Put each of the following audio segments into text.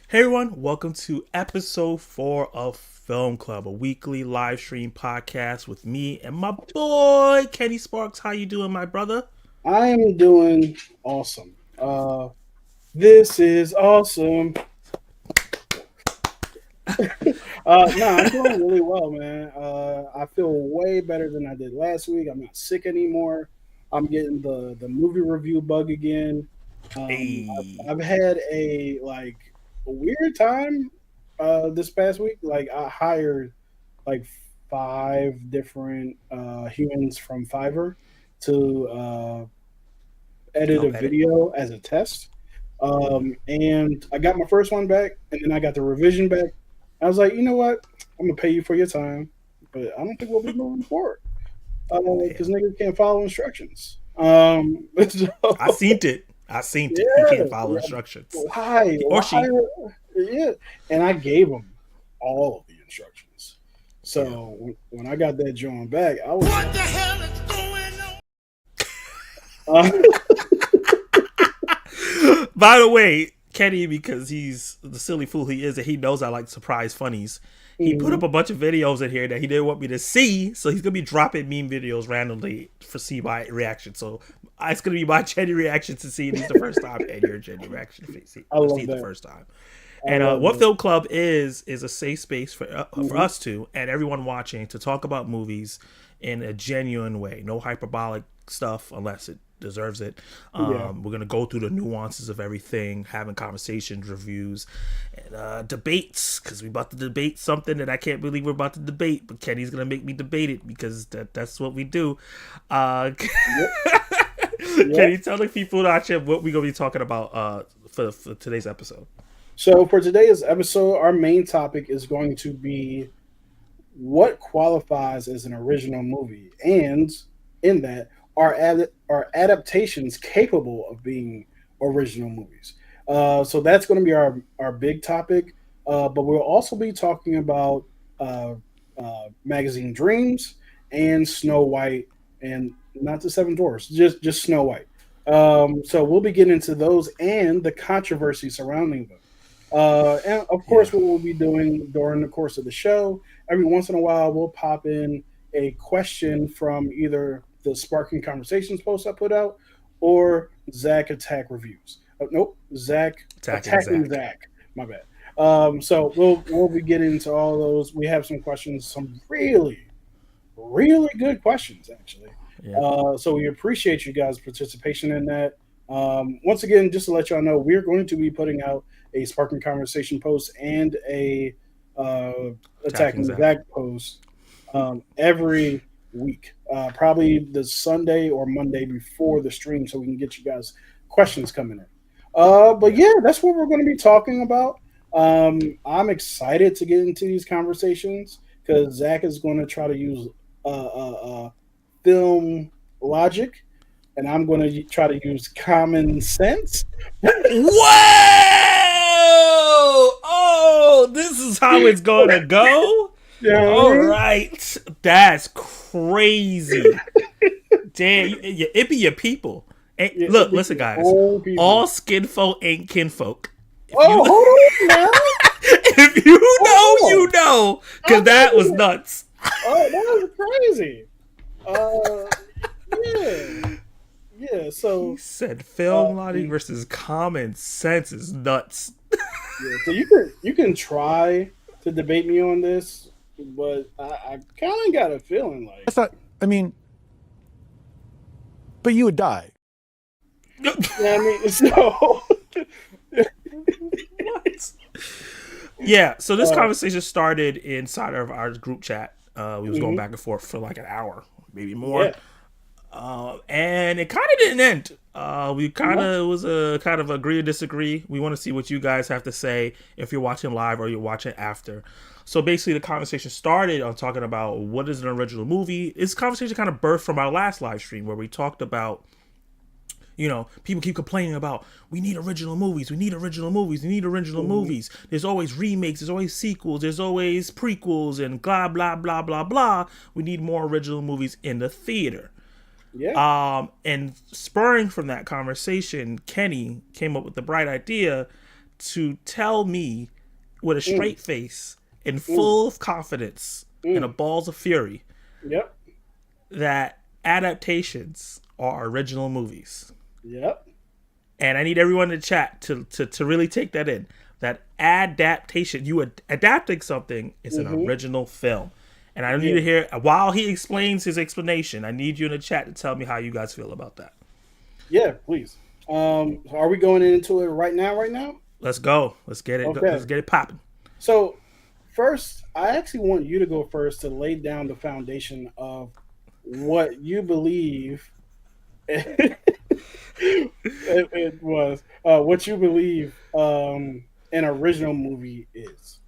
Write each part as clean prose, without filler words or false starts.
Hey everyone, welcome to episode 4 of Film Club, a weekly live stream podcast with me and my boy Kenny Sparks. How you doing, my brother? I am doing awesome. This is awesome. No, I'm doing really well, man. I feel way better than I did last week. I'm not sick anymore. I'm getting the movie review bug again. Hey, I've had a weird time this past week. Like I hired like five different humans from Fiverr to edit a help edit. video as a test. And I got my first one back, and then I got the revision back. I was like, you know what? I'm gonna pay you for your time, but I don't think we'll be moving forward Man, because niggas can't follow instructions. So, I seen it. I seen it. He yeah, can't follow yeah. instructions. Why? Or Why? she. Yeah, and I gave them all of the instructions. Yeah. So when I got that joint back, I was What like, the hell is going on? uh, By the way, Kenny, because he's the silly fool he is, and he knows I like surprise funnies. He put up mhm, a bunch of videos in here that he didn't want me to see, so he's gonna be dropping meme videos randomly for see my reaction. So it's gonna be my Jenny reaction to see these the first time, and your Jenny reaction to see I love it the that. first time. I And love what that. Film Club is a safe space for Hmm. us to and everyone watching to talk about movies in a genuine way. No hyperbolic stuff unless it deserves it. Yeah. We're gonna go through the nuances of everything, having conversations, reviews, and debates. Because we about to debate something that I can't believe we're about to debate, but Kenny's gonna make me debate it because that's what we do. Uh, Yep. Kenny, Yep. tell the people watching what we're gonna be talking about for today's episode. So for today's episode, our main topic is going to be what qualifies as an original movie, and in that, are adaptations capable of being original movies? So that's going to be our big topic. But we'll also be talking about uh, magazine Dreams and Snow White, and not the Seven Dwarfs, just Snow White. So we'll be getting into those and the controversy surrounding them. And of Yeah. course, what we'll be doing during the course of the show, every once in a while, we'll pop in a question from either the Sparking Conversations post I put out or Zach Attack Reviews. Nope, Zach Attacking Attacking Zach. Zach. My bad. So we'll be getting into all those. We have some questions, some really good questions actually. Yeah. So we appreciate you guys' participation in that. Once again, just to let y'all know, we're going to be putting out a Sparking Conversation post and a uh, Attacking Attacking Zach. Zach post every week, probably the Sunday or Monday before the stream, so we can get you guys questions coming in. But Yeah. yeah, that's what we're going to be talking about. I'm excited to get into these conversations because Zach is going to try to use film logic, and I'm going to try to use common sense. Whoa! Oh, this is how it's gonna go. You know what I All mean? right, that's crazy. Damn, it be your people. And Yeah, look, the listen, guys. old people. All skin folk ain't kinfolk. If Oh, you hold on now. if you know, Hold on. you know, I because that was thought nuts. oh, that was crazy. Uh, yeah, yeah. He So, said uh, film logic versus common sense is nuts. yeah. So you can try to debate me on this, but I kind of got a feeling I like, thought, I mean, but you would die. yeah. I mean, so What? Yeah, so this uh, conversation started inside of our group chat. We was going mhm, back and forth for like an hour, maybe more, yeah, and it kind of didn't end. We kind no, of was a kind of agree or disagree. We want to see what you guys have to say if you're watching live or you're watching after. So basically, the conversation started on talking about what is an original movie. This conversation kind of birthed from our last live stream where we talked about, people keep complaining about we need original movies, we need original movies, we need original mhm, movies. There's always remakes, there's always sequels, there's always prequels, and blah blah blah blah blah. We need more original movies in the theater. yeah, And spurring from that conversation, Kenny came up with the bright idea to tell me with a Mm, straight face and mm, full of confidence and a mm. balls of fury Yep. that adaptations are original movies. Yep. And I need everyone in the chat to really take that in. That adaptation, adapting something is an Mm-hmm. original film. And I need Yeah. to hear, while he explains his explanation, I need you in the chat to tell me how you guys feel about that. Yeah, please. Are we going into it right now? Right now? Let's go. Let's get it. Okay. Let's get it popping. So first, I actually want you to go first to lay down the foundation of what you believe it was what you believe an original movie is.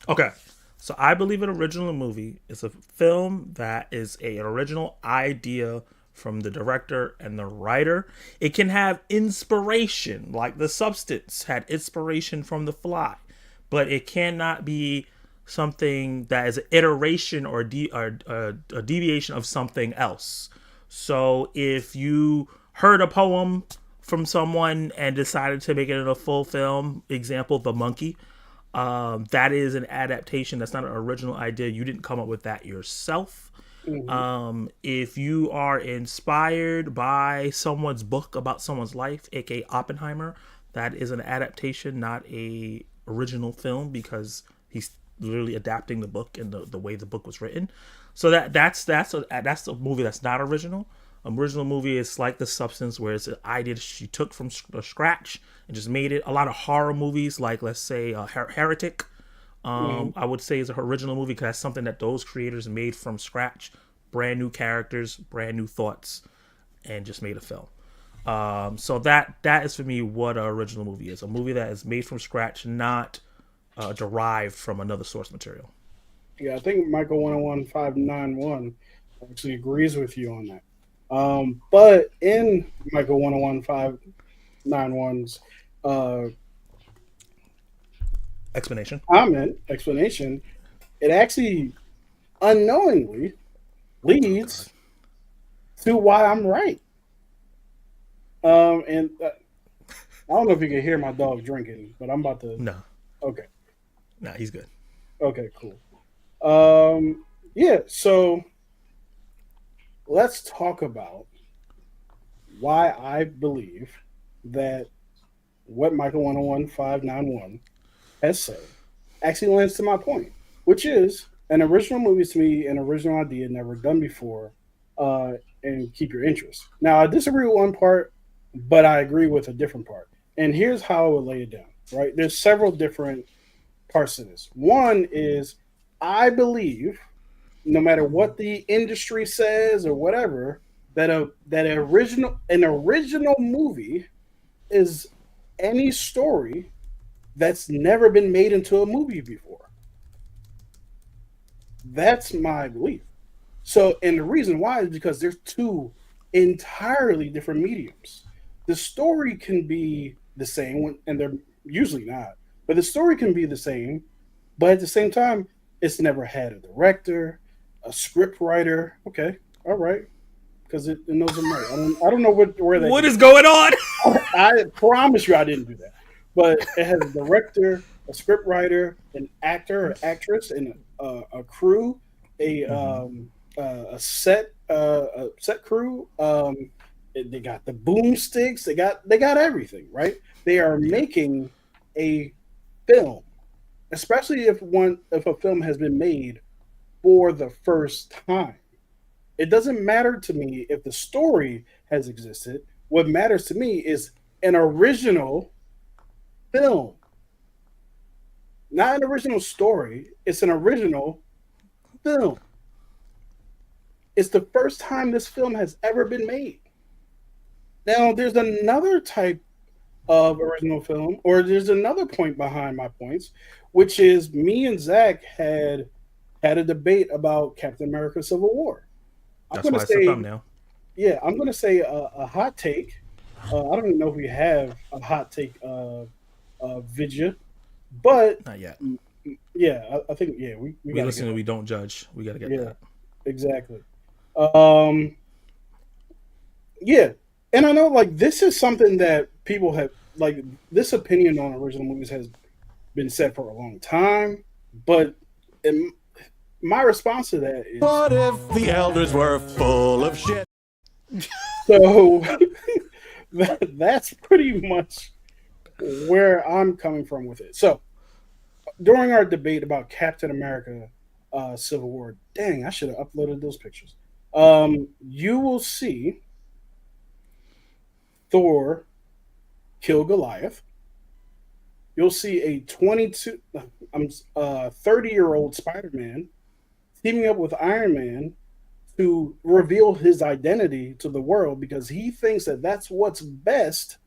Okay. So I believe an original movie is a film that is an original idea from the director and the writer. It can have inspiration, like The Substance had inspiration from The Fly, but it cannot be something that is an iteration or a deviation of something else. So if you heard a poem from someone and decided to make it in a full film, example, The Monkey, that is an adaptation. That's not an original idea. You didn't come up with that yourself. Hmm. If you are inspired by someone's book about someone's life, aka Oppenheimer, that is an adaptation, not a original film, because he's literally adapting the book and the way the book was written. So that's a movie that's not original. Original movie is like The Substance, where it's an idea she took from scratch and just made it. A lot of horror movies, like let's say Heretic, Hmm. I would say is an original movie because that's something that those creators made from scratch, brand new characters, brand new thoughts, and just made a film. So that is for me what an original movie is. A movie that is made from scratch, not derived from another source material. Yeah, I think Michael 101591 actually agrees with you on that. But in Michael 101591's uh, Explanation. comment explanation, it actually unknowingly Oh God. leads to why I'm right. And I don't know if you can hear my dog drinking, but I'm about to. No, Okay, no, he's good. okay, cool. Yeah, so let's talk about why I believe that what Michael 101591 has said actually lands to my point, which is an original movie to me, an original idea never done before, uh, and keep your interest. Now, I disagree with one part, but I agree with a different part. And here's how I would lay it down, right? There's several different parts to this. One is I believe, no matter what the industry says or whatever, that an original movie is any story that's never been made into a movie before. That's my belief. So, and the reason why is because there's two entirely different mediums. The story can be the same, and they're usually not, but the story can be the same, but at the same time, it's never had a director, a script writer. Okay, all right, because it knows them right. I don't know where they What did is going on? that. I promise you, I didn't do that. But it has a director, a script writer, an actor or actress, and a crew, a Mm-hmm. um, a set crew. They got the boomsticks. They got everything right. They are Yeah. making a film, especially if a film has been made for the first time. It doesn't matter to me if the story has existed. What matters to me is an original film, not an original story. It's an original film. It's the first time this film has ever been made. Now, there's another type of original film, or there's another point behind my points, which is me and Zach had a debate about Captain America: Civil War. I'm That's going to why it's a say, thumbnail. yeah, I'm going to say a hot take. I don't even know if we have a hot take video, but Not yet. yeah, I think yeah, we We got to listen get to that. We Don't Judge. We got to get Yeah, that. exactly. Um, yeah, and I know like this is something that people have like this opinion on original movies has been said for a long time, but in, my response to that is What if the elders were full of shit? so that's pretty much where I'm coming from with it. So during our debate about Captain America Civil War, dang, I should have uploaded those pictures. You will see Thor kill Goliath. You'll see a 22, 30-year-old Spider-Man teaming up with Iron Man to reveal his identity to the world because he thinks that that's what's best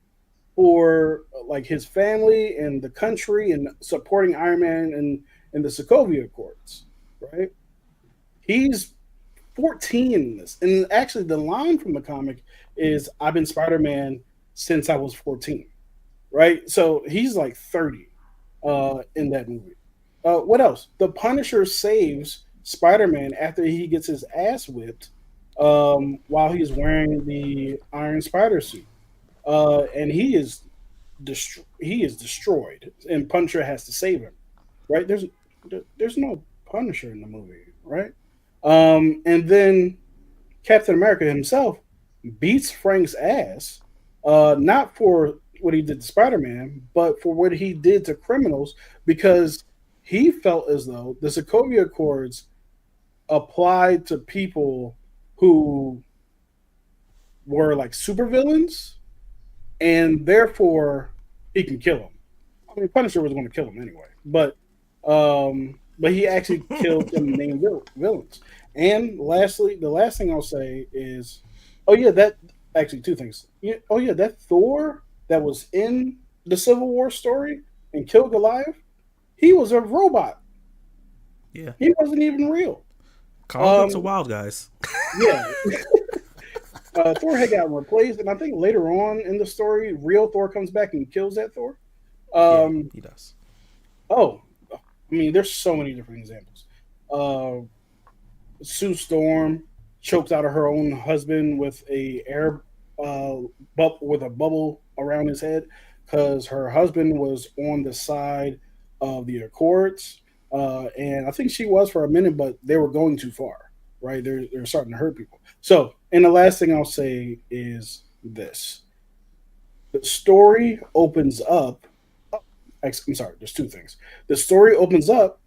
for like his family and the country and supporting Iron Man and the Sokovia Accords, right? He's 14 in this. And actually the line from the comic is I've been Spider-Man since I was 14, right? So he's like 30 in that movie. What else? The Punisher saves Spider-Man after he gets his ass whipped while he's wearing the Iron Spider suit, and he is destroyed, and Punisher has to save him. Right? There's no Punisher in the movie, right? And then Captain America himself beats Frank's ass, not for what he did to Spider Man, but for what he did to criminals because he felt as though the Sokovia Accords applied to people who were like supervillains, and therefore he can kill them. I mean, Punisher was going to kill him anyway, but he actually killed them named villains. And lastly, the last thing I'll say is, oh yeah, that actually two things. Yeah, oh yeah, that Thor that was in the Civil War story and killed Goliath, he was a robot. Yeah. He wasn't even real. Comic books are wild, guys. Yeah. Thor had gotten replaced, and I think later on in the story, real Thor comes back and kills that Thor. Yeah, he does. Oh, I mean, there's so many different examples. Uh, Sue Storm chokes out of her own husband with with a bubble around his head because her husband was on the side of the Accords, and I think she was for a minute, but they were going too far. Right? They're starting to hurt people. So, and the last thing I'll say is this: the story opens up. I'm sorry. There's two things. The story opens up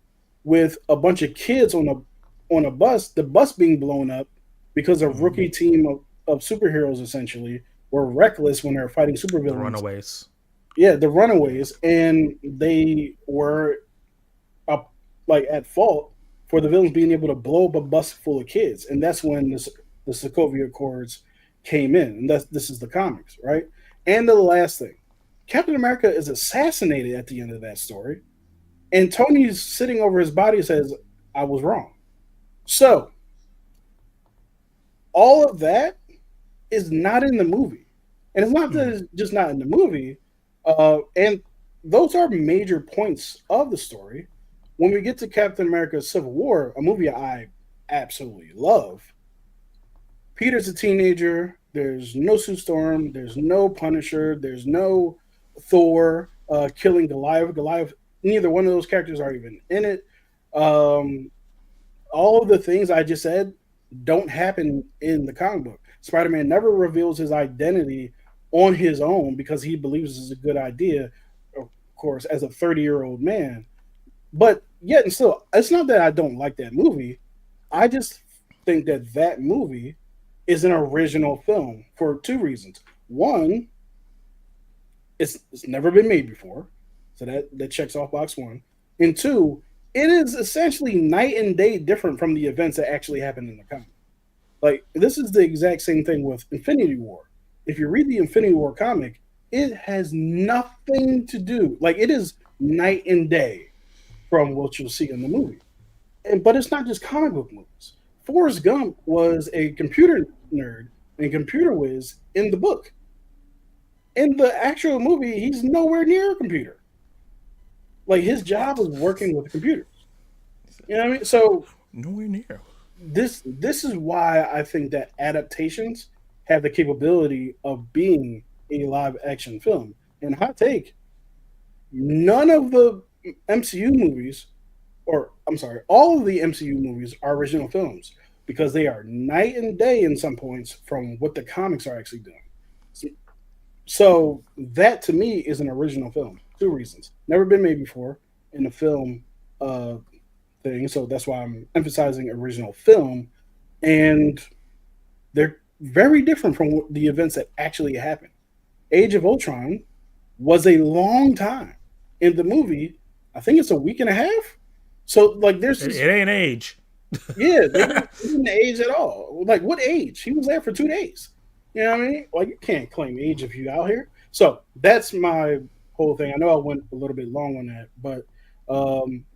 with a bunch of kids on a bus. The bus being blown up because a rookie team of superheroes essentially were reckless when they were fighting supervillains. The Runaways. Yeah, the Runaways, and they were up like at fault for the villains being able to blow up a bus full of kids, and that's when the Sokovia Accords came in, and this is the comics, right? And the last thing, Captain America is assassinated at the end of that story, and Tony's sitting over his body and says, "I was wrong." So all of that is not in the movie, and it's not that it's just not in the movie. And those are major points of the story. When we get to Captain America: Civil War, a movie I absolutely love, Peter's a teenager. There's no Sue Storm. There's no Punisher. There's no Thor killing Goliath. Goliath. Neither one of those characters are even in it. All of the things I just said don't happen in the comic book. Spider-Man never reveals his identity on his own because he believes this is a good idea, of course, as a 30-year-old man. But yet and still, it's not that I don't like that movie. I just think that that movie is an original film for two reasons. One, it's never been made before, so that checks off box one. And two, it is essentially night and day different from the events that actually happened in the comic. Like, this is the exact same thing with Infinity War. If you read the Infinity War comic, it has nothing to do, like, it is night and day from what you'll see in the movie. But it's not just comic book movies. Forrest Gump was a computer nerd and computer whiz in the book. In the actual movie, he's nowhere near a computer. Like, his job is working with computers. You know what I mean? So Nowhere near. this is why I think that adaptations have the capability of being a live action film, and hot take, none of the MCU movies, or I'm sorry, all of the MCU movies are original films because they are night and day in some points from what the comics are actually doing. So that to me is an original film. Two reasons: never been made before in the film uh, thing, so that's why I'm emphasizing original film, and they're very different from the events that actually happened. Age of Ultron was a long time. In the movie, I think it's a week and a half. So like, there's It, this. it ain't age. Yeah, they didn't age at all. Like, what age? He was there for 2 days. You know what I mean? Like, you can't claim age if you out here. So that's my whole thing. I know I went a little bit long on that, but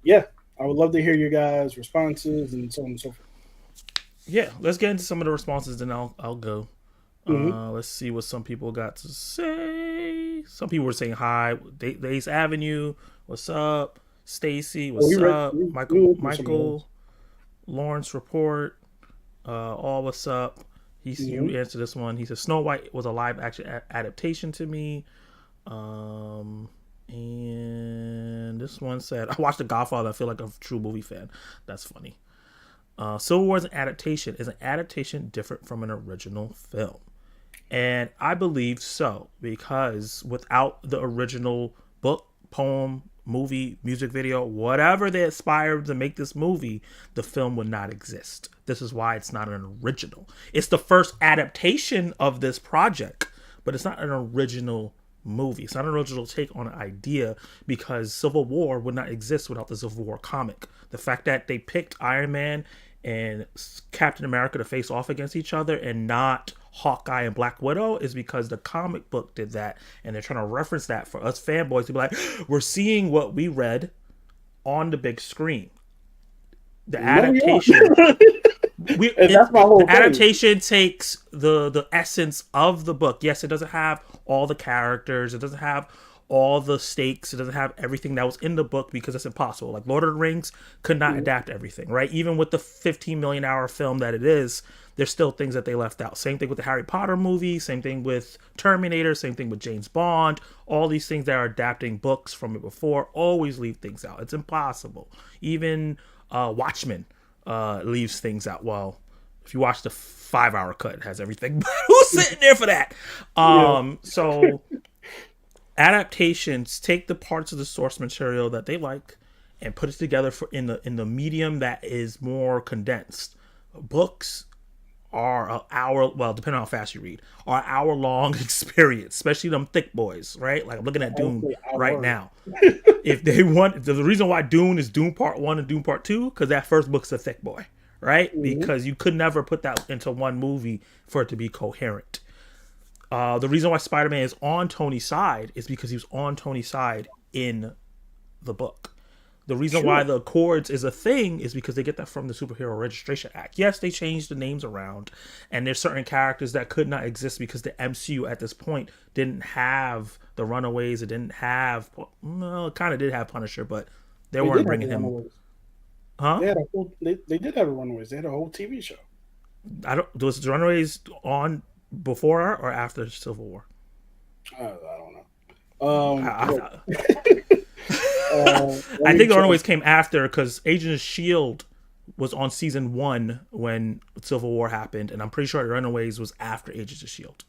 yeah, I would love to hear your guys' responses and so on and so forth. Yeah, let's get into some of the responses, then I'll go. Mm-hmm. Let's see what some people got to say. Some people were saying hi. Days Avenue, what's up? Stacy, Oh, what's up? we Michael, went through some of those. Michael, Lawrence Report, all what's up? You Mm-hmm. answered this one. He said Snow White was a live action adaptation to me. And this one said I watched The Godfather. I feel like a true movie fan. That's funny. Civil War is an adaptation. Is an adaptation different from an original film? And I believe so, because without the original book, poem, movie, music video, whatever they aspired to make this movie, the film would not exist. This is why it's not an original. It's the first adaptation of this project, but it's not an original movie. It's not an original take on an idea, because Civil War would not exist without the Civil War comic. The fact that they picked Iron Man and Captain America to face off against each other and not Hawkeye and Black Widow is because the comic book did that, and they're trying to reference that for us fanboys to be like, we're seeing what we read on the big screen. The No, we are. adaptation, And that's my whole the thing. adaptation takes the essence of the book. Yes, it doesn't have all the characters, it doesn't have all the stakes, it doesn't have everything that was in the book, because it's impossible. Like Lord of the Rings could not adapt everything, right? Even with the 15 million hour film that it is, there's still things that they left out. Same thing with the Harry Potter movie, same thing with Terminator, same thing with James Bond. All these things that are adapting books from it before always leave things out. It's impossible. Even Watchmen leaves things out. Well, if you watch the 5 hour cut, it has everything. But who's sitting there for that? Yeah. So adaptations take the parts of the source material that they like and put it together for in the medium that is more condensed. Books are an hour, well, depending on how fast you read, are an hour long experience, especially them thick boys, right? Like I'm looking at Dune Honestly, I right worry. now. If they want, the reason why Dune is Dune Part 1 and Dune Part 2, because that first book's a thick boy, right? Mm-hmm. Because you could never put that into one movie for it to be coherent. The reason why Spider-Man is on Tony's side is because he was on Tony's side in the book. The reason why Sure. the Accords is a thing is because they get that from the Superhero Registration Act. Yes, they changed the names around, and there's certain characters that could not exist because the MCU at this point didn't have the Runaways. It didn't have, well, it kind of did have Punisher, but they They weren't did have the bringing him, Runaways. huh? They had a whole. They did have the Runaways. They had a whole TV show. I don't. Was the Runaways on before or after Civil War? I don't know. I, Look, I, let I me think the check. Runaways came after, because Agents of Shield was on season 1 when Civil War happened, and I'm pretty sure Runaways was after Agents of Shield.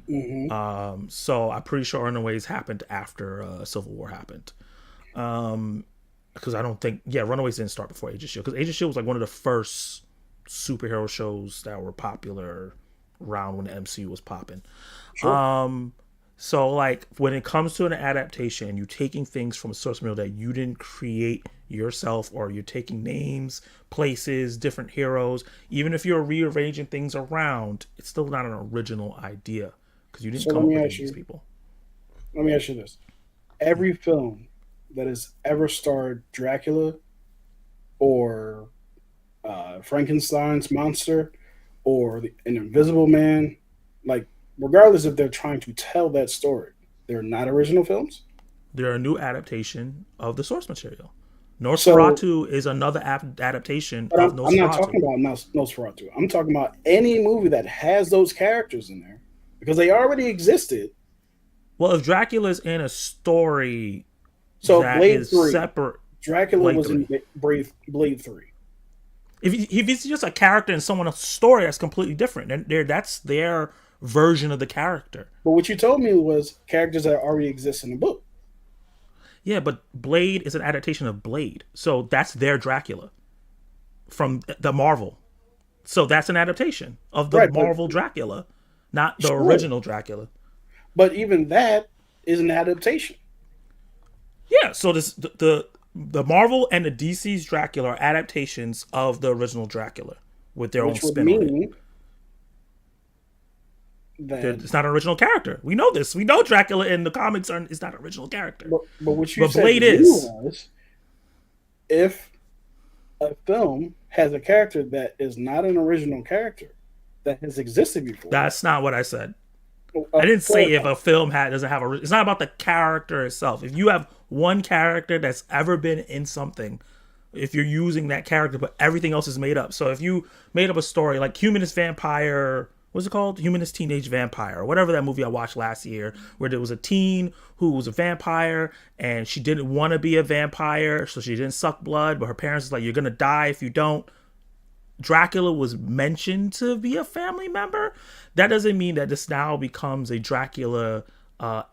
Mm-hmm. So I'm pretty sure Runaways happened after Civil War happened. Because I don't think, yeah, Runaways didn't start before Agents of Shield, because Agents of Shield was like one of the first superhero shows that were popular around when the MCU was popping. Sure. So, like, when it comes to an adaptation, you're taking things from a source material that you didn't create yourself, or you're taking names, places, different heroes. Even if you're rearranging things around, it's still not an original idea because you didn't So come let up me with ask these you. people. Let me ask you this: every film that has ever starred Dracula or Frankenstein's monster or an Invisible Man, like, regardless if they're trying to tell that story, they're not original films. They're a new adaptation of the source material. So, Nosferatu is another adaptation but of I'm not Nosferatu. talking about Nosferatu. I'm talking about any movie that has those characters in there because they already existed. Well, if Dracula's in a story So that Blade is 3, separate, Dracula Blade was in 3. Blade 3. If it's just a character in someone else's story, that's completely different. And that's their version of the character. But what you told me was characters that already exist in the book. Yeah, but Blade is an adaptation of Blade, so that's their Dracula from the Marvel. So that's an adaptation of the Right, but Marvel Dracula, not the sure. original Dracula. But even that is an adaptation. Yeah, so the Marvel and the DC's Dracula are adaptations of the original Dracula with their own Which would spin on it. mean that, It's not an original character. We know this. We know Dracula in the comics is not an original character. but what you But said to Blade me is. was, if a film has a character that is not an original character that has existed before, That's not what I said. I didn't say if clarify. a film doesn't have a. It's not about the character itself. If you have one character that's ever been in something, if you're using that character, but everything else is made up. So if you made up a story like Humanist Vampire, what's it called? Humanist Teenage Vampire, or whatever that movie I watched last year, where there was a teen who was a vampire and she didn't want to be a vampire, so she didn't suck blood, but her parents was like, "You're gonna die if you don't." Dracula was mentioned to be a family member. That doesn't mean that this now becomes a Dracula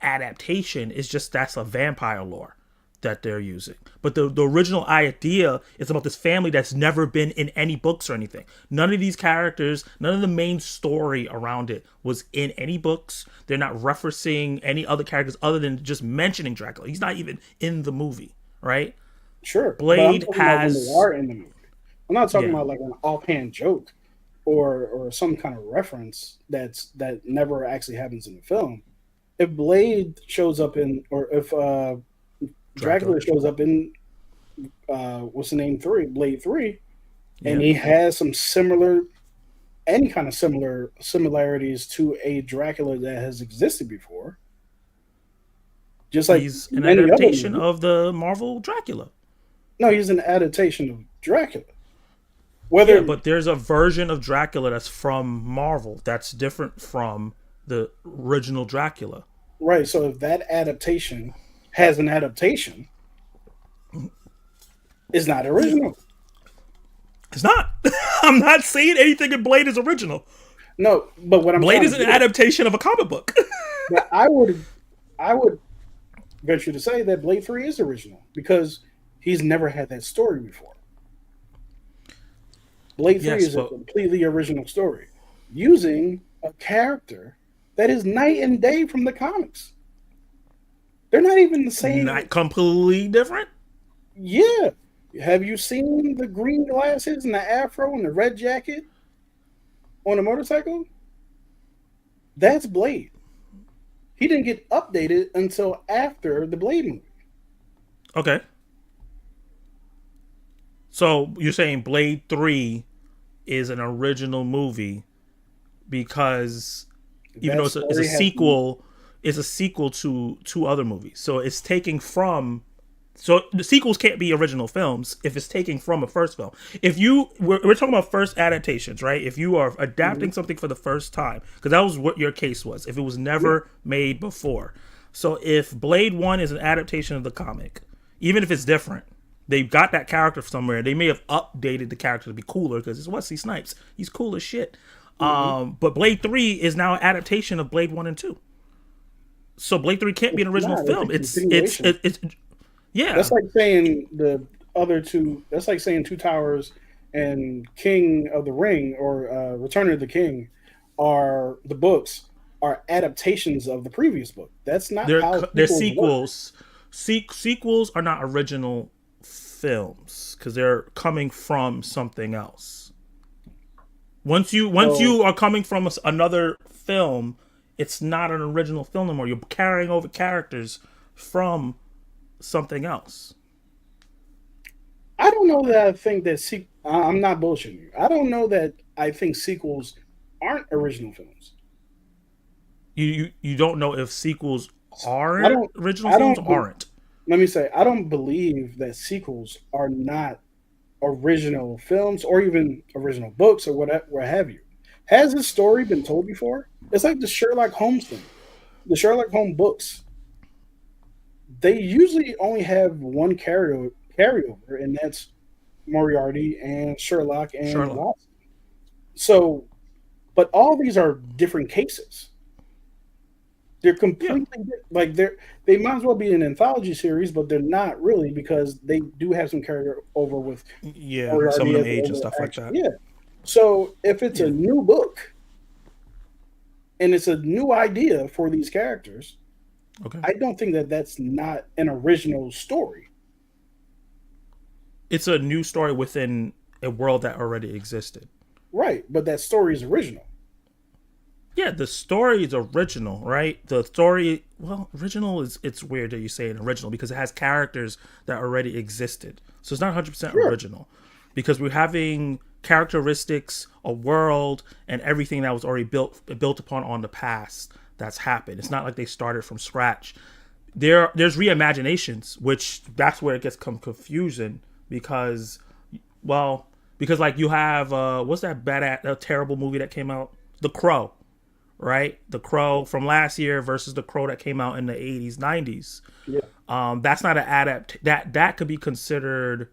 adaptation. It's just that's a vampire lore that they're using. But the original idea is about this family that's never been in any books or anything. None of these characters, none of the main story around it was in any books. They're not referencing any other characters other than just mentioning Dracula. He's not even in the movie, right? Sure, but I'm Blade talking about when they has, are in the movie. I'm not talking yeah, about like an offhand joke or some kind of reference that never actually happens in the film. If Blade shows up in, or if Dracula. Dracula shows up in, what's the name, three, Blade 3, and Yeah. he has some similar, any kind of similarities to a Dracula that has existed before, just like He's an many other adaptation movies. of the Marvel Dracula. No, he's an adaptation of Dracula. Yeah, Whether but there's a version of Dracula that's from Marvel that's different from the original Dracula. Right, so if that adaptation has an adaptation, it's not original. It's not. I'm not saying anything in Blade is original. No, but what I'm Blade trying is to an get, adaptation of a comic book. but I would venture to say that Blade 3 is original because he's never had that story before. Blade 3 Yes, is a but completely original story using a character that is night and day from the comics. They're not even the same. not completely different. Yeah. Have you seen the green glasses and the afro and the red jacket on a motorcycle? That's Blade. He didn't get updated until after the Blade movie. Okay. So you're saying Blade 3 is an original movie because even though That it's a story has sequel, it's a sequel to two other movies. So it's taking from. So the sequels can't be original films if it's taking from a first film. If we're talking about first adaptations, right? If you are adapting mhm, something for the first time, because that was what your case was. If it was yeah, never made before, so if Blade 1 is an adaptation of the comic, even if it's different, they've got that character somewhere. They may have updated the character to be cooler because it's Wesley Snipes. He's cool as shit. mhm. But Blade 3 is now an adaptation of Blade 1 and 2. So Blade 3 can't be It's an original not. It's a film. continuation. It's yeah. That's like saying the other two. That's like saying Two Towers and King of the Ring or Return of the King are the books are adaptations of the previous book. That's not how They're sequels work. sequels. Sequels are not original films because they're coming from something else. Once So you are coming from another film, it's not an original film anymore. You're carrying over characters from something else. I don't know that I think that I'm not bullshitting you. I don't know that I think sequels aren't original films. You don't know if sequels I are don't. original I films don't. or aren't. Let me say I don't believe that sequels are not original films or even original books or what have you. Has this story been told before? It's like the Sherlock Holmes thing. the Sherlock Holmes books, they usually only have one carryover, and that's Moriarty and Sherlock and Sherlock. Watson. So, but all these are different cases. They're Yeah, like they might as well be an anthology series, but they're not really because they do have some carryover with yeah. Some of Moriarty them as the age and over stuff like action. that. Yeah. So if it's a Yeah, new book and it's a new idea for these characters, okay. I don't think that that's not an original story. It's a new story within a world that already existed. Right, but that story is original. Yeah, the story is original, right? The story, well, original is it's weird that you say an original because it has characters that already existed. So it's not 100% Sure. original because we're having characteristics, a world, and everything that was already built upon on the past that's happened. It's not like they started from scratch. There's reimaginations, which that's where it gets confusing because, well, because like you have what's that terrible movie that came out, The Crow, right? The Crow from last year versus The Crow that came out in the 80s, 90s. Yeah. That's not an that could be considered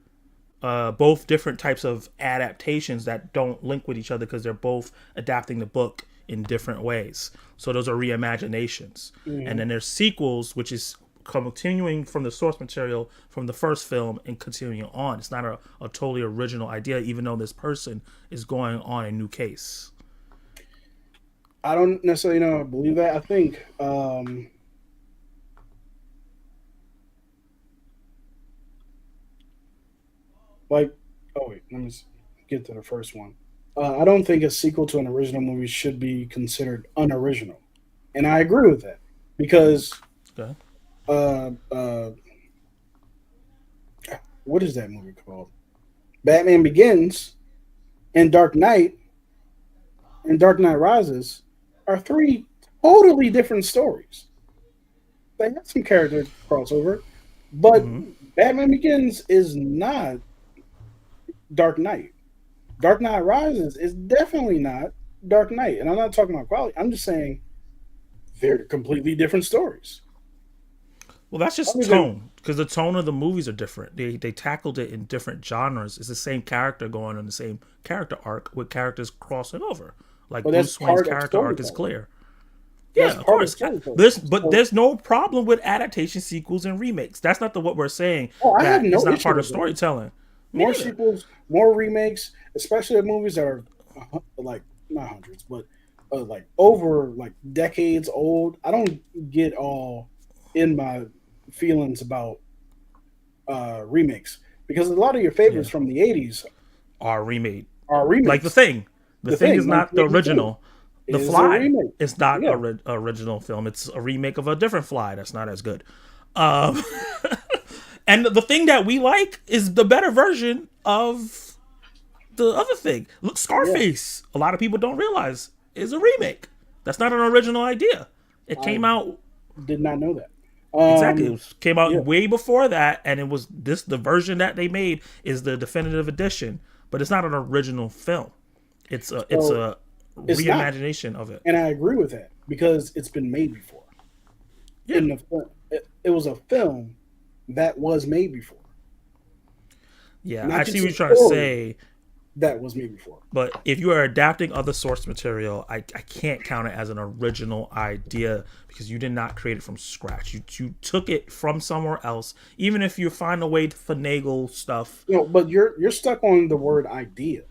both different types of adaptations that don't link with each other because they're both adapting the book in different ways. So those are reimaginations. And Mhm. then there's sequels, which is continuing from the source material from the first film and continuing on. It's not a totally original idea, even though this person is going on a new case. I don't necessarily know. Believe that. I think like oh wait, let me get to the first one. I don't think a sequel to an original movie should be considered unoriginal, and I agree with that because Okay. uh, uh, what is that movie called? Batman Begins and Dark Knight Rises are three totally different stories. They have some character crossover, but Mm-hmm. Batman Begins is not Dark Knight. Dark Knight Rises is definitely not Dark Knight, and I'm not talking about quality. I'm just saying they're completely different stories. Well, that's just Other than tone because the tone of the movies are different. They tackled it in different genres. It's the same character going on the same character arc with characters crossing over. Like but that's Bruce Wayne's part of character arc is storytelling. clear. That's Yeah, of part of course. storytelling. But So, there's no problem with adaptation sequels and remakes. That's not what we're saying. oh, I have That it's no not issue part of with that. storytelling. Me More neither. sequels, more remakes, especially of movies that are like not hundreds, but like over like decades old. I don't get all in my feelings about remakes because a lot of your favorites Yeah, from the '80s are remade. are Like the remakes. thing. The The thing Thing, is not the 1982, original. The is a Fly remake. is not Yeah, original film. It's a remake of a different Fly that's not as good. Um, and the thing that we like is the better version of the other thing. Look, yeah. Scarface. A lot of people don't realize is a remake. That's not an original idea. It I came out did not know that. exactly. Came out Yeah. way before that, and it was this the version that they made is the definitive edition, but it's not an original film. It's So a it's not, reimagination of it. and I agree with that because it's been made before. Yeah, In the it was a film that was made before, yeah. I not see just what a you're trying to story say, that was made before. but if you are adapting other source material, I can't count it as an original idea because you did not create it from scratch. You took it from somewhere else. Even if you find a way to finagle stuff. But you're stuck on the word idea.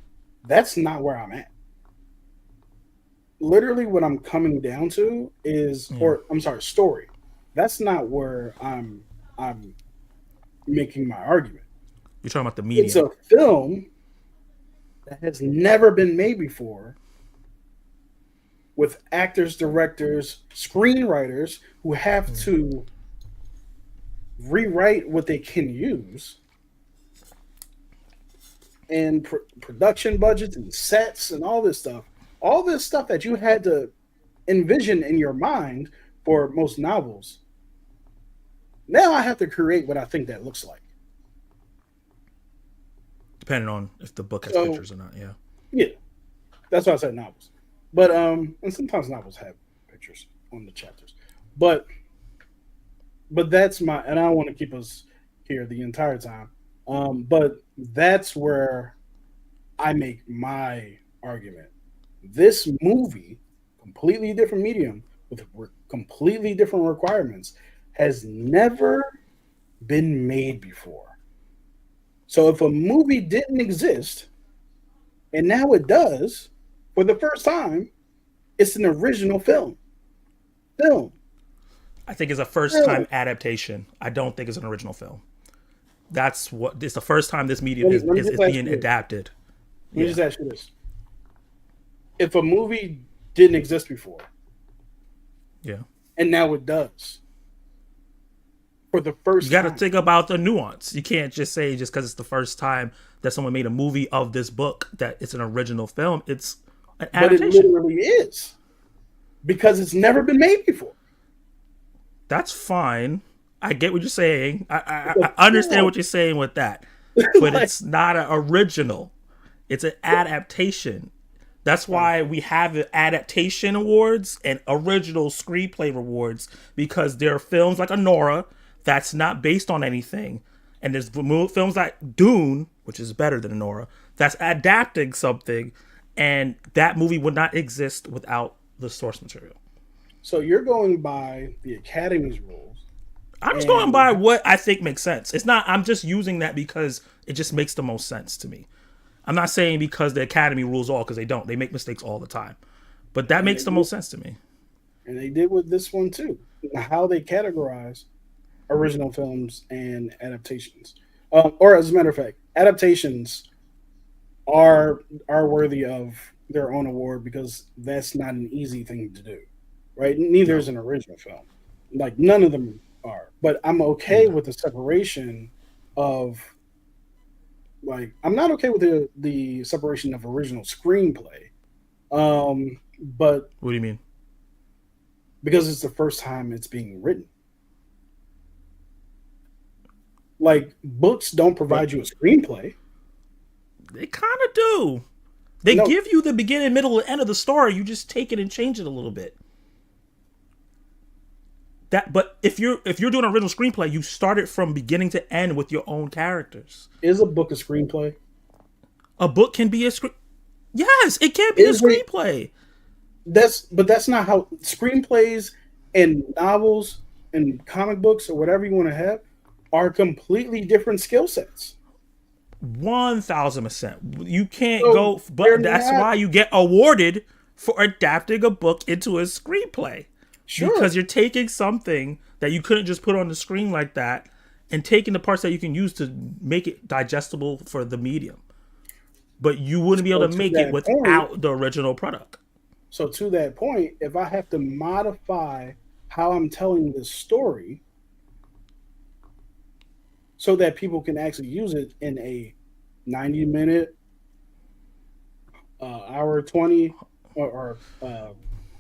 That's not where I'm at. Literally, what I'm coming down to is, Yeah, or I'm sorry, story. That's not where I'm making my argument. you're talking about the It's medium. a film that has never been made before with actors, directors, screenwriters who have to rewrite what they can use and production budgets and sets and all this stuff that you had to envision in your mind for most novels. Now I have to create what I think that looks like. Depending on if the book has So pictures or not. Yeah. yeah, that's why I said novels. But and sometimes novels have pictures on the chapters. But that's my, and I don't want to keep us here the entire time. But that's where I make my argument. This movie, completely different medium with completely different requirements, has never been made before. So if a movie didn't exist and now it does for the first time, it's an original film. Film. I think it's a first Film. time adaptation. I don't think it's an original film. That's what it's the first time this medium Let me is just ask being you this. adapted. Let me Yeah. just ask you this. If a movie didn't exist before Yeah. and now it does for the You first got to time, think about the nuance. You can't just say just because it's the first time that someone made a movie of this book that it's an original film. It's an but it adaptation. literally is because it's never been made before. That's fine. I get what you're saying. It's I understand film. what you're saying with that, but Like, it's not an original. It's an adaptation. That's why we have adaptation awards and original screenplay awards because there are films like Anora that's not based on anything, and there's films like Dune, which is better than Anora, that's adapting something, and that movie would not exist without the source material. so you're going by the Academy's rules, I'm just going and by what I think makes sense. It's not. I'm just using that because it just makes the most sense to me. I'm not saying because the Academy rules all because they don't. They make mistakes all the time, but that and they makes the did, most sense to me. and they did with this one too. How they categorize original films and adaptations, or as a matter of fact, adaptations are worthy of their own award because that's not an easy thing to do, right? Neither is No, an original film. Like none of them are. But I'm okay no. with the separation of I'm not okay with the separation of original screenplay. But What do you mean? because it's the first time it's being written. Like books don't But provide you a screenplay. they kind of do. They No, give you the beginning, middle, and end of the story. You just take it and change it a little bit. But if you're doing an original screenplay, you start it from beginning to end with your own characters. is a book a screenplay? A book can be a screen. Yes, it can be a Is a screenplay. that's not how screenplays and novels and comic books or whatever you want to have are completely different skill sets. 1,000%. You can't So go, they're but that's not why you get awarded for adapting a book into a screenplay sure. because you're taking something that you couldn't just put on the screen like that and taking the parts that you can use to make it digestible for the medium. But you wouldn't be So able to to make it that point, without the original product. if I have to modify how I'm telling this story so that people can actually use it in a 90-minute, hour 20, or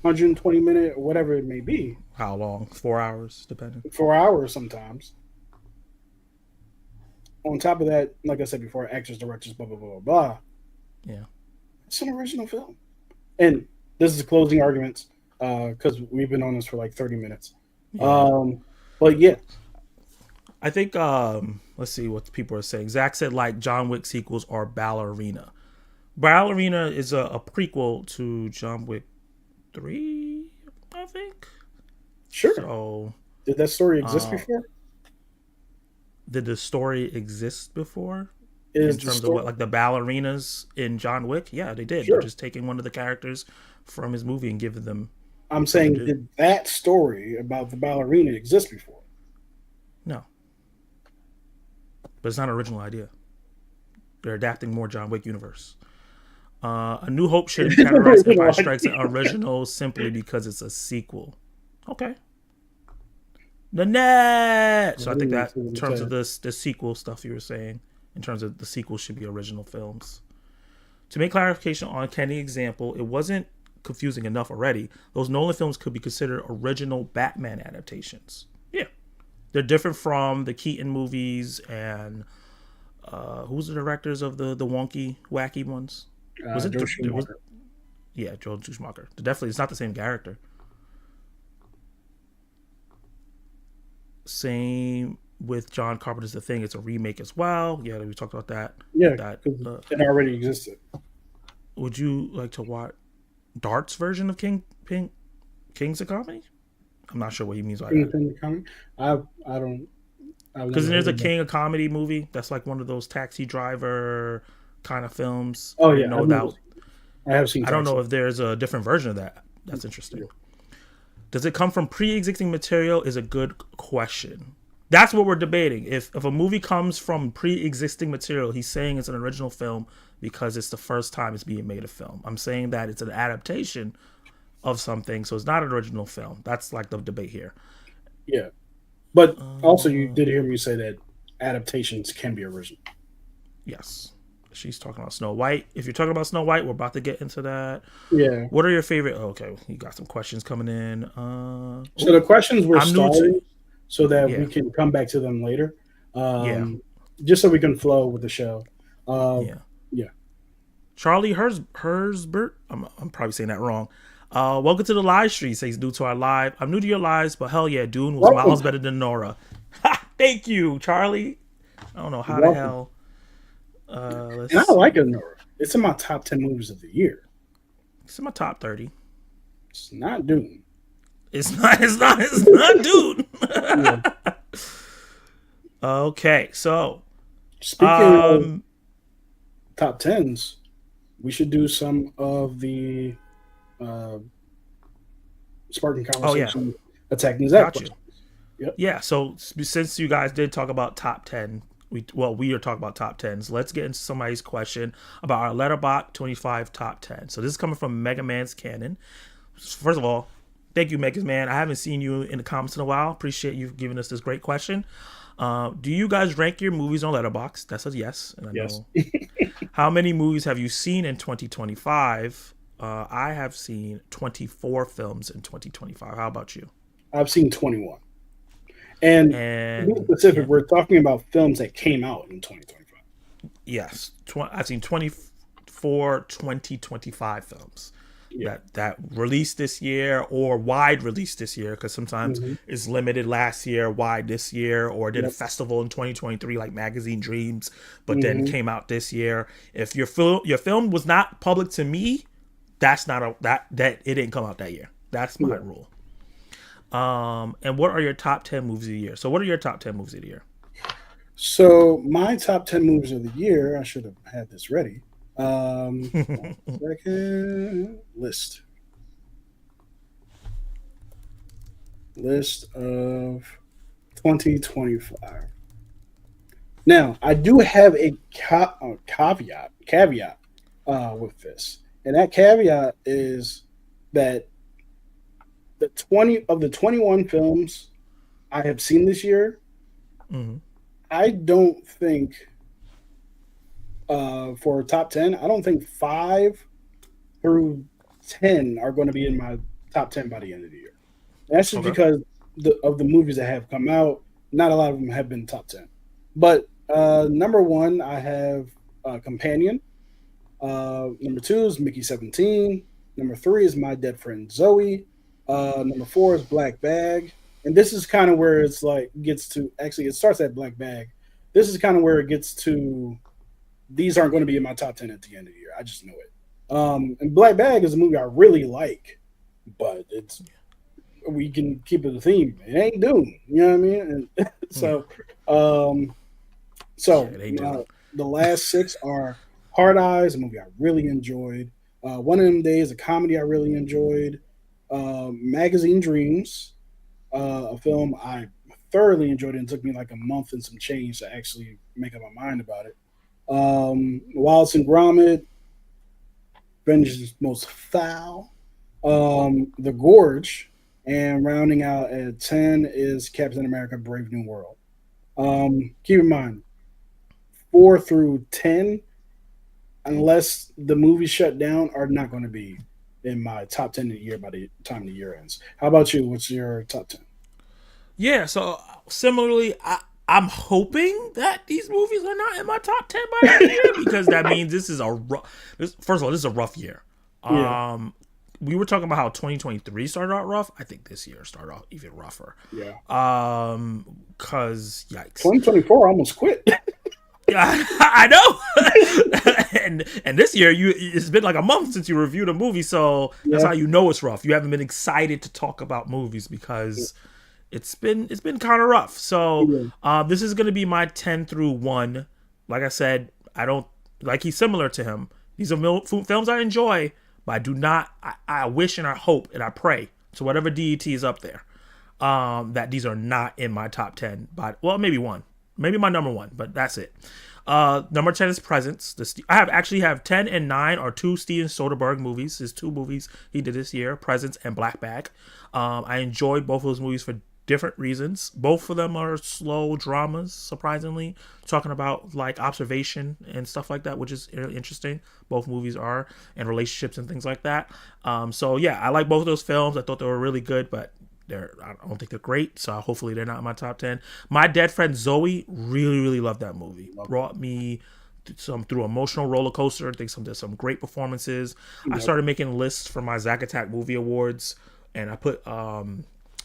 120-minute, or whatever it may be, How long? 4 hours, depending. 4 hours sometimes. On top of that, like I said before, actors, directors, blah blah blah blah blah. Yeah. It's an original film, and this is closing arguments because we've been on this for like 30 minutes. Yeah. But yeah, I think let's see what people are saying. Zach said like John Wick sequels are Ballerina. Ballerina is a prequel to John Wick 3, I think. sure. So Did that story exist uh, before? did the story exist before? In Is the terms of story what, like the ballerinas in John Wick? Yeah, they did. They're sure? just taking one of the characters from his movie and giving them I'm what to saying, do. did that story about the ballerina exist before? No, but it's not an original idea. They're adapting more John Wick universe. A New Hope shouldn't be categorized Empire Strikes an original simply because it's a sequel. Okay. Nanette. So I think that in terms of the sequel stuff you were saying, in terms of the sequel should be original films. To make clarification on Kenny's example, it wasn't confusing enough already. Those Nolan films could be considered original Batman adaptations. Yeah. They're different from the Keaton movies and who's the directors of the wonky, wacky ones? Was it Joe it was Schumacher. Yeah, Joel Schumacher. Definitely, it's not the same character. Same with John Carpenter's The Thing. It's a remake as well. Yeah, we talked about that. Yeah, That because it already existed. would you like to watch Dart's version of King's a Comedy? I'm not sure what he means by that. Anything coming? I don't. I've Because never there's heard a of that. King of Comedy movie that's like one of those taxi driver kind of films. Oh I yeah, didn't know that. I have seen. I don't know Taxi. if there's a different version of that. That's interesting. Does it come from pre-existing material? Is a good question. That's what we're debating. If a movie comes from pre-existing material, he's saying it's an original film because it's the first time it's being made a film. I'm saying that it's an adaptation of something, so it's not an original film. That's like the debate here. Yeah, but also you did hear me say that adaptations can be original. Yes. She's talking about Snow White. If you're talking about Snow White, we're about to get into that. Yeah. What are your favorite? Oh, okay, you got some questions coming in. So the questions we're I'm new to- starting so that Yeah. we can come back to them later. Yeah. Just so we can flow with the show. Yeah. Yeah. Charlie Hersbert. I'm probably saying that wrong. Welcome to the live stream. Says new to our live. I'm new to your lives, but hell yeah, Dune was Welcome. miles better than Nora. Thank you, Charlie. I don't know how Welcome. the hell. Let's And I like it, Nora. It's in my top 10 movies of the year. It's in my top 30. It's not Dune. It's not, dude. Yeah. Okay, so Speaking of top 10s, we should do some of the Spartan conversation attacking Zach. got you. Yeah, so since you guys did talk about top 10, we are talking about top 10s. Let's get into somebody's question about our Letterboxd 25 top 10. So this is coming from Mega Man's Canon. First of all, thank you, Megas Man. I haven't seen you in the comments in a while. Appreciate you giving us this great question. Do you guys rank your movies on Letterboxd? That says yes. And I Yes. know. How many movies have you seen in 2025? I have seen 24 films in 2025. How about you? I've seen 21. And to be specific, we're talking about films that came out in 2025. Yes. I've seen 24 2025 films. Yeah. That released this year or wide released this year, because sometimes it's limited last year, wide this year, or did a festival in 2023 like Magazine Dreams, but then came out this year. If your film was not public to me, that's not that it didn't come out that year. That's my rule. And what are your top 10 movies of the year? So what are your top 10 movies of the year? So my top 10 movies of the year, I should have had this ready. 1 second. List of 2025. Now, I do have a caveat with this. And that caveat is that the 21 films I have seen this year, I don't think for top 10, I don't think 5 through 10 are going to be in my top 10 by the end of the year. And that's just because of the movies that have come out. Not a lot of them have been top 10. But number 1, I have Companion. Number 2 is Mickey 17. Number 3 is My Dead Friend Zoe. Number 4 is Black Bag. And this is kind of where it's like gets to, actually it starts at Black Bag. This is kind of where it gets to, these aren't going to be in my top 10 at the end of the year. I just know it. And Black Bag is a movie I really like, but we can keep it a theme. It ain't Dune, you know what I mean? And the last 6 are Hard Eyes, a movie I really enjoyed. One of Them Days, a comedy I really enjoyed. Magazine Dreams, a film I thoroughly enjoyed, and it took me like a month and some change to actually make up my mind about it. Wallace and Gromit, Vengeance Most Foul, The Gorge, and rounding out at 10 is Captain America: Brave New World. Keep in mind, 4 through 10, unless the movies shut down, are not going to be in my top 10 of the year by the time the year ends. How about you? What's your top 10? Yeah, so similarly, I'm hoping that these movies are not in my top 10 by the end of the year, because that means this is first of all, this is a rough year. Yeah. we were talking about how 2023 started out rough. I think this year started out even rougher. Yeah. Cause yikes. 2024 almost quit. I know. and this year it's been like a month since you reviewed a movie, so that's Yeah. how you know it's rough. You haven't been excited to talk about movies because it's been kind of rough. So this is gonna be my 10 through 1. Like I said, I don't like he's similar to him. These are films I enjoy, but I do not. I wish and I hope and I pray to whatever DET is up there that these are not in my top 10. But well, maybe one, maybe my number 1, but that's it. Number 10 is Presence. I actually have 10 and 9 are 2 Steven Soderbergh movies. His 2 movies he did this year, Presence and Black Bag. I enjoyed both of those movies for different reasons. Both of them are slow dramas, surprisingly, talking about like observation and stuff like that, which is really interesting. Both movies are, and relationships and things like that. So yeah, I like both of those films. I thought they were really good, but I don't think they're great, so hopefully they're not in my top 10. My Dead Friend Zoe, really loved that movie. Brought me through emotional roller coaster. I think there's some great performances. I started making lists for my Zack Attack Movie Awards, and I put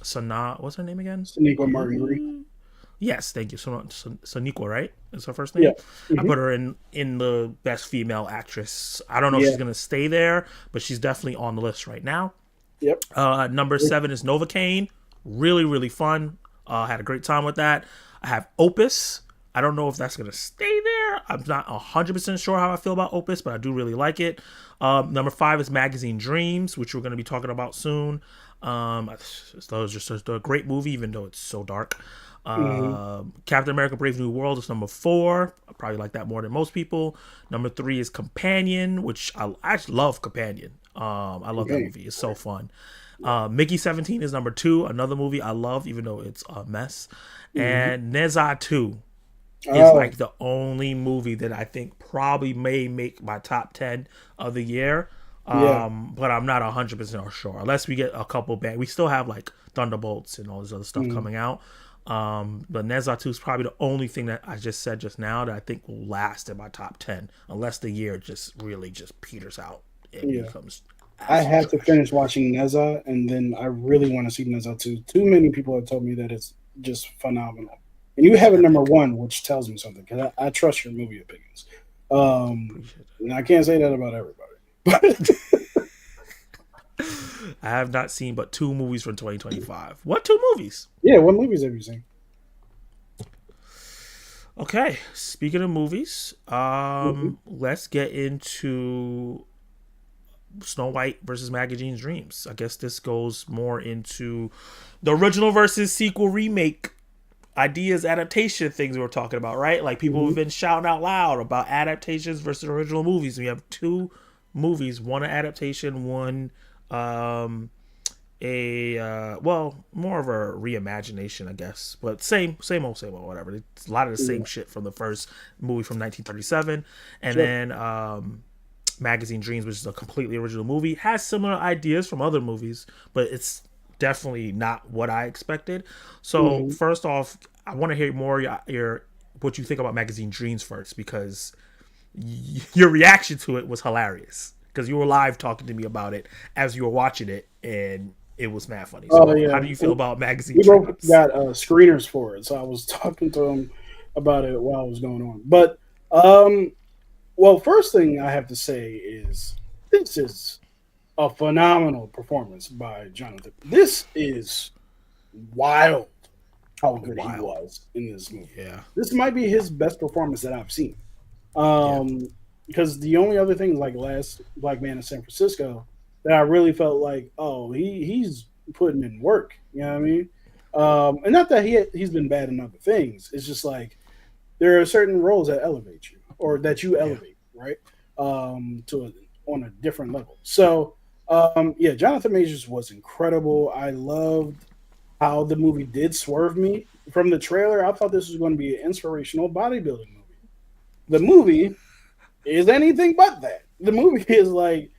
Sana, what's her name again? Sonequa Martin Green. Yes, thank you. Sonequa, right? Is her first name? Yeah. Mm-hmm. I put her in the best female actress. I don't know if she's gonna stay there, but she's definitely on the list right now. Yep. Number 7 is Novocaine. Really fun. Had a great time with that. I have Opus. I don't know if that's going to stay there. I'm not 100% sure how I feel about Opus, but I do really like it. Number 5 is Magazine Dreams, which we're going to be talking about soon. It's just a great movie, even though it's so dark. Captain America Brave New World is number 4. I probably like that more than most people. Number 3 is Companion, which I actually love Companion. I love that movie. It's so fun. Mickey 17 is number 2, another movie I love, even though it's a mess. And Neza 2 is like the only movie that I think probably may make my top 10 of the year. But I'm not 100% sure. Unless we get a couple back. We still have like Thunderbolts and all this other stuff coming out. But Neza 2 is probably the only thing that I just said just now that I think will last in my top 10, unless the year just really just peters out. It becomes I have to finish watching Neza, and then I really want to see Neza 2. Too many people have told me that it's just phenomenal. And you have it number 1, which tells me something, because I trust your movie opinions. And I can't say that about everybody. But I have not seen but 2 movies from 2025. What 2 movies? Yeah, what movies have you seen? Okay, speaking of movies, let's get into Snow White versus Magazine's Dreams. I guess this goes more into the original versus sequel remake ideas, adaptation things we were talking about, right? Like people have been shouting out loud about adaptations versus original movies. We have 2 movies, one an adaptation, one more of a reimagination, I guess, but same old, whatever. It's a lot of the same shit from the first movie from 1937, and then Magazine Dreams, which is a completely original movie, has similar ideas from other movies, but it's definitely not what I expected. So first off, I want to hear more your what you think about Magazine Dreams first, because your reaction to it was hilarious, because you were live talking to me about it as you were watching it, and it was mad funny. So how do you feel about Magazine Dreams? We both got screeners for it, so I was talking to him about it while it was going on. But well, first thing I have to say is this is a phenomenal performance by Jonathan. This is wild how good he was in this movie. Yeah, this might be his best performance that I've seen. Because the only other thing, like last Black Man in San Francisco, that I really felt like, oh, he's putting in work. You know what I mean? And not that he's been bad in other things. It's just like there are certain roles that elevate you, or that you elevate, right? On a different level. So, Jonathan Majors was incredible. I loved how the movie did swerve me. From the trailer, I thought this was going to be an inspirational bodybuilding movie. The movie is anything but that. The movie is like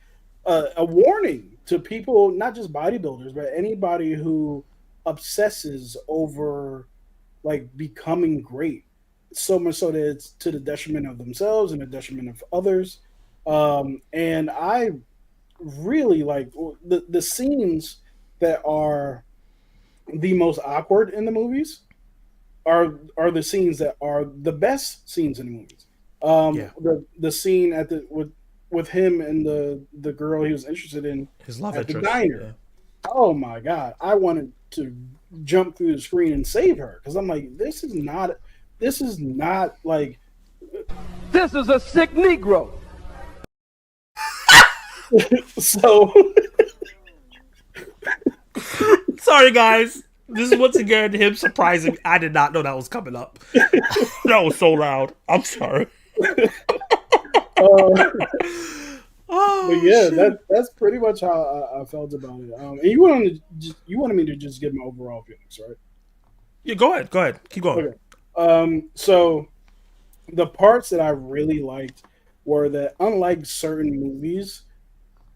a warning to people, not just bodybuilders, but anybody who obsesses over like becoming great, so much so that it's to the detriment of themselves and the detriment of others. And I really like the scenes that are the most awkward in the movies are the scenes that are the best scenes in the movies. Yeah, The scene at the with him and the girl he was interested in his love at the interest. diner. Yeah. Oh my god, I wanted to jump through the screen and save her because I'm like, this is not like This is a sick Negro. so. Sorry, guys. This is once again him surprising me. I did not know that was coming up. That was so loud. I'm sorry. uh, But Oh yeah, shit. that's pretty much how I felt about it. And you wanted me to just give my overall feelings, right? Yeah, go ahead. Go ahead. Keep going. Okay. So the parts that I really liked were that unlike certain movies,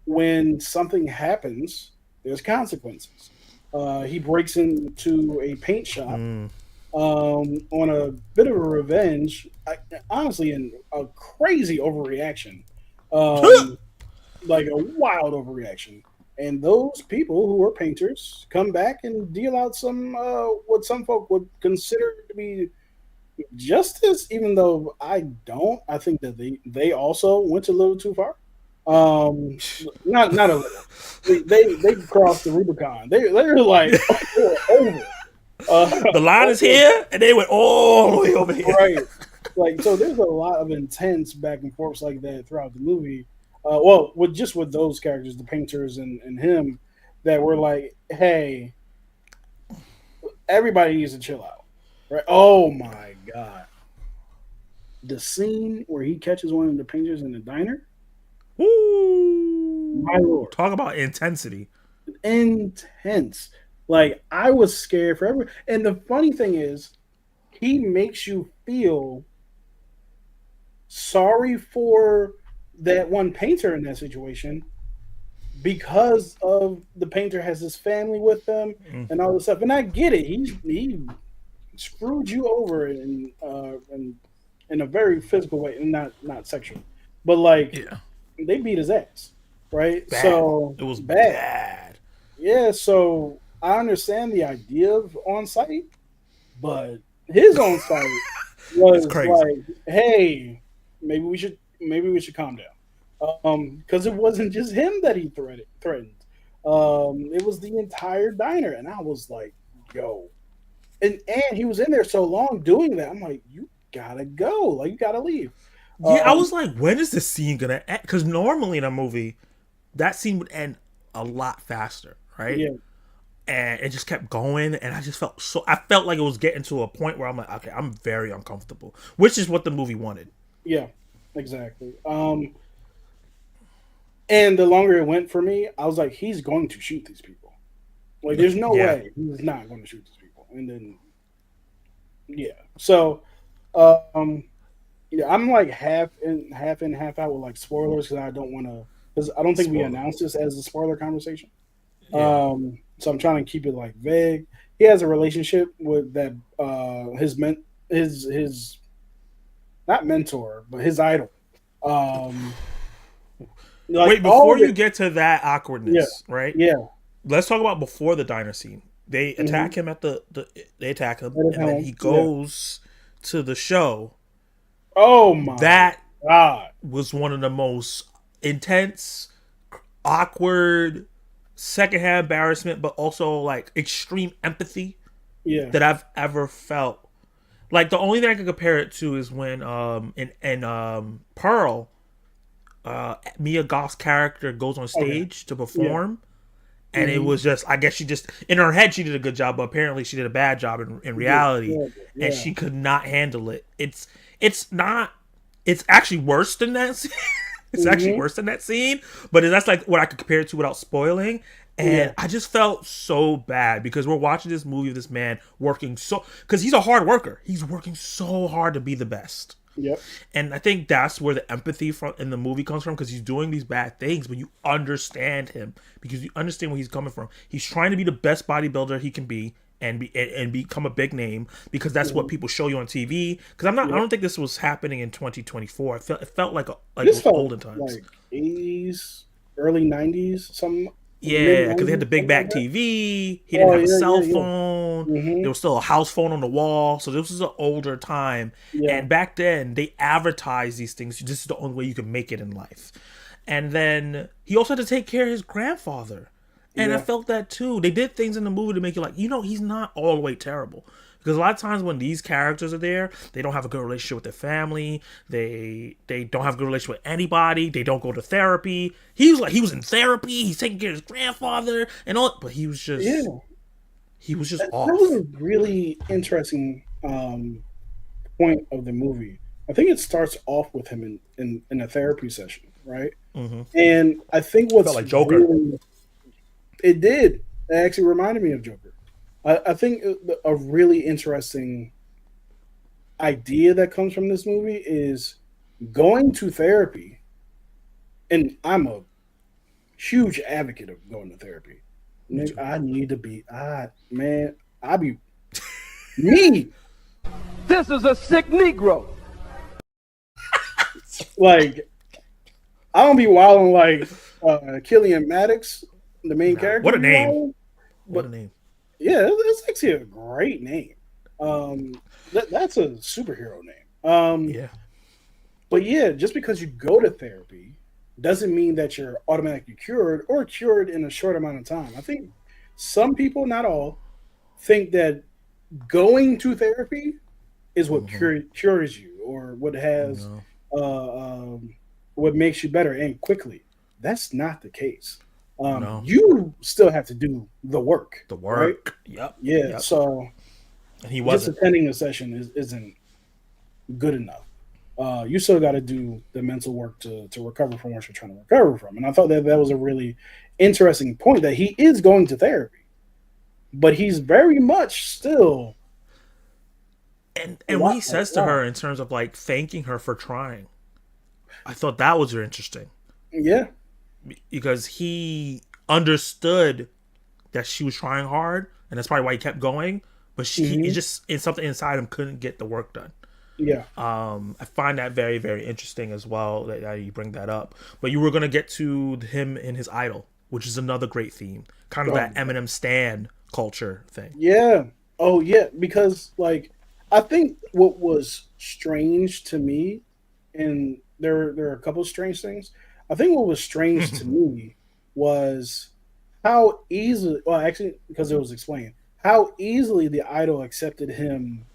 when something happens, there's consequences. He breaks into a paint shop Mm. on a bit of a revenge, honestly, in a crazy overreaction. Um, like a wild overreaction. And those people who are painters come back and deal out some what some folk would consider to be justice, even though I don't. I think that they also went a little too far. Not a little. They crossed the Rubicon. They're like they were over. The line is Over, here, and they went all the way over here. right. Like so, there's a lot of intense back and forth like that throughout the movie. Well, with those characters, the painters and him, that were like, hey, everybody needs to chill out, right? Oh my god, the scene where he catches one of the painters in the diner, my Ooh. lord, Talk about intensity. intense. Like I was scared for everyone. And the funny thing is, he makes you feel sorry for that one painter in that situation because of the painter has his family with them Mm. and all this stuff. And I get it. He screwed you over in a very physical way, and not sexual, but like Yeah. they beat his ass, right? Bad. So It was bad. bad. Yeah. So I understand the idea of on site, but his on site It's was crazy. like, hey, maybe we should calm down. Because it wasn't just him that he threatened. It was the entire diner, and I was like, yo, and he was in there so long doing that. I'm like, you gotta go, like you gotta leave. Yeah, I Um, was like, when is this scene gonna end? Because normally in a movie, that scene would end a lot faster, right? yeah, And it just kept going, and I felt like it was getting to a point where I'm like, okay, I'm very uncomfortable, which is what the movie wanted. yeah, exactly. And the longer it went for me, I was like, he's going to shoot these people. Like, there's no Yeah. way he's not going to shoot these people. And then, yeah. So, um, yeah, I'm like half in, half out with like spoilers because I don't want to, because I don't think we Spoiler. announced this as a spoiler conversation. Yeah. So I'm trying to keep it like vague. He has a relationship with that his not mentor but his idol. Um, like Wait, all before of you it, get to that yeah, awkwardness, right? yeah. Let's talk about before the diner scene. They Mm-hmm. attack him at the they attack him, At his and then he home, yeah. goes to the show. Oh my That god, was one of the most intense, awkward, secondhand embarrassment, but also like extreme empathy yeah, that I've ever felt. Like the only thing I can compare it to is when in Pearl, Mia Goth's character goes on okay, stage to yeah, perform, and it mm-hmm. was just, I guess she just in her head she did a good job, but apparently she did a bad job in He did reality, horrible, and yeah, she could not handle it. It's not. It's actually worse than that. It's actually mm-hmm. worse than that scene, but that's like what I could compare it to without spoiling. Yeah, And I just felt so bad because we're watching this movie of this man working so, because he's a hard worker. He's working so hard to be the best. yep, And I think that's where the empathy from in the movie comes from, because he's doing these bad things, but you understand him because you understand where he's coming from. He's trying to be the best bodybuilder he can be and become a big name because that's what mm-hmm. people show you on TV. Because I Yep. don't think this was happening in 2024. It felt like it This was felt olden times. like 80s. early '90s, some mid Yeah, because they had the '90s, big something like back that. TV. He didn't Oh have a yeah, cell yeah, yeah. phone. There Hmm. was still a house phone on the wall. So this was an older time. Yeah, And back then, they advertised these things. This is the only way you can make it in life. And then he also had to take care of his grandfather. And I yeah, felt that too. They did things in the movie to make you like, he's not all the way terrible. Because a lot of times when these characters are there, they don't have a good relationship with their family. They don't have a good relationship with anybody. They don't go to therapy. He was in therapy. He's taking care of his grandfather and all, but yeah. he was just That was off. a really interesting point of the movie. I think it starts off with him in a therapy session, right? And I think Felt what's like Joker. really it did. It actually reminded me of Joker. I think a really interesting idea that comes from this movie is going to therapy, and I'm a huge advocate of going to therapy. Me too. I need to be, man, I be me. This is a sick Negro. Like, I don't be wilding like Killian Maddox, the main Nah, character. what a Be name! wilding. What a But name! yeah, it's actually a great name. That's a superhero name. Yeah. But yeah, just because you go to therapy doesn't mean that you're automatically cured or cured in a short amount of time. I think some people, not all, think that going to therapy is what cures you or what has No. uh, what makes you better and quickly. That's not the case. No. You still have to do the work, The right? work. Yep. Yeah. Yep. So And he just wasn't. attending a session isn't good enough. You still got to do the mental work to recover from what you're trying to recover from. And I thought that was a really interesting point that he is going to therapy, but he's very much still And what he says to her in terms of like thanking her for trying, I thought that was interesting yeah, because he understood that she was trying hard, and that's probably why he kept going. But it just it's something inside him couldn't get the work done. yeah. I find that very, very interesting as well that you bring that up. But you were gonna get to him and his idol, which is another great theme, kind of that Eminem Stan culture thing. Yeah. Oh, yeah. Because, like, I think what was strange to me, and there are a couple of strange things. I think what was strange to me was how easily, well, actually, because it was explained, how easily the idol accepted him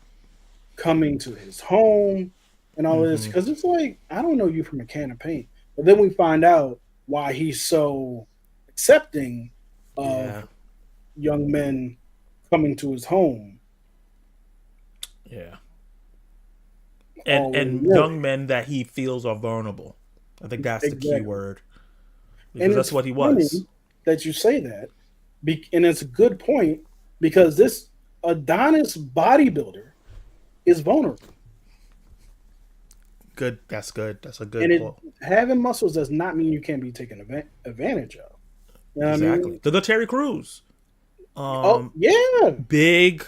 coming to his home and all of this. Because it's like, I don't know you from a can of paint. But then we find out why he's so accepting Yeah, of young men coming to his home. yeah. Oh, And really? young men that he feels are vulnerable. I think that's the key Exactly. word And because it's that's what he funny was. that you say that, and it's a good point because this Adonis bodybuilder is vulnerable, Good. That's good. That's a and good it quote. having muscles does not mean you can't be taken advantage of. You know what I Exactly. mean? The Terry Crews. Oh yeah. Big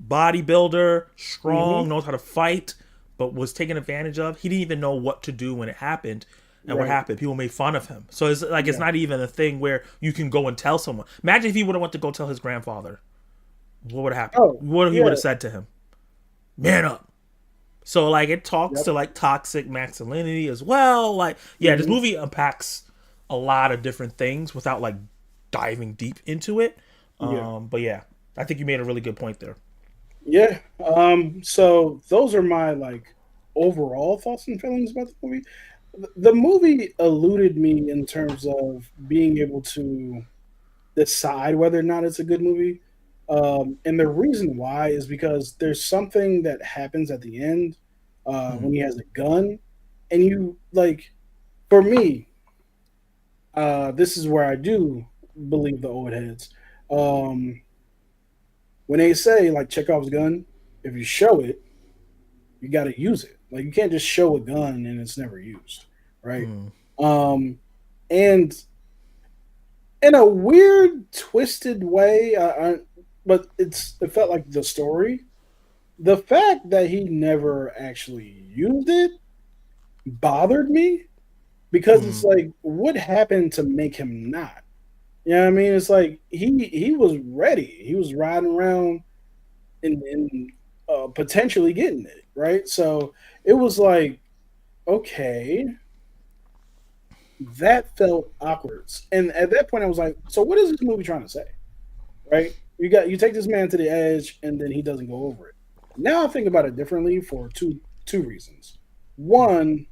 bodybuilder, strong, Hmm. knows how to fight, but was taken advantage of. He didn't even know what to do when it happened. And what Right. happened? People made fun of him. So it's like it's Yeah. not even a thing where you can go and tell someone. Imagine if he would have went to go tell his grandfather. What would have happened? Oh What he would yeah. have said to him? Man up. So like it talks Yep. to like toxic masculinity as well. Like yeah, this Hmm. movie unpacks a lot of different things without like diving deep into it. Yeah. But yeah, I think you made a really good point there. Yeah. So those are my like overall thoughts and feelings about the movie. The movie eluded me in terms of being able to decide whether or not it's a good movie. And the reason why is because there's something that happens at the end Hmm. when he has a gun, and you like, for me, this is where I do believe the old heads. Um, when they say like Chekhov's gun, if you show it, you got to use it. Like you can't just show a gun and it's never used, right? Hmm. Um, and in a weird, twisted way, but it felt like the story. The fact that he never actually used it bothered me because it's like, what happened to make him not? You know what I mean? It's like he was ready. He was riding around and potentially getting it right. So it was like, okay, that felt awkward. And at that point, I was like, so what is this movie trying to say? Right? You take this man to the edge, and then he doesn't go over it. Now I think about it differently for two reasons. One,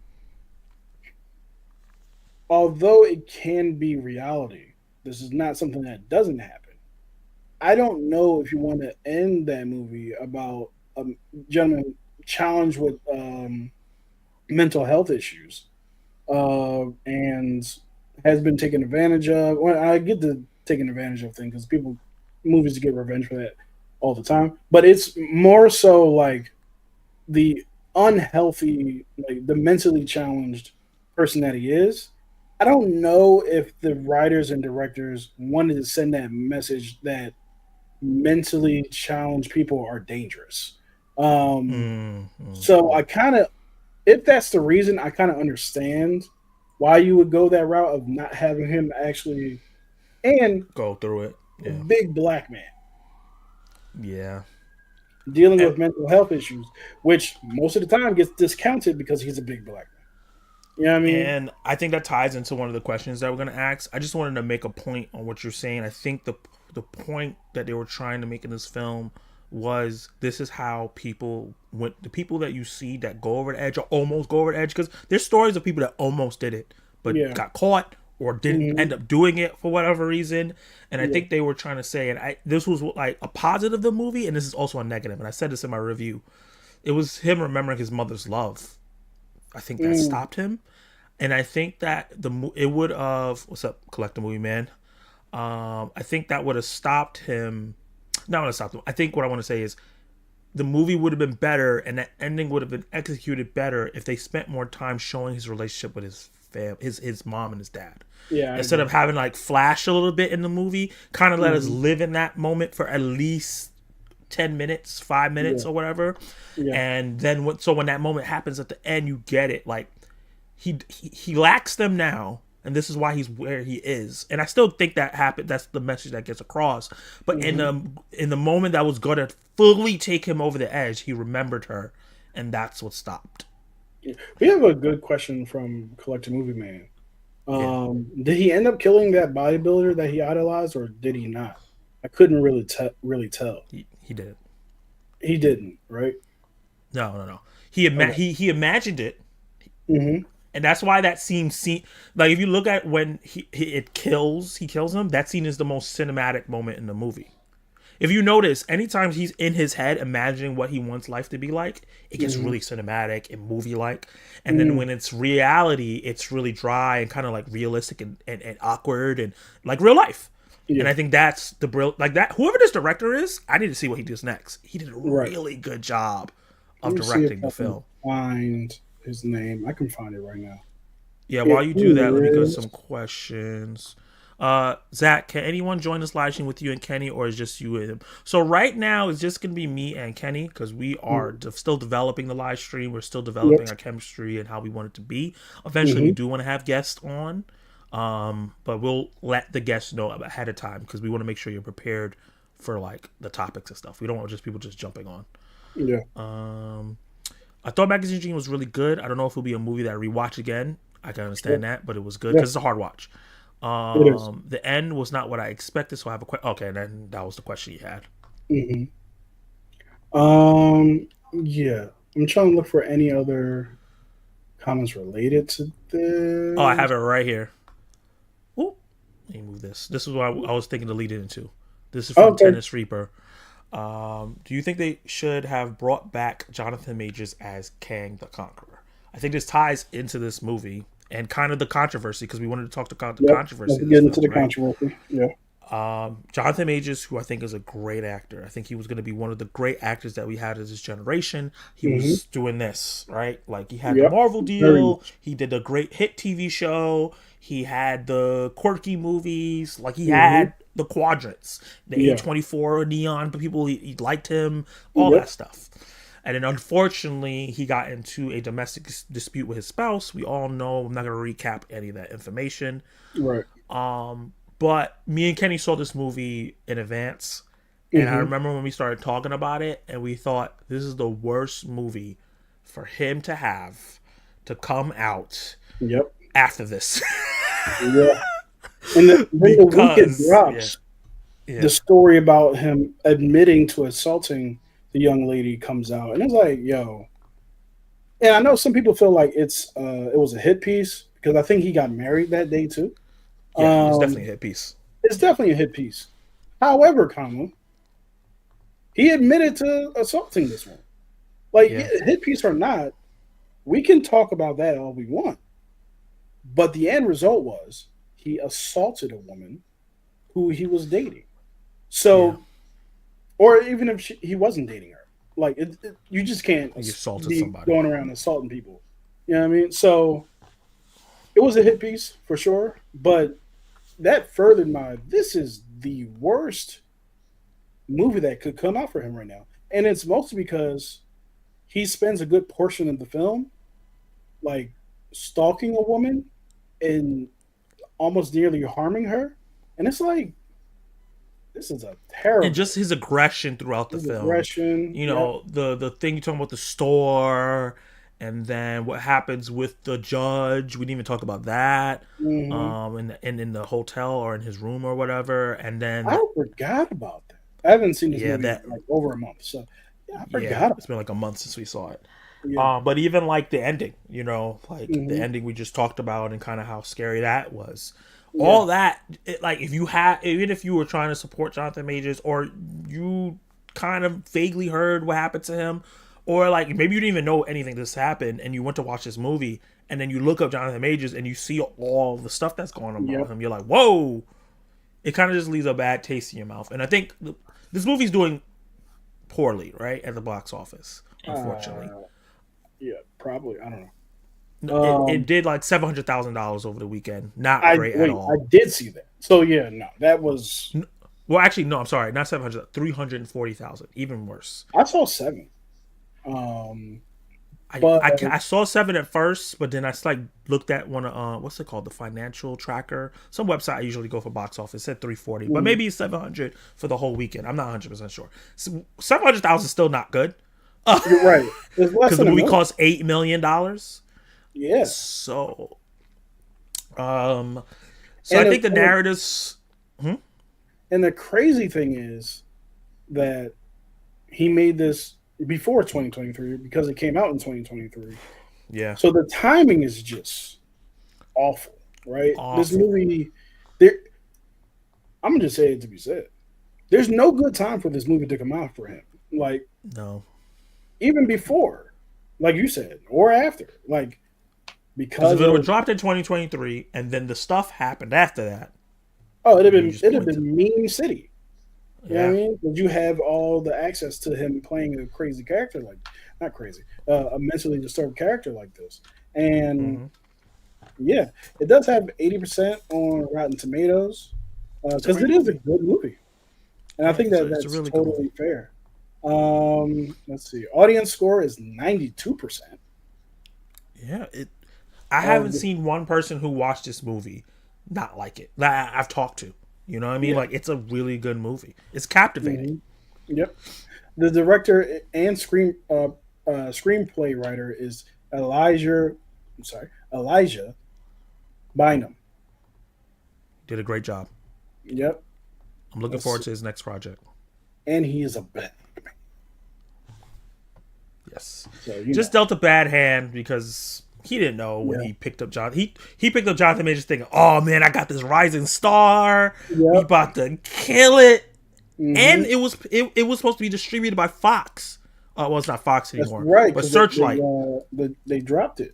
although it can be reality, this is not something that doesn't happen. I don't know if you want to end that movie about a gentleman challenged with mental health issues and has been taken advantage of. Well, I get the taken advantage of thing because people movies get revenge for that all the time, but it's more so like the unhealthy, like the mentally challenged person that he is. I don't know if the writers and directors wanted to send that message that mentally challenged people are dangerous. So I kind of, if that's the reason, I kind of understand why you would go that route of not having him actually, and Go through it. a Yeah. big black man Yeah. dealing And, with mental health issues, which most of the time gets discounted because he's a big black man. You know what I mean? and I think that ties into one of the questions that we're going to ask. I just wanted to make a point on what you're saying. I think the point that they were trying to make in this film was this is how people went, the people that you see that go over the edge or almost go over the edge, because there's stories of people that almost did it but Yeah. got caught or didn't end up doing it for whatever reason. And I think they were trying to say, and this was like a positive of the movie, and this is also a negative, and I said this in my review. It was him remembering his mother's love. I think that stopped him. And I think that it would have, what's up, Collector Movie Man? I think that would have stopped him. Not would have stopped him. I think what I want to say is the movie would have been better, and that ending would have been executed better if they spent more time showing his relationship with his mom and his dad. Yeah. Instead of having like flash a little bit in the movie, kind of let us live in that moment for at least 10 minutes, 5 minutes or whatever. Yeah. And then when that moment happens at the end, you get it. Like he lacks them now, and this is why he's where he is. And I still think that happened. That's the message that gets across. But in the moment that was going to fully take him over the edge, he remembered her, and that's what stopped. We have a good question from Collector Movie Man. Did he end up killing that bodybuilder that he idolized, or did he not? I couldn't really tell. He did it. He didn't, right? No. He imagined it. Mm-hmm. And that's why that scene, like if you look at when he kills him, that scene is the most cinematic moment in the movie. If you notice, anytime he's in his head imagining what he wants life to be like, it gets really cinematic and movie-like. And then when it's reality, it's really dry and kind of like realistic and awkward and like real life. Yeah. And I think that's like that. Whoever this director is, I need to see what he does next. He did a really good job of directing the film. Find his name. I can find it right now. Yeah, while you do that, let me go to some questions. Zach, can anyone join this live stream with you and Kenny, or is just you and him? So right now it's just gonna be me and Kenny because we are still developing the live stream. We're still developing our chemistry and how we want it to be. Eventually, we do want to have guests on, but we'll let the guests know ahead of time because we want to make sure you're prepared for like the topics and stuff. We don't want just people just jumping on. Yeah. I thought Magazine Dream was really good. I don't know if it'll be a movie that I rewatch again. I can understand that, but it was good because it's a hard watch. The end was not what I expected, so I have a question. Okay, and then that was the question you had. Yeah, I'm trying to look for any other comments related to this. Oh, I have it right here. Ooh, let me move this. This is what I was thinking to lead it into. This is from Tennis Reaper. Do you think they should have brought back Jonathan Majors as Kang the Conqueror? I think this ties into this movie and kind of the controversy because we wanted to talk about the controversy. Let's get into the controversy. Yeah. Jonathan Majors, who I think is a great actor. I think he was going to be one of the great actors that we had as this generation. He was doing this, right? Like he had the Marvel deal. He did a great hit TV show. He had the quirky movies. Like he had the quadrants, the A24 neon people. He liked him, all that stuff. And then unfortunately, he got into a domestic dispute with his spouse. We all know. I'm not going to recap any of that information. Right. But me and Kenny saw this movie in advance. And I remember when we started talking about it, and we thought this is the worst movie for him to have to come out Yep. after this. Yeah. And then the week it drops, the story about him admitting to assaulting the young lady comes out, and it's like, yo. And I know some people feel like it was a hit piece because I think he got married that day too. Yeah, it's definitely a hit piece. It's definitely a hit piece. However, he admitted to assaulting this one. Like, hit piece or not, we can talk about that all we want. But the end result was he assaulted a woman who he was dating. So, or even if he wasn't dating her, like you just can't he assaulted be somebody. Going around assaulting people. You know what I mean? So it was a hit piece for sure, but that furthered this is the worst movie that could come out for him right now. And it's mostly because he spends a good portion of the film like stalking a woman and almost nearly harming her. And it's like, this is a terrible. And just his aggression throughout the film. Aggression, you know, the thing you're talking about, the store, and then what happens with the judge. We didn't even talk about that. And in the hotel or in his room or whatever. And then I forgot about that. I haven't seen this movie in like over a month, so I forgot. It's been like a month since we saw it. Yeah. But even like the ending, you know, like the ending we just talked about and kind of how scary that was. All that, like even if you were trying to support Jonathan Majors or you kind of vaguely heard what happened to him, or like maybe you didn't even know anything this happened and you went to watch this movie and then you look up Jonathan Majors and you see all the stuff that's going on with him, you're like, whoa! It kind of just leaves a bad taste in your mouth. And I think this movie's doing poorly, right, at the box office, unfortunately. Yeah, probably. I don't know. It did like $700,000 over the weekend. Not great at all. I did see that. So yeah, no, that was. Well, actually, no. I'm sorry, not 700. 340,000. Even worse. I saw 7. I saw 7 at first, but then I looked at one of what's it called, the financial tracker, some website I usually go for box office. It said 340, but maybe it's 700 for the whole weekend. I'm not 100% sure. 700,000 is still not good. You're right, because the movie cost $8 million. Yeah. So, I think the narratives. And the crazy thing is that he made this before 2023 because it came out in 2023. Yeah. So the timing is just awful, right? Awful. This movie, I'm gonna just say it to be said. There's no good time for this movie to come out for him. Like, no. Even before, like you said, or after, like. Because if it would dropped in 2023 and then the stuff happened after that. Oh, it'd have been Meme City. You know what I mean? Because you have all the access to him playing a crazy character not crazy, a mentally disturbed character like this. And it does have 80% on Rotten Tomatoes because it is a good movie. And I think that's really totally fair. Let's see. Audience score is 92%. Yeah, I haven't seen one person who watched this movie not like it. That I've talked to. You know what I mean? Like, it's a really good movie. It's captivating. Yep. The director and screenplay writer is Elijah Bynum. Did a great job. Yep. I'm looking forward to his next project. And he is a bad man. Yes. So, dealt a bad hand because he didn't know when he picked up John. He picked up Jonathan Majors thinking, "Oh man, I got this rising star. We about to kill it." And it was supposed to be distributed by Fox. Well, it's not Fox anymore. That's right, but Searchlight. They dropped it.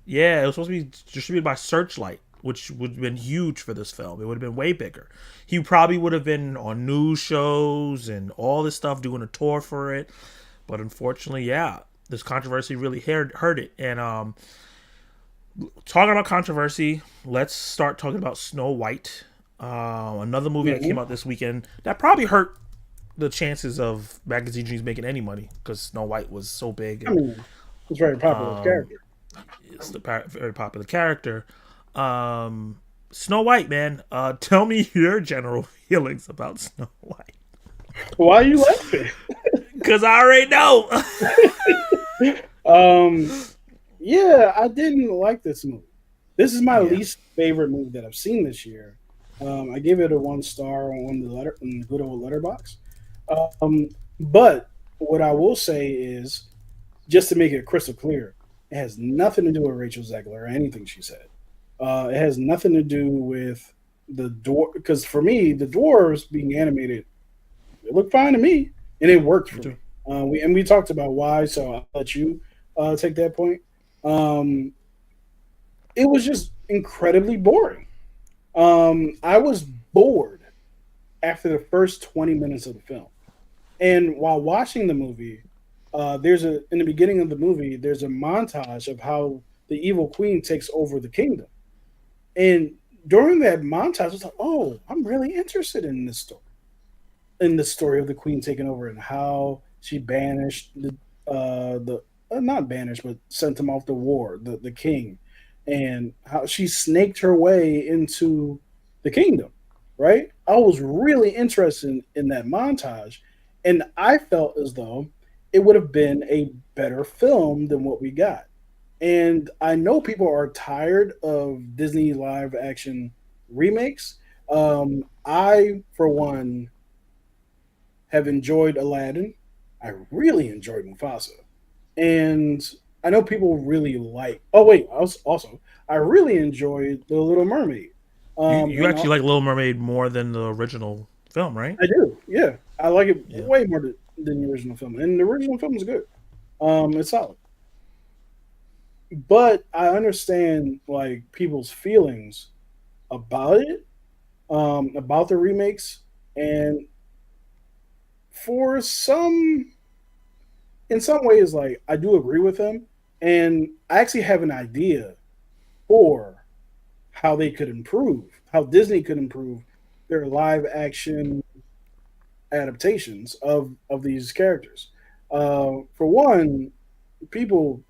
Yeah, it was supposed to be distributed by Searchlight, which would have been huge for this film. It would have been way bigger. He probably would have been on news shows and all this stuff, doing a tour for it. But unfortunately, this controversy really hurt it. And talking about controversy, let's start talking about Snow White. Another movie that came out this weekend that probably hurt the chances of Magazine Dreams making any money because Snow White was so big I and mean, it's very popular character. it's a very popular character. Snow White, man. Tell me your general feelings about Snow White. Why are you laughing? Because I already know. Yeah, I didn't like this movie. This is my Yeah. least favorite movie that I've seen this year. I gave it a 1 star on the good old letterbox. But what I will say is, just to make it crystal clear, it has nothing to do with Rachel Zegler or anything she said. It has nothing to do with the door, because for me, the dwarves being animated, it looked fine to me, and it worked Me for too. me. We talked about why, so I'll let you take that point. Um, it was just incredibly boring. I was bored after the first 20 minutes of the film. And while watching the movie, there's a in the beginning of the movie, there's a montage of how the evil queen takes over the kingdom. And during that montage, I was like, "Oh, I'm really interested in the story of the queen taking over and how she banished the not banished, but sent him off to war, the king, and how she snaked her way into the kingdom." Right? I was really interested in that montage, and I felt as though it would have been a better film than what we got. And I know people are tired of Disney live action remakes. I, for one, have enjoyed Aladdin. I really enjoyed Mufasa, and I know people really like. Oh wait, I really enjoyed The Little Mermaid. You And actually like Little Mermaid more than the original film, right? I do, yeah, I like it Yeah. way more than the original film, and the original film is good. It's solid, but I understand like people's feelings about it, about the remakes, and for some in some ways, like I do agree with him, and I actually have an idea for how they could improve, how Disney could improve their live action adaptations of these characters. For one, people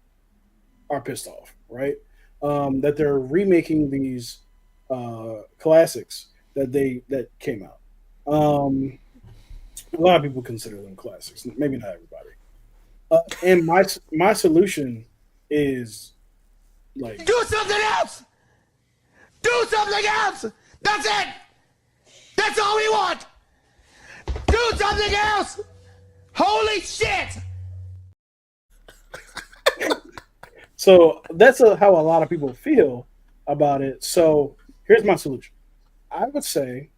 are pissed off, right? That they're remaking these classics that came out. Um, a lot of people consider them classics, maybe not everybody. And my solution is like, Do something else! Do something else! That's it! That's all we want! Do something else! Holy shit! so that's how a lot of people feel about it. So here's my solution. I would say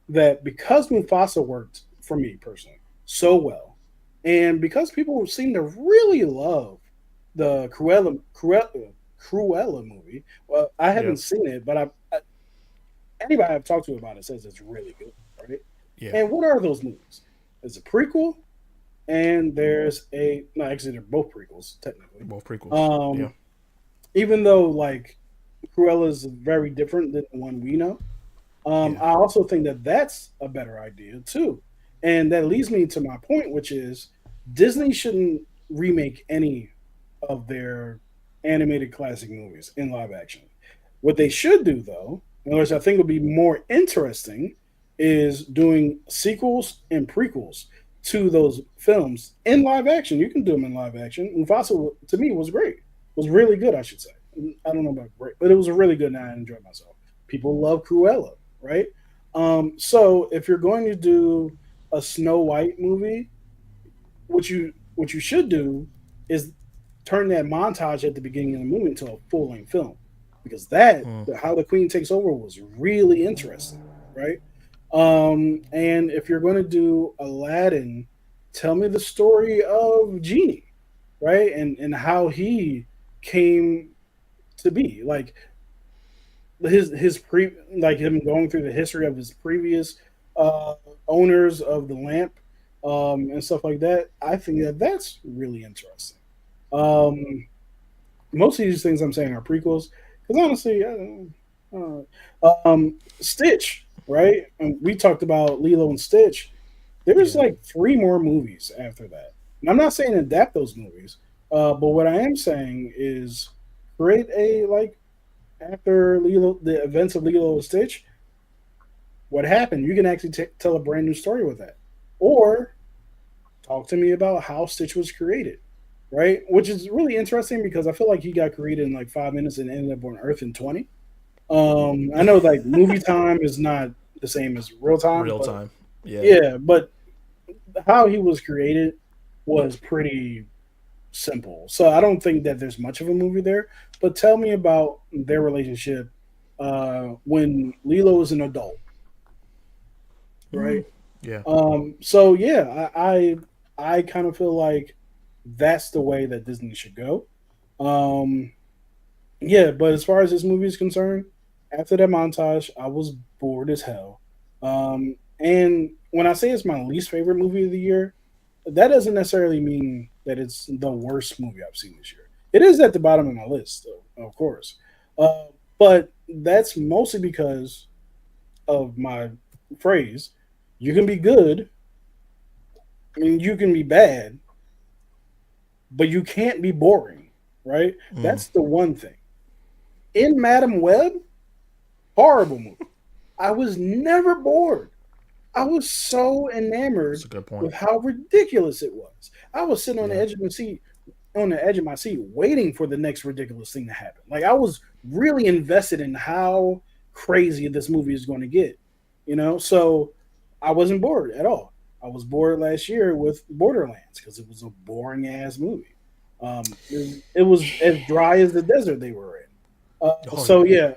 that because Mufasa worked for me personally so well, and because people seem to really love the Cruella movie, well, I Yeah. haven't seen it, but anybody I've talked to about it says it's really good, right? Yeah. And what are those movies? There's a prequel, and there's a no, actually they're both prequels technically. Both prequels. Yeah. Um, Even though like Cruella is very different than the one we know, Yeah. I also think that that's a better idea too, and that leads me to my point, which is Disney shouldn't remake any of their animated classic movies in live action. What they should do, though, which I think would be more interesting, is doing sequels and prequels to those films in live action. You can do them in live action. Mufasa, to me, was great. Was really good, I should say. I don't know about great, but it was a really good, and I enjoyed myself. People love Cruella, right? So if you're going to do a Snow White movie, what you should do is turn that montage at the beginning of the movie into a full length film, because how the Queen takes over was really interesting, right? And if you're going to do Aladdin, tell me the story of Genie, right? And how he came to be, like his pre like him going through the history of his previous uh, owners of the lamp, and stuff like that. I think that that's really interesting. Um, Most of these things I'm saying are prequels because honestly, Stitch, right? And we talked about Lilo and Stitch. There's Yeah. like three more movies after that. And I'm not saying adapt those movies, but what I am saying is create a like after Lilo, the events of Lilo and Stitch. What happened? You can actually tell a brand new story with that, or talk to me about how Stitch was created, right? Which is really interesting because I feel like he got created in like 5 minutes and ended up on Earth in 20. I know like movie time is not the same as real time, Real but time. Yeah. yeah, but how he was created was pretty simple. So I don't think that there's much of a movie there. But tell me about their relationship when Lilo was an adult, right? Yeah. So yeah, I kind of feel like that's the way that Disney should go. Um, yeah, but as far as this movie is concerned, after that montage, I was bored as hell. And when I say it's my least favorite movie of the year, that doesn't necessarily mean that it's the worst movie I've seen this year. It is at the bottom of my list, though, of course. Uh, but that's mostly because of my phrase. You can be good, I mean, you can be bad, but you can't be boring, right? Mm, That's the one thing. In Madam Web, horrible movie. I was never bored. I was so that's enamored a good point. with how ridiculous it was. I was sitting Yeah. on the edge of my seat, waiting for the next ridiculous thing to happen. Like I was really invested in how crazy this movie is going to get. So I wasn't bored at all. I was bored last year with Borderlands because it was a boring ass movie. It was as dry as the desert they were in. Oh So yeah. yeah,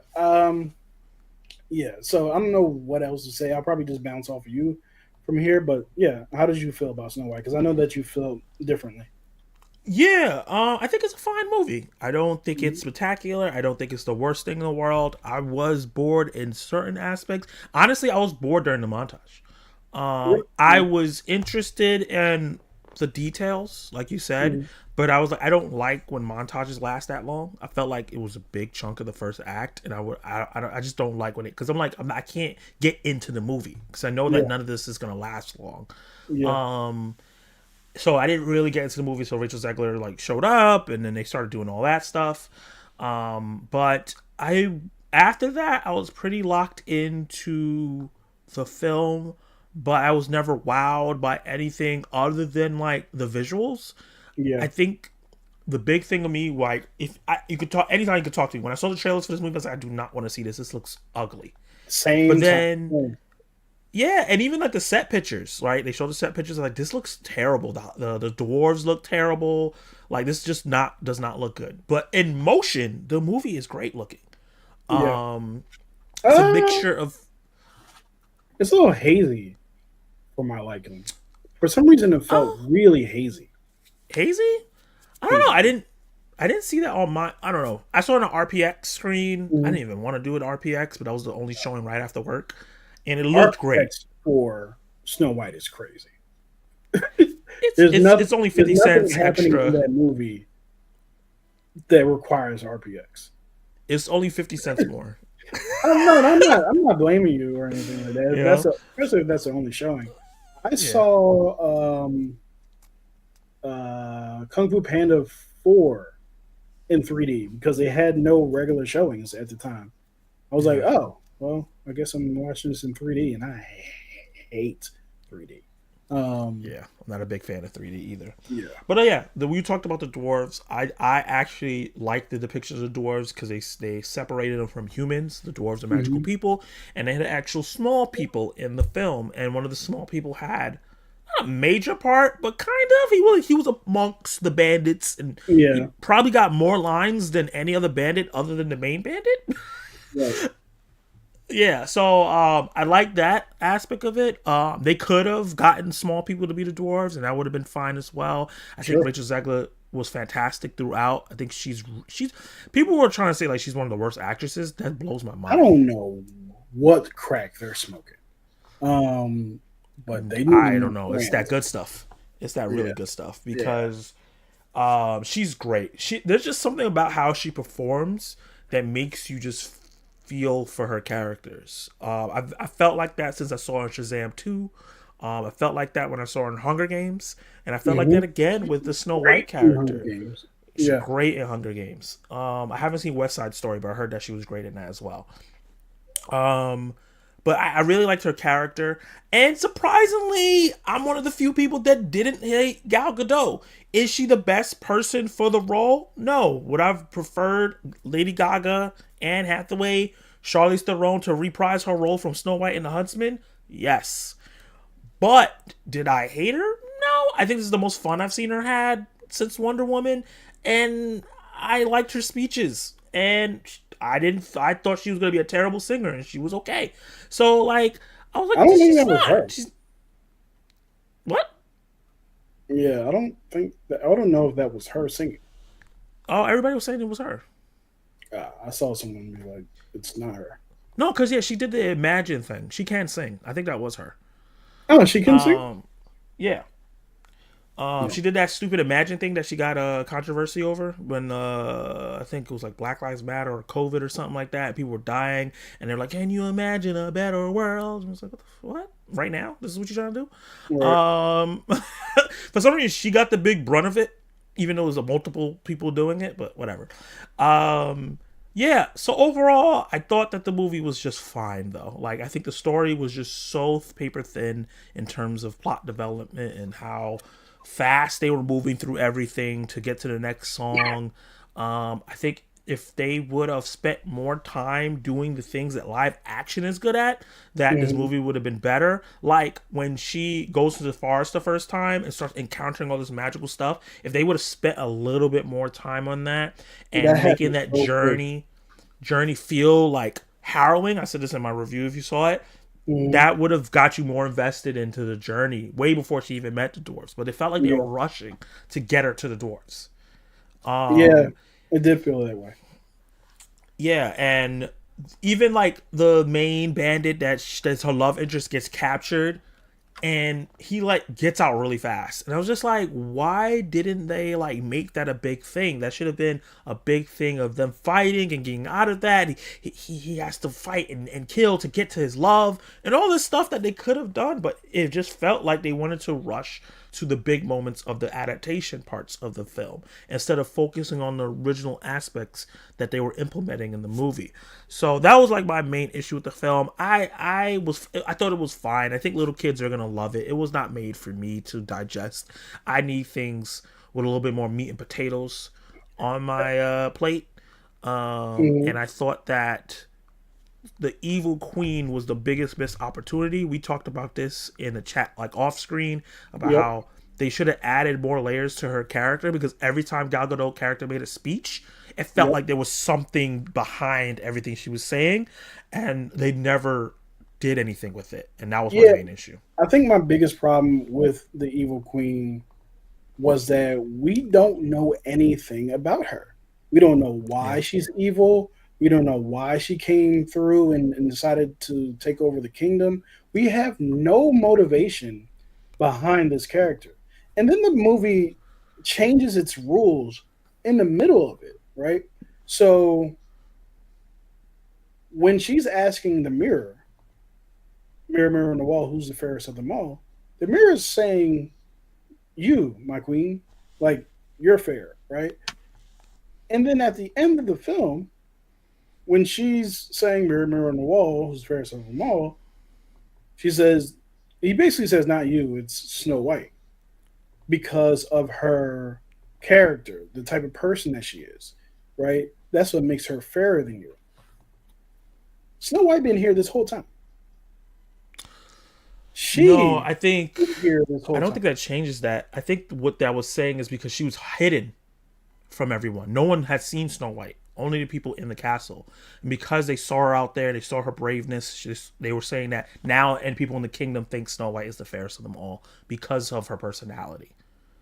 yeah. So I don't know what else to say. I'll probably just bounce off of you from here. But yeah, how did you feel about Snow White? Because I know that you feel differently. Yeah, I think it's a fine movie. I don't think it's Mhm. spectacular. I don't think it's the worst thing in the world. I was bored in certain aspects. Honestly, I was bored during the montage. Yeah. I was interested in the details, like you said, Mhm. but I was like, I don't like when montages last that long. I felt like it was a big chunk of the first act, and I just don't like when it because I'm like I can't get into the movie because I know that Yeah. none of this is gonna last long. Yeah. Um, so I didn't really get into the movie. So Rachel Zegler like showed up, and then they started doing all that stuff. But I after that I was pretty locked into the film, but I was never wowed by anything other than like the visuals. Yeah. I think the big thing of me, like, you could talk anytime you could talk to me. When I saw the trailers for this movie, I was like, I do not want to see this. This looks ugly. But Same time. then yeah, and even like the set pictures, right? They showed the set pictures like this looks terrible. The dwarves look terrible. Like this just not does not look good. But in motion, the movie is great looking. Yeah. Um, it's a Uh, mixture of it's a little hazy for my liking. For some reason, it felt uh really hazy. hazy. I don't know. Hazy. I didn't see that on my. I don't know. I saw it on an RPX screen. I Mhm. didn't even want to do it RPX, but that was the only showing right after work, and it looked great. Architects for Snow White is crazy. There's nothing. It's only There's 50 nothing cents happening in extra. that movie that requires RPX. It's only 50 cents more. I'm not. I'm not. I'm not blaming you or anything like that. You know? Especially if that's the only showing. I Yeah. saw Kung Fu Panda 4 in 3D because they had no regular showings at the time. I was like, Yeah. oh, well, I guess I'm watching this in 3D, and I hate 3D. Yeah, I'm not a big fan of 3D either. Yeah, But yeah, we talked about the dwarves. I actually like the depictions of dwarves because they separated them from humans. The dwarves are magical hmm people, and they had actual small people in the film. And one of the small people had not a major part, but kind of. He was amongst the bandits, and he yeah, probably got more lines than any other bandit other than the main bandit. right, Yeah, so I like that aspect of it. They could have gotten small people to be the dwarves, and that would have been fine as well. I think sure. Rachel Zegler was fantastic throughout. I think she's. People were trying to say like she's one of the worst actresses. That blows my I mind. don't know what crack they're smoking, um, but they need to I don't move know. It's that brands. good stuff. It's that Yeah, really good stuff yeah, because she's great. There's just something about how she performs that makes you just feel for her characters. I felt like that since I saw her in Shazam 2. I felt like that when I saw her in Hunger Games, and I felt like that Mm-hmm. again with the Snow White Great in Hunger character. Games. She's Yeah. great in Hunger Games. I haven't seen West Side Story, but I heard that she was great in that as well. Um, but I really liked her character, and surprisingly, I'm one of the few people that didn't hate Gal Gadot. Is she the best person for the role? No. Would I've preferred Lady Gaga, Anne Hathaway, Charlize Theron to reprise her role from Snow White and the Huntsman? Yes. But did I hate her? No. I think this is the most fun I've seen her had since Wonder Woman, and I liked her speeches. And I didn't. I thought she was gonna be a terrible singer, and she was okay. So like, I was I like, don't think she's that was fine. her. She's what? Yeah, I don't think that. I don't know if that was her singing. Oh, everybody was saying it was her. I saw someone be like, "It's not her." No, because yeah, she did the Imagine thing. She can sing. I think that was her. Oh, she can sing. Yeah. No. She did that stupid Imagine thing that she got a controversy over when I think it was like Black Lives Matter or COVID or something like that. People were dying, and they're like, "Can you imagine a better world?" And I was like, "What? Right now? This is what you're trying to do?" Right. For some reason, she got the big brunt of it, even though it was a multiple people doing it. But whatever. Yeah. So overall, I thought that the movie was just fine, though. Like, I think the story was just so paper thin in terms of plot development and how fast they were moving through everything to get to the next song. I think if they would have spent more time doing the things that live action is good at, that this movie would have been better. Like when she goes to the forest the first time and starts encountering all this magical stuff, if they would have spent a little bit more time on that and That making happened that so quick. journey feel like harrowing. I said this in my review if you saw it. Mhm. That would have got you more invested into the journey way before she even met the dwarves. But it felt like they Yeah, were rushing to get her to the dwarves. yeah, Um, it did feel that way. yeah, and even like the main bandit that's her love interest gets captured, and he like gets out really fast, and I was just like, why didn't they like make that a big thing? That should have been a big thing of them fighting and getting out of that. He has to fight and kill to get to his love and all this stuff that they could have done, but it just felt like they wanted to rush to the big moments of the adaptation parts of the film instead of focusing on the original aspects that they were implementing in the movie. So that was like my main issue with the film. I thought it was fine. I think little kids are gonna love it. It was not made for me to digest. I need things with a little bit more meat and potatoes on my plate. Mhm. And I thought that the evil queen was the biggest missed opportunity. We talked about this in the chat, like off screen, about Yep. how they should have added more layers to her character because every time Gal Gadot character made a speech, it felt Yep. like there was something behind everything she was saying, and they never did anything with it, and that was my Yeah, main issue. I think my biggest problem with the Evil Queen was that we don't know anything about her. We don't know why Yeah, she's evil. We don't know why she came through and decided to take over the kingdom. We have no motivation behind this character. And then the movie changes its rules in the middle of it, right? So when she's asking the mirror, mirror, mirror on the wall, who's the fairest of them all? The mirror is saying, "You, my queen, like you're fair, right?" And then at the end of the film, when she's saying "Mirror, mirror on the wall, who's the fairest of them all," she says, he basically says, "Not you, it's Snow White," because of her character, the type of person that she is, right? That's what makes her fairer than you. Snow White been here this whole time. no, She I think been here this I whole don't time. think that changes that. I think what that was saying is because she was hidden from everyone. No one had seen Snow White, only the people in the castle. And because they saw her out there, they saw her braveness. They were saying that now, and people in the kingdom think Snow White is the fairest of them all because of her personality.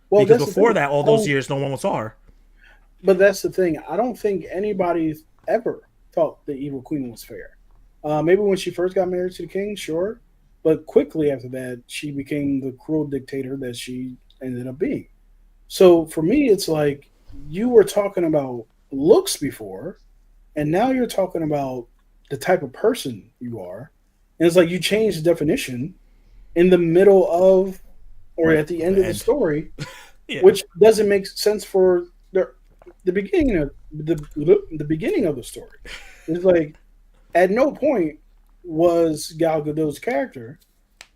Well, Because that's the before thing. that, all I those don't, years, no one saw her. but that's the thing. I don't think anybody ever thought the Evil Queen was fair. Maybe when she first got married to the king, sure, but quickly after that, she became the cruel dictator that she ended up being. So for me, it's like you were talking about looks before, and now you're talking about the type of person you are, and it's like you change the definition, in the middle of or Right. at the end The of the end. story, Yeah. which doesn't make sense for the beginning of the beginning of the story. It's like at no point was Gal Gadot's character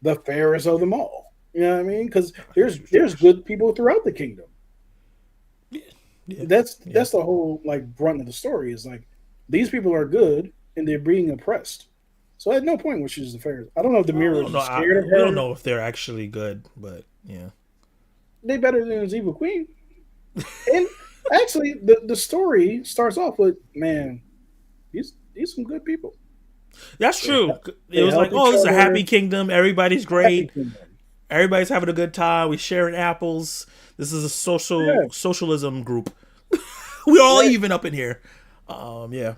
the fairest of them all. You know what I mean? Because She was there's trash. good people throughout the kingdom. Yeah. Yeah. Yeah. That's the whole like brunt of the story is like these people are good and they're being oppressed. So at no point was she the fairest. I don't know if the Well, mirror we was don't know. just scared of We don't her. know if they're actually good, but yeah. They better than his evil queen. And actually, the story starts off with man, these some good people. That's They true. It they was like, help each oh, this is a happy other. kingdom. Everybody's Happy great. kingdom. Everybody's having a good time. We sharing apples. This is a Yeah, socialism group. We all right. even up in here. Yeah.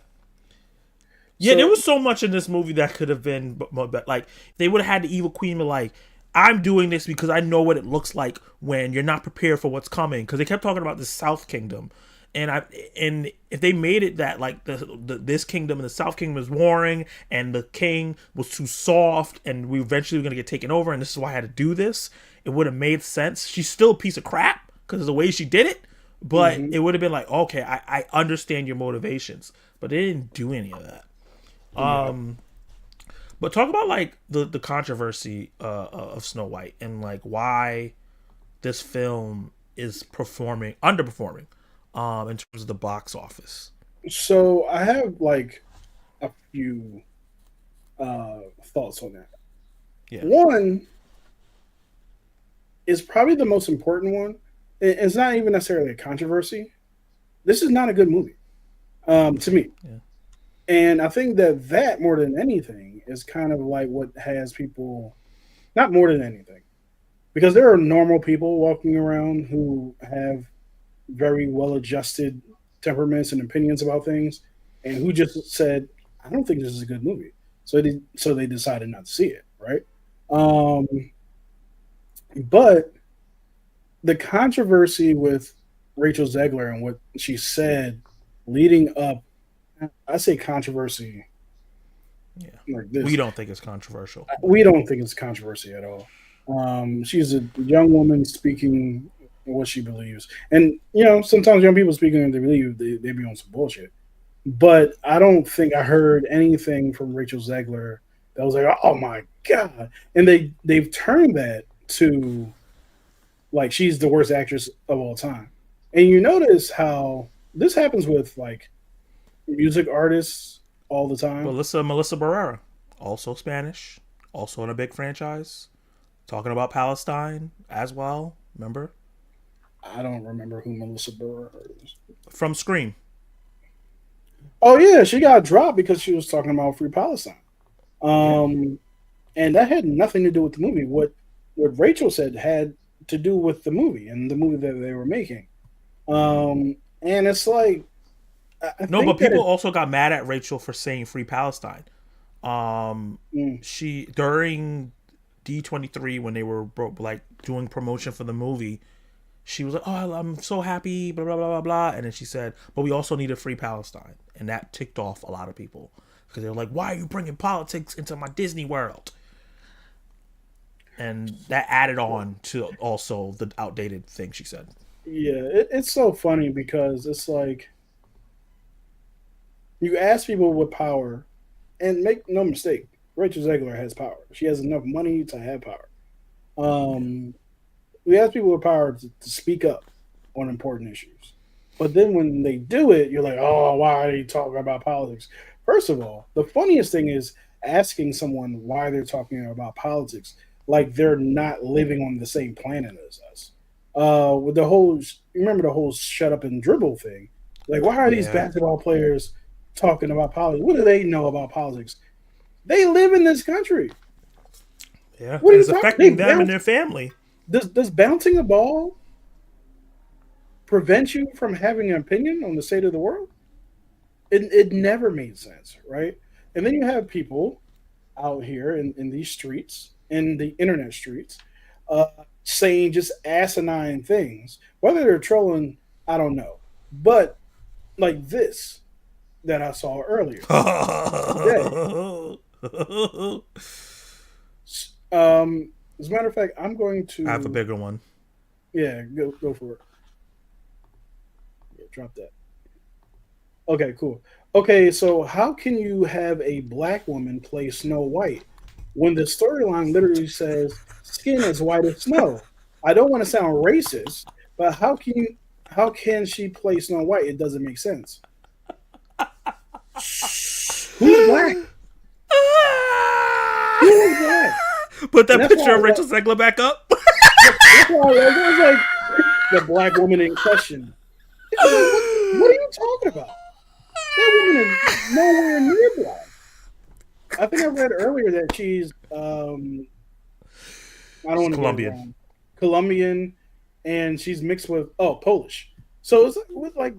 Yeah, there So was so much in this movie that could have been, like, they would have had the evil queen be like, I'm doing this because I know what it looks like when you're not prepared for what's coming. Because they kept talking about the South Kingdom, and if they made it that like this kingdom and the South Kingdom is warring, and the king was too soft, and we eventually were gonna get taken over, and this is why I had to do this, it would have made sense. She's still a piece of crap because of the way she did it, but mhm. it would have been like, okay, I understand your motivations, but they didn't do any of that. Yeah. But talk about like the controversy of Snow White and like why this film is performing underperforming in terms of the box office. So I have like a few thoughts on that. Yeah. One is probably the most important one. It's not even necessarily a controversy. This is not a good movie to Okay. me, Yeah. and I think that more than anything is kind of like what has people not more than anything because there are normal people walking around who have very well adjusted temperaments and opinions about things, and who just said, "I don't think this is a good movie," so they decided not to see it, right? Um, but the controversy with Rachel Zegler and what she said leading up, I say controversy Yeah. like We this. don't think it's controversial. We don't think it's controversy at all. She's a young woman speaking what she believes, and sometimes young people speaking what they believe, they be on some bullshit. But I don't think I heard anything from Rachel Zegler that was like, oh my god, and they've turned that to like she's the worst actress of all time. And you notice how this happens with like music artists all the time. Melissa Barrera, also Spanish, also in a big franchise, talking about Palestine as well. Remember I don't remember who Melissa Burr is. from Scream. Oh yeah, she got dropped because she was talking about free Palestine. Yeah. Um, and that had nothing to do with the movie. What Rachel said had to do with the movie and the movie that they were making. And it's like I No, but think that people also got mad at Rachel for saying free Palestine. mm, She during D23 when they were like doing promotion for the movie, she was like, "Oh, I'm so happy," blah blah blah blah blah, and then she said, "But we also need a free Palestine," and that ticked off a lot of people because they were like, "Why are you bringing politics into my Disney World?" And that added on to also the outdated thing she said. yeah, it's so funny because it's like you ask people with power, and make no mistake, Rachel Zegler has power. She has enough money to have power. Yeah. Um, we ask people with power to speak up on important issues. But then when they do it, you're like, oh, why are they talking about politics? First of all, the funniest thing is asking someone why they're talking about politics like they're not living on the same planet as us. With the whole, you remember the whole shut up and dribble thing? Like, why are these Yeah. basketball players talking about politics? What do they know about politics? They live in this country. Yeah. What are And you it's talking? They affecting them and bounce. their family. Does bouncing a ball prevent you from having an opinion on the state of the world? It never made sense, right? And then you have people out here in these streets, in the internet streets, uh, saying just asinine things. Whether they're trolling, I don't know. But like this that I saw earlier today. As a matter of fact, I'm going I have a to bigger one. go for it. Yeah, drop that. Okay, cool. Okay, so how can you have a black woman play Snow White when the storyline literally says skin as white as snow? I don't want to sound racist, but how can she play Snow White? It doesn't make sense. Who's black? Who is black? Put And that that's why picture of Rachel Zegler back up. that's why it was like the black woman in question. It was like, what are you talking about? That woman is nowhere near black. I think I read earlier that she's I don't She's want to get it Colombian. wrong. Colombian, and she's mixed with Polish. So it's like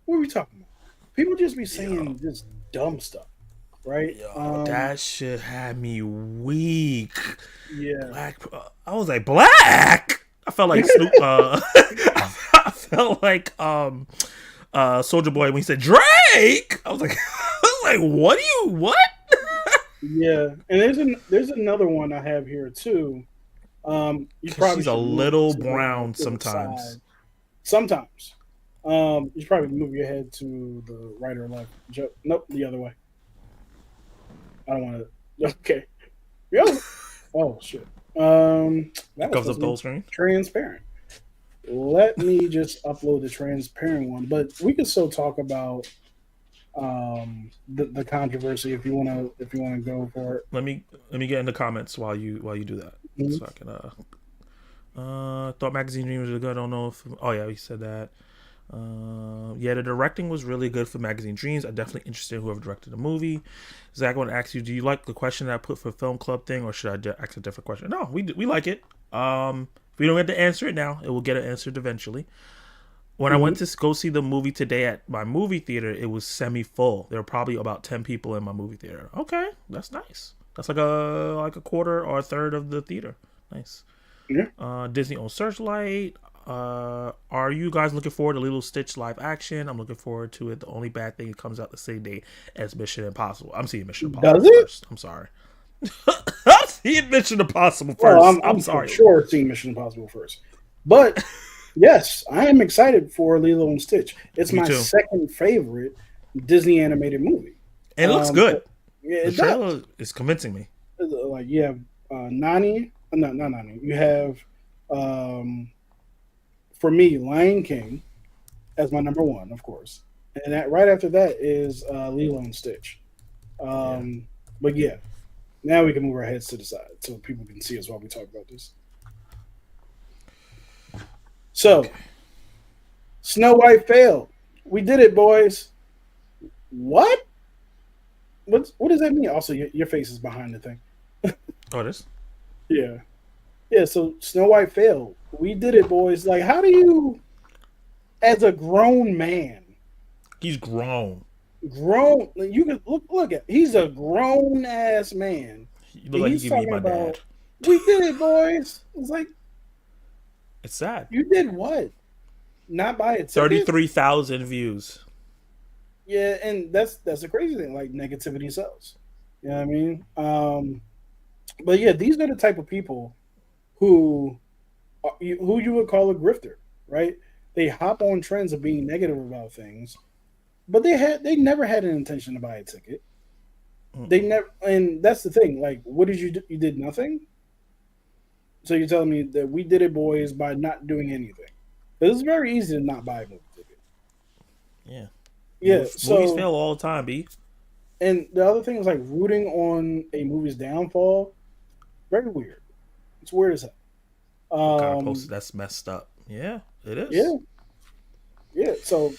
what are we talking about? People just be Yo, saying just dumb stuff, right? yo, that shit had me weak. Yeah. Black. I was like, black. I felt like Snoop. I felt like Soldier Boy when he said Drake. I was like, what? Yeah, and there's another one I have here too. You Because probably she's a should move little to brown the side. sometimes. Sometimes, you should probably move your head to the right or left. Nope, the other way. I don't want to. Okay. Yeah. Oh shit. It That was comes supposed up to the be whole screen. transparent. Let me just upload the transparent one, but we can still talk about the controversy if you wanna go for it. Let me get in the comments while you do that, Mhm. so I can thought magazine dream was really good. I don't know if he said that. Yeah, the directing was really good for Magazine Dreams. I'm definitely interested in whoever directed the movie. Zach, I want to ask you: do you like the question that I put for film club thing, or should I ask a different question? No, we like it. If we don't get to answer it now, it will get answered eventually. When I went Mhm. to go see the movie today at my movie theater, it was semi full. There were probably about 10 people in my movie theater. Okay, that's nice. That's like a quarter or a third of the theater. Nice. Yeah. Disney on Searchlight. Are you guys looking forward to Lilo Stitch live action? I'm looking forward to it. The only bad thing, it comes out the same day as Mission Impossible. I'm seeing Mission Impossible Does it? first. I'm sorry. I'm seeing Mission Impossible Well, first. I'm I'm for sorry. sure seeing Mission Impossible first. But yes, I am excited for Lilo and Stitch. It's Me my too. second favorite Disney animated movie. And it looks good. Yeah, The it does. trailer is convincing me. Like you have Nani, no, not Nani. You have um, for me Lion King as my number one, of course, and that right after that is Lilo and Stitch. Yeah. But yeah, now we can move our heads to the side so people can see us while we talk about this. So, Snow White failed. We did it, boys. What? What does that mean? Also, your face is behind the thing. Oh, this? Yeah. Yeah, so Snow White failed. We did it, boys. Like, how do you, as a grown man, He's grown. you can look at, he's a grown ass man. You And look like he he's could be talking my about, dad. we did it, boys. It's like, It's sad. you did what? Not buy a ticket? 33,000 views. Yeah, and that's a crazy thing. Like negativity sells. You know what I mean? But yeah, these are the type of people who who you would call a grifter, right? They hop on trends of being negative about things, but they never had an intention to buy a ticket. They never, and that's the thing. Like, what did you do? You did nothing. So you're telling me that we did it, boys, by not doing anything. It's very easy to not buy a movie ticket. Yeah. Yeah. Movies So fail all the time, B. and the other thing is like rooting on a movie's downfall. Very weird. It's weird as hell. What kind of post that's messed up? Yeah, it is. Yeah, yeah. So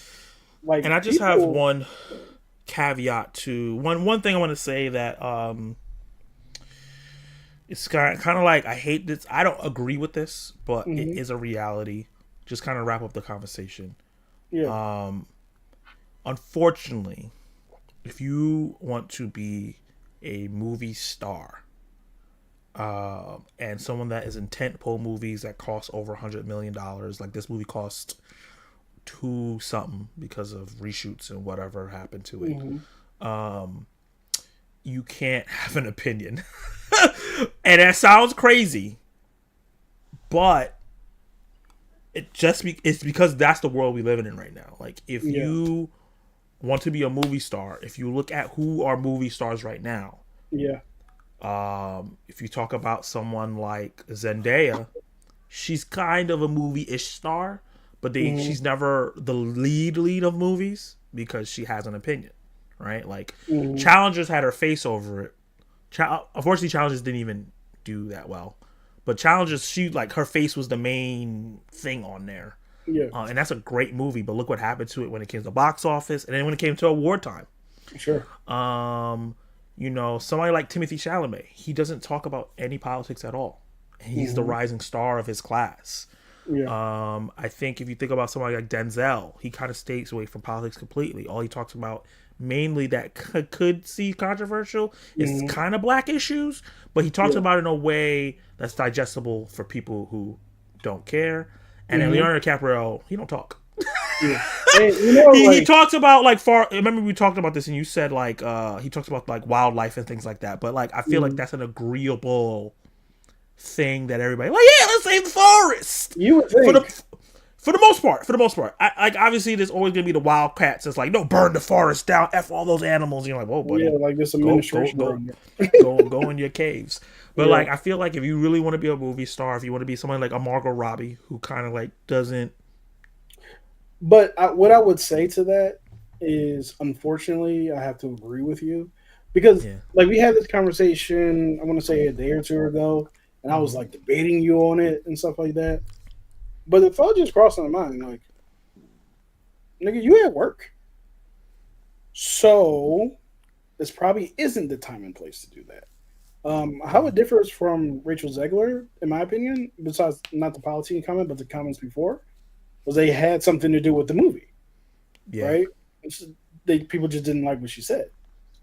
like, And I just have one caveat to one thing I want to say that it's kind of like, I hate this. I don't agree with this, but it is a reality. Just kind of wrap up the conversation. yeah, Unfortunately, if you want to be a movie star, and someone that is in tentpole movies that cost over $100 million, like this movie cost two something because of reshoots and whatever happened to it, you can't have an opinion. And that sounds crazy, but it's because that's the world we live in right now. Like, if Yeah. you want to be a movie star, if you look at who are movie stars right now, Yeah. if you talk about someone like Zendaya, she's kind of a movie-ish star, but she's never the lead of movies because she has an opinion, right? Like, Challengers had her face over it. Unfortunately, Challengers didn't even do that well, but Challengers, she, like, her face was the main thing on there. Yeah. And that's a great movie, but look what happened to it when it came to the box office, and then when it came to award time. Sure. Somebody like Timothy Chalamet, he doesn't talk about any politics at all. He's the rising star of his class. Yeah. I think if you think about somebody like Denzel, he kind of stays away from politics completely. All he talks about mainly that could see controversial is kind of black issues, but he talks about it in a way that's digestible for people who don't care. And then Leonardo DiCaprio, he don't talk. Yeah. And, he talks about, like, remember we talked about this and you said, like, he talks about, like, wildlife and things like that, but, like, I feel like that's an agreeable thing that everybody, like, yeah, let's save the forest. You would think. For the most part, obviously there's always gonna be the wild cats that's like, no, burn the forest down, f all those animals. You're like, whoa, buddy, Yeah, like this administration. go in your caves. But like, I feel like if you really want to be a movie star, if you want to be someone like a Margot Robbie who kind of like doesn't. But what I would say to that is, unfortunately, I have to agree with you because, like, we had this conversation, I want to say a day or two ago, and I was like debating you on it and stuff like that. But the thought just crossed my mind, like, nigga, you at work. So this probably isn't the time and place to do that. How it differs from Rachel Zegler, in my opinion, besides not the policy comment, but the comments before, was they had something to do with the movie. Right? People just didn't like what she said.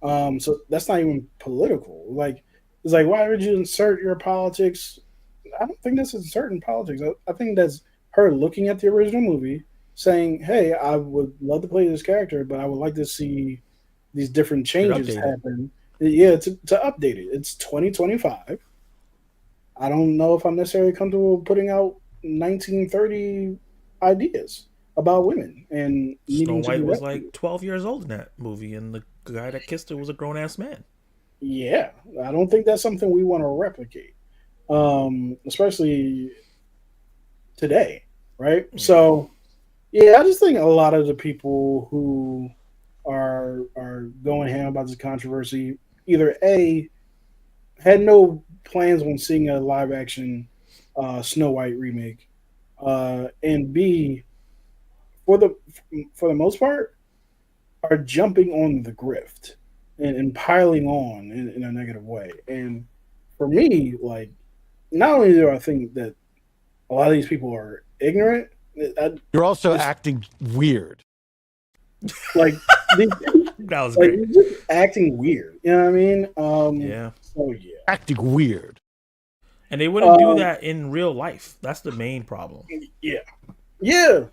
So that's not even political. Like, it's like, why would you insert your politics? I don't think that's inserting politics. I think that's her looking at the original movie, saying, hey, I would love to play this character, but I would like to see these different changes happen. Yeah, to update it. It's 2025. I don't know if I'm necessarily comfortable putting out 1930 ideas about women. And Snow White was like 12 years old in that movie, and the guy that kissed her was a grown-ass man. Yeah, I don't think that's something we want to replicate, especially today, right? Mm-hmm. So, yeah, I just think a lot of the people who are going ham about this controversy either A, had no plans on seeing a live action Snow White remake, and B, for the most part, are jumping on the grift and piling on in a negative way. And for me, like, not only do I think that a lot of these people are ignorant, you're also acting weird. Like, that was great. Like, just acting weird. You know what I mean? Yeah. So yeah, acting weird. And they wouldn't do that in real life. That's the main problem. Yeah. Yeah.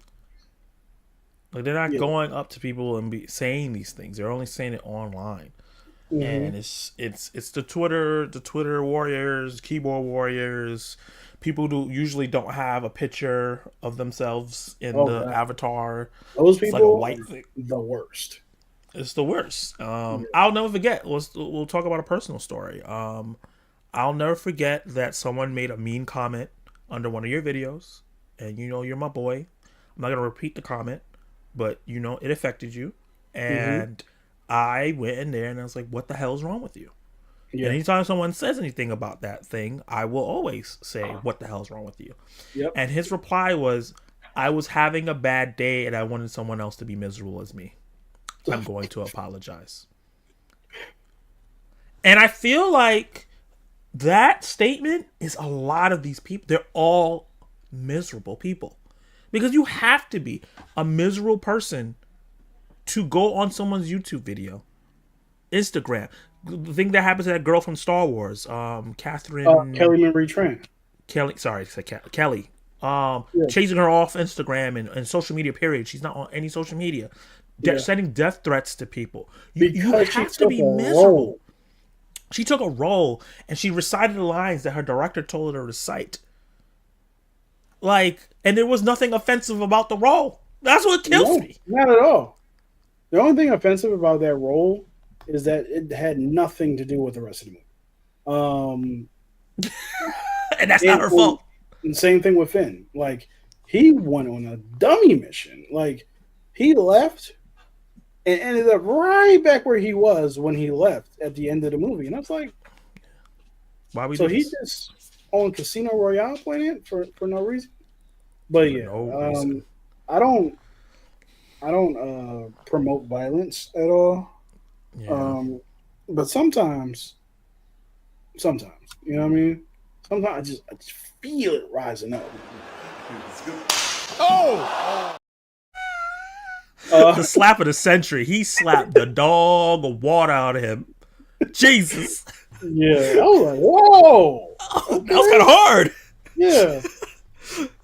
Like, they're not going up to people and saying these things. They're only saying it online. Mm-hmm. And it's the Twitter warriors, keyboard warriors, people who usually don't have a picture of themselves in the avatar. Those people, it's like a white thing. The worst. It's the worst. I'll never forget. We'll talk about a personal story. I'll never forget that someone made a mean comment under one of your videos, and you're my boy. I'm not gonna repeat the comment, but it affected you, and I went in there and I was like, "What the hell is wrong with you?" Yeah. And anytime someone says anything about that thing, I will always say, "What the hell is wrong with you?" Yep. And his reply was, "I was having a bad day and I wanted someone else to be miserable as me. I'm going to apologize." And I feel like that statement is a lot of these people. They're all miserable people. Because you have to be a miserable person to go on someone's YouTube video, Instagram. The thing that happened to that girl from Star Wars, Catherine... Kelly Marie Tran. Kelly, sorry, Kelly. Chasing her off Instagram and social media, period. She's not on any social media. Sending death threats to people. You have to be miserable. She took a role and she recited the lines that her director told her to recite. Like, and there was nothing offensive about the role. That's what kills No, me. not at all. The only thing offensive about that role is that it had nothing to do with the rest of the movie. Um, And that's not and, her and, fault. and same thing with Finn. Like he went on a dummy mission. Like he left and ended up right back where he was when he left at the end of the movie. And I was like, Why we so do he this? just on Casino Royale playing it for no reason. But For yeah, no reason. I don't promote violence at all. Yeah. But sometimes, you know what I mean. Sometimes I just feel it rising up. Oh! The slap of the century. He slapped the dog of water out of him. Jesus. Yeah, I was like, whoa, That was kind of hard. yeah.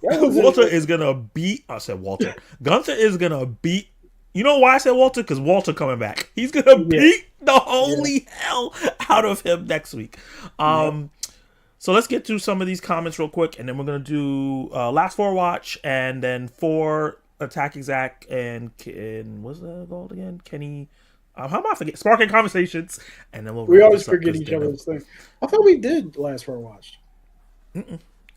That was Walter is gonna beat. I said Walter. Gunther is gonna beat. You know why I said Walter? Because Walter coming back. He's gonna beat the holy hell out of him next week. So let's get through some of these comments real quick, and then we're gonna do last four watch, and then four attack exact, and what's that called again? Kenny. How am I forget? Sparking conversations, and then we wrap always this up forget 'cause each then other's thing. I thought we did last for a watch.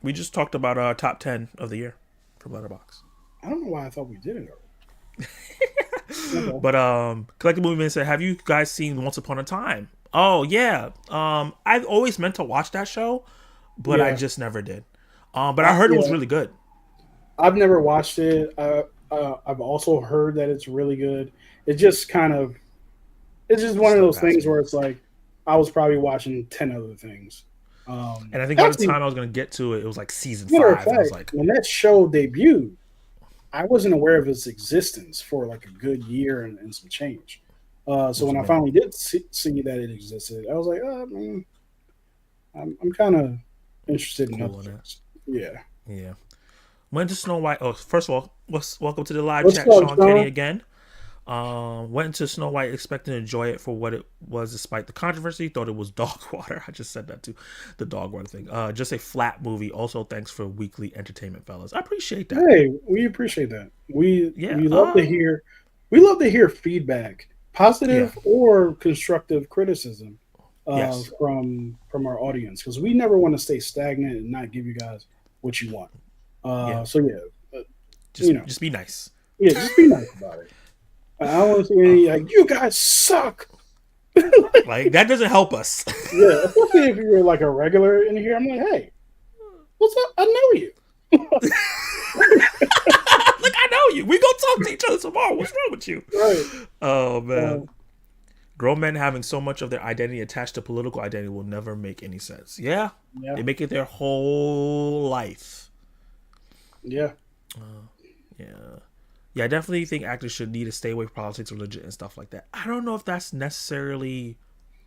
we just talked about our top 10 of the year from Letterboxd. I don't know why I thought we did it already. Okay. But Collective Movement said, "Have you guys seen Once Upon a Time?" Oh yeah. I've always meant to watch that show, but I Yeah. just never did. But I heard it was really good. I've never watched it. I've also heard that it's really good. It just kind of, it's just one of those things where it's like I was probably watching 10 other things. And I think by the time I was gonna get to it, it was like season 5. Matter of I was fact, like, when that show debuted, I wasn't aware of its existence for like a good year and some change. So when I finally did see that it existed, I was like, oh, man, I'm kind of interested in other things. Yeah. yeah. Went to Snow White. Oh, first of all, welcome to the live What's chat, up, Sean Sean? Kenny again. Went to Snow White expecting to enjoy it for what it was, despite the controversy. Thought it was dog water. I just said that too, the dog water thing. Just a flat movie. Also, thanks for weekly entertainment, fellas. I appreciate that. Hey, we appreciate that. We love to hear. We love to hear feedback, positive or constructive criticism from our audience, because we never want to stay stagnant and not give you guys what you want. So just be nice. Yeah, just be nice about it. I don't want to see any like you guys suck. Like that doesn't help us. Yeah, especially if you're like a regular in here. I'm like, hey, what's up? I know you. Like I know you. We gonna talk to each other tomorrow. What's wrong with you? Right. Oh man. Grown men having so much of their identity attached to political identity will never make any sense. Yeah. They make it their whole life. Yeah. Yeah, I definitely think actors should need to stay away from politics, religion, and stuff like that. I don't know if that's necessarily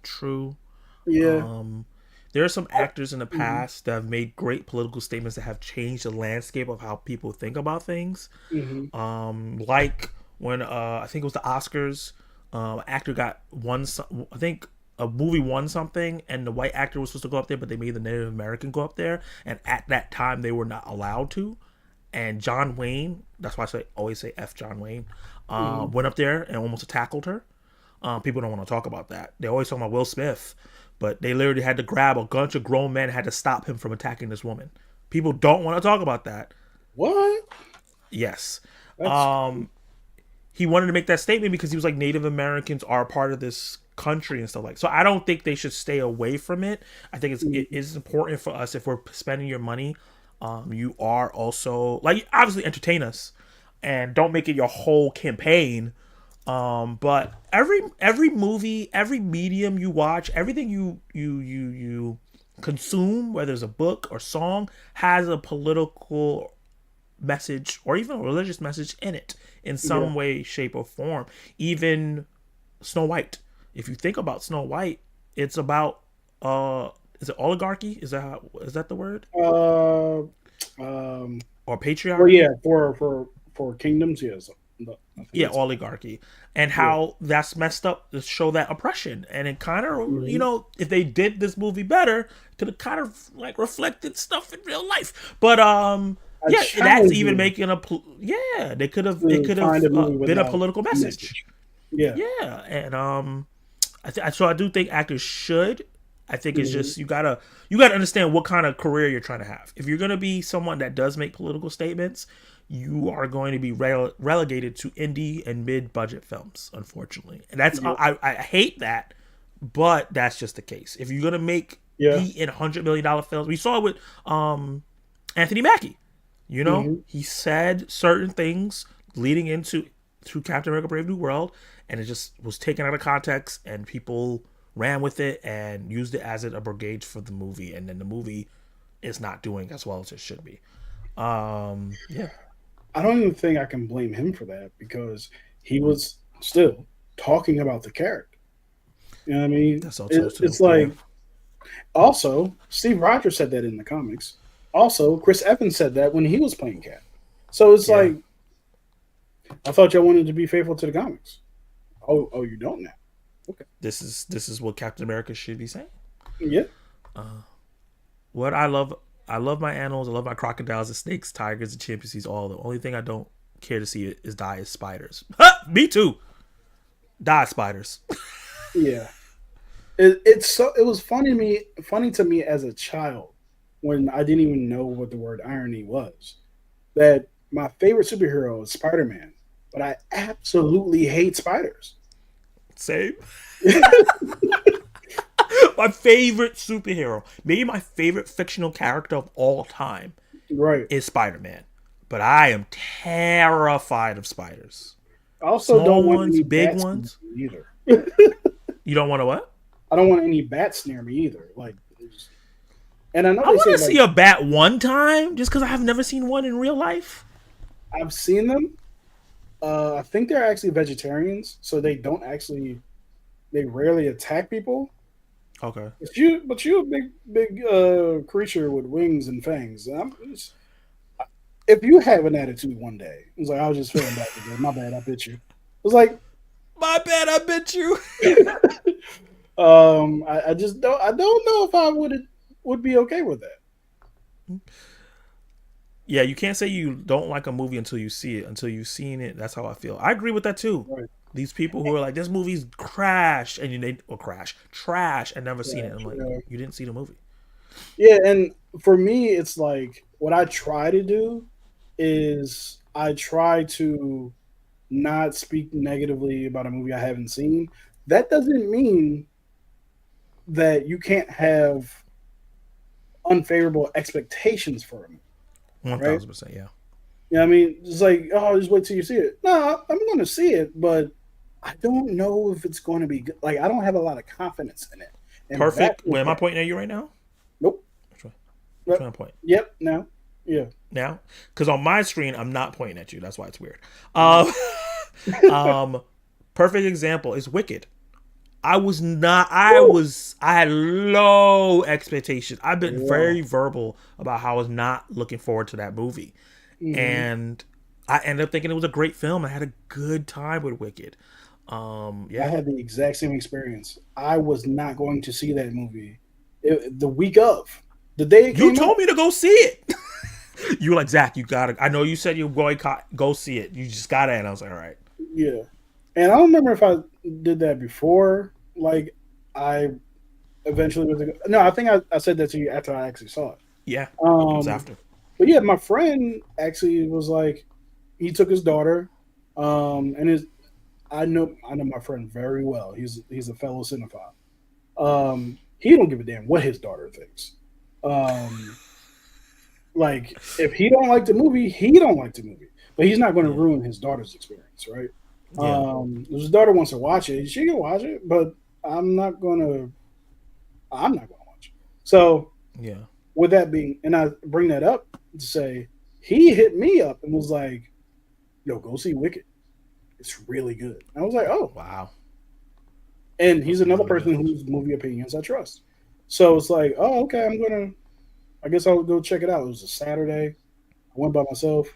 true. Yeah. There are some actors in the past that have made great political statements that have changed the landscape of how people think about things. Like when I think it was the Oscars, actor got one. I think a movie won something, and the white actor was supposed to go up there, but they made the Native American go up there, and at that time they were not allowed to. And John Wayne, that's why I always say F John Wayne, went up there and almost tackled her. People don't want to talk about that. They always talk about Will Smith, but they literally had to grab a bunch of grown men, had to stop him from attacking this woman. People don't want to talk about that. What? Yes. He wanted to make that statement because he was like, Native Americans are part of this country and stuff like. So I don't think they should stay away from it. I think it is important for us, if we're spending your money, you are also like, obviously entertain us and don't make it your whole campaign. But every movie, every medium you watch, everything you consume, whether it's a book or song, has a political message or even a religious message in it in some way, shape, or form. Even Snow White. If you think about Snow White, it's about is it oligarchy? Is that the word? Or patriarchy? Well, yeah, for kingdoms, yes. I think Yeah, it's oligarchy, and yeah. how that's messed up to show that oppression. And it kind of, Hmm. if they did this movie better, could have kind of like reflected stuff in real life. But I yeah, that's challenge even you making yeah, they could have, it to could find have a movie been a without political a message. message. Yeah. Yeah, and so I do think actors should. I think it's Hmm. just you gotta understand what kind of career you're trying to have. If you're gonna be someone that does make political statements, you are going to be relegated to indie and mid-budget films, unfortunately. And that's Yep. I hate that, but that's just the case. If you're gonna Yeah. be in $100 million films, we saw it with Anthony Mackie. Hmm. He said certain things leading into to Captain America: Brave New World, and it just was taken out of context, and people ran with it and used it as a brigade for the movie, and then the movie is not doing as well as it should be. Yeah, I don't even think I can blame him for that because he was still talking about the character. You know what I mean? that's also too. It's Yeah, like also Steve Rogers said that in the comics. Also, Chris Evans said that when he was playing Cap. So it's yeah. like I thought y'all wanted to be faithful to the comics. Oh, you don't now. Okay. This is what Captain America should be saying. Yeah. What I love my animals. I love my crocodiles, and snakes, tigers, and chimpanzees. All the only thing I don't care to see is die is spiders. Me too. Die spiders. Yeah. It was funny to me as a child when I didn't even know what the word irony was. That my favorite superhero is Spider Man, but I absolutely hate spiders. Same. My favorite superhero, maybe my favorite fictional character of all time, Right. is Spider Man. But I am terrified of spiders. I also Small don't want ones, any big bats near ones. me either. You don't want to what? I don't want any bats near me either. Like, and I know I they say want to like see a bat one time, just because I have never seen one in real life. I've seen them. I think they're actually vegetarians, so they rarely attack people. Okay. But you a big creature with wings and fangs. If you have an attitude one day, it's like I was just feeling bad today. My bad, I bit you. It's like My bad, I bit you. I just don't know if I would be okay with that. Yeah, you can't say you don't like a movie until you see it. Until you've seen it, that's how I feel. I agree with that too. Right. These people who are like, "This movie's crash," and they or crash, trash, and never seen it. I'm like, Yeah. you didn't see the movie. Yeah, and for me, it's like what I try to do is I try to not speak negatively about a movie I haven't seen. That doesn't mean that you can't have unfavorable expectations for a movie, One right? thousand percent, yeah. You know what I mean? It's like, oh, just wait till you see it. No, I'm going to see it, but I don't know if it's going to be good. Like, I don't have a lot of confidence in it. And that Perfect. is Wait, am I that. pointing at you right now? Nope. Which one? Which Yep. one I point No. Yeah. now? Because on my screen, I'm not pointing at you. That's why it's weird. Mhm. Um, perfect example is Wicked. I was not. I had low expectations. I've been Wow. very verbal about how I was not looking forward to that movie, Hmm. and I ended up thinking it was a great film. I had a good time with Wicked. I Yeah. had the exact same experience. I was not going to see that movie the week of the day it You came told out. me to go see it. You were like, Zach, you gotta. I know you said you were going go see it. You just gotta. And I was like, all right. Yeah. And I don't remember if I did that before. Like, I eventually was. No, I think I said that to you after I actually saw it. Yeah, it was Um, after. but yeah, my friend actually was like, he took his daughter, and his I know my friend very well. He's a fellow cinephile. He don't give a damn what his daughter thinks. Um, like if he don't like the movie, he don't like the movie. But he's not going to Yeah, ruin his daughter's experience, right? yeah, If his daughter wants to watch it, she can watch it, but I'm not gonna. I'm not gonna watch it. So yeah. with that being, and I bring that up to say he hit me up and was like, "Yo, go see Wicked. It's really good." And I was like, "Oh," Wow, and he's must be another really person good. whose movie opinions I trust. So it's like, "Oh, okay, I'm gonna. I guess I'll go check it out." It was a Saturday. I went by myself.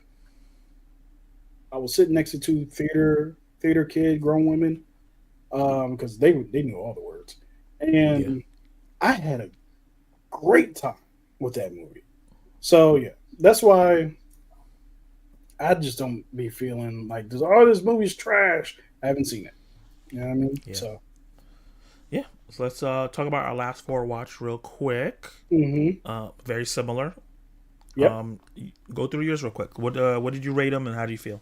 I was sitting next to two theater kid grown women, because they knew all the words, Yeah. and I had a great time with that movie. So yeah, that's why I just don't be feeling like this movie's trash. I haven't seen it. You know what I mean? Yeah. So Yeah. So let's talk about our last four watch real quick. hmm Very similar. yep. Go through yours real quick. What did you rate them and how do you feel?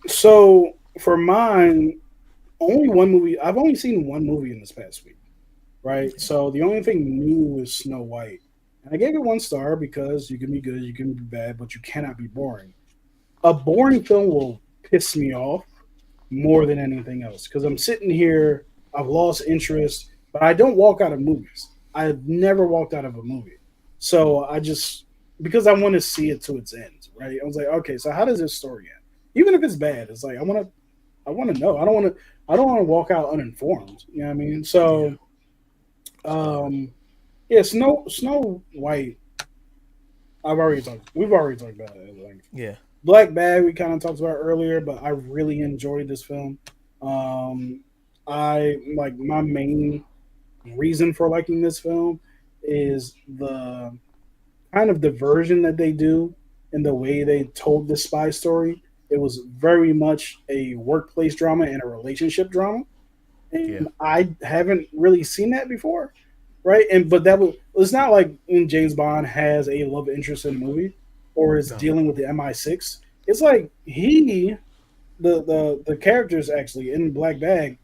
So for mine, only one movie. I've only seen one movie in this past week, right? So the only thing new is Snow White, and I gave it 1 star because you can be good, you can be bad, but you cannot be boring. A boring film will piss me off more than anything else because I'm sitting here, I've lost interest, but I don't walk out of movies. I've never walked out of a movie. So I just, because I want to see it to its end, right? I was like, okay, so how does this story end? Even if it's bad, it's like I want to know. I don't want to walk out uninformed. You know what I mean? Yeah. So, Spoilers. yeah, Snow White. We've already talked about it. Like Yeah. Black Bag, we kind of talked about earlier, but I really enjoyed this film. Um, I like my main reason for liking this film is the kind of diversion that they do in the way they told the spy story. It was very much a workplace drama and a relationship drama, Yeah. and I haven't really seen that before, right? And but that was it's not like when James Bond has a love interest in a movie or is No. dealing with the MI6. It's like the characters actually in Black Bag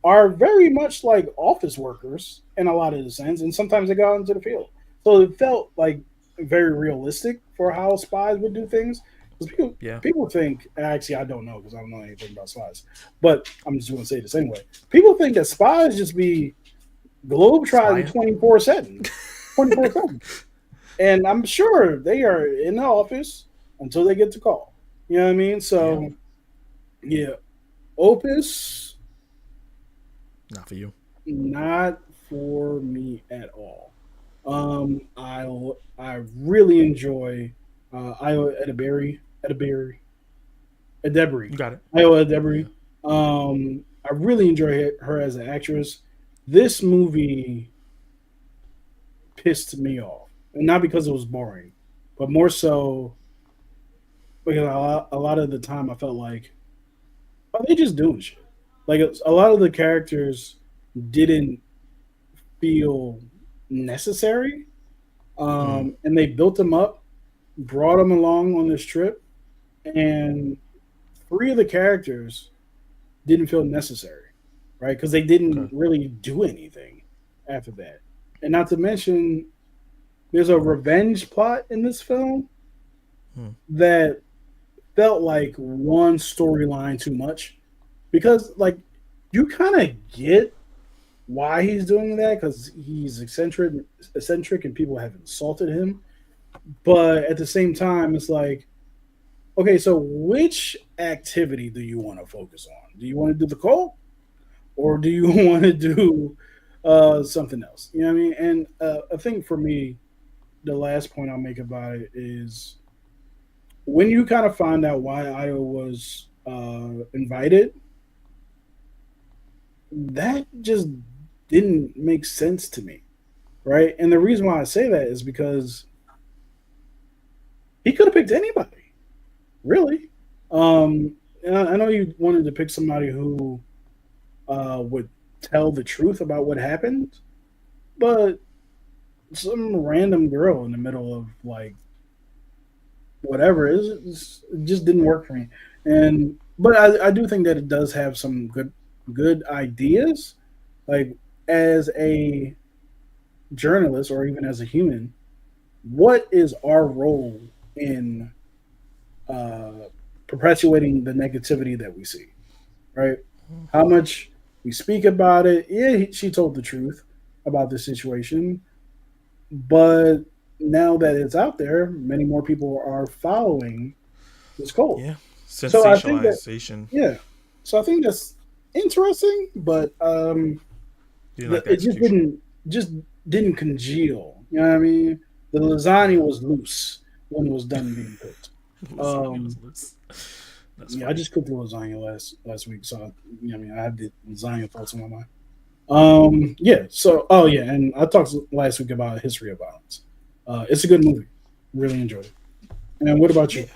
are very much like office workers in a lot of the sense, and sometimes they go out into the field. So it felt like very realistic for how spies would do things. Because Yeah. people think, actually, I don't know because I don't know anything about spies, but I'm just going to say it the same way. People think that spies just be globetrotting Spying. 24/7, 24/7, and I'm sure they are in the office until they get the call. You know what I mean? Yeah. So yeah, Opus Not for you. not for me at all. I really enjoy Iowa You Edebiri, got it. Iowa Yeah. Edebiri. I really enjoy her as an actress. This movie pissed me off, and not because it was boring, but more so because a lot of the time I felt like, are they just doing shit? Like a lot of the characters didn't feel necessary, Mm. and they built them up, brought them along on this trip, and three of the characters didn't feel necessary, right? Because they didn't Okay. really do anything after that. And not to mention, there's a revenge plot in this film Mm. that felt like one storyline too much because, like, you kind of get why he's doing that because he's eccentric, and people have insulted him. But at the same time, it's like, okay, so which activity do you want to focus on? Do you want to do the cult, or do you want to do something else? You know what I mean? And I think for me, the last point I'll make about it is when you kind of find out why Iowa was invited, that just didn't make sense to me, right? And the reason why I say that is because he could have picked anybody, really. And I know you wanted to pick somebody who would tell the truth about what happened, but some random girl in the middle of like whatever it just didn't work for me. And but I do think that it does have some good ideas. Like as a journalist or even as a human, what is our role in uh, perpetuating the negativity that we see? Right? How much we speak about it? Yeah, she told the truth about the situation, but now that it's out there, many more people are following this code. Yeah. So I think that Sensationalization. yeah, so I think that's interesting, but You didn't like the it just execution. didn't congeal. You know what I mean? The lasagna Yeah. was loose when it was done being cooked. Lasagna was Um, loose. That's Yeah, I funny. just cooked lasagna last week, so I have the lasagna thoughts in my mind. Yeah. So, oh yeah, and I talked last week about History of Violence. It's a good movie. Really enjoyed it. And what about Yeah. you?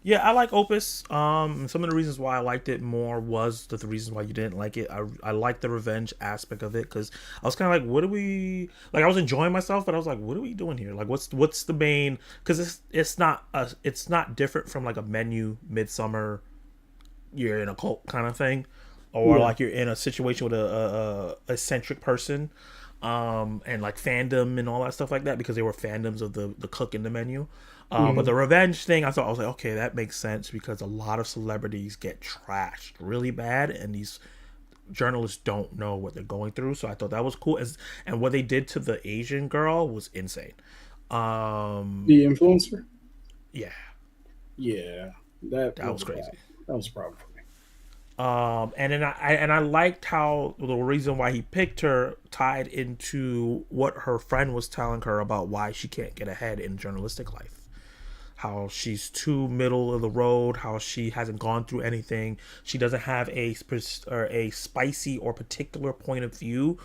Yeah, I like Opus. Some of the reasons why I liked it more was the reasons why you didn't like it. I like the revenge aspect of it because I was kind of like, what are we like? I was enjoying myself, but I was like, what are we doing here? Like, what's the main? Because it's not different from like a Menu, Midsummer, you're in a cult kind of thing, or Yeah. like you're in a situation with a eccentric person, and like fandom and all that stuff like that because they were fandoms of the cook in the menu. But Mhm. the revenge thing, I was like, okay, that makes sense because a lot of celebrities get trashed really bad, and these journalists don't know what they're going through. So I thought that was cool. And what they did to the Asian girl was insane. Um, The influencer. yeah, Yeah, that that was was a problem. crazy. That was a problem for me. And then I liked how the reason why he picked her tied into what her friend was telling her about why she can't get ahead in journalistic life. How she's too middle of the road. How she hasn't gone through anything. She doesn't have a spicy or particular point of view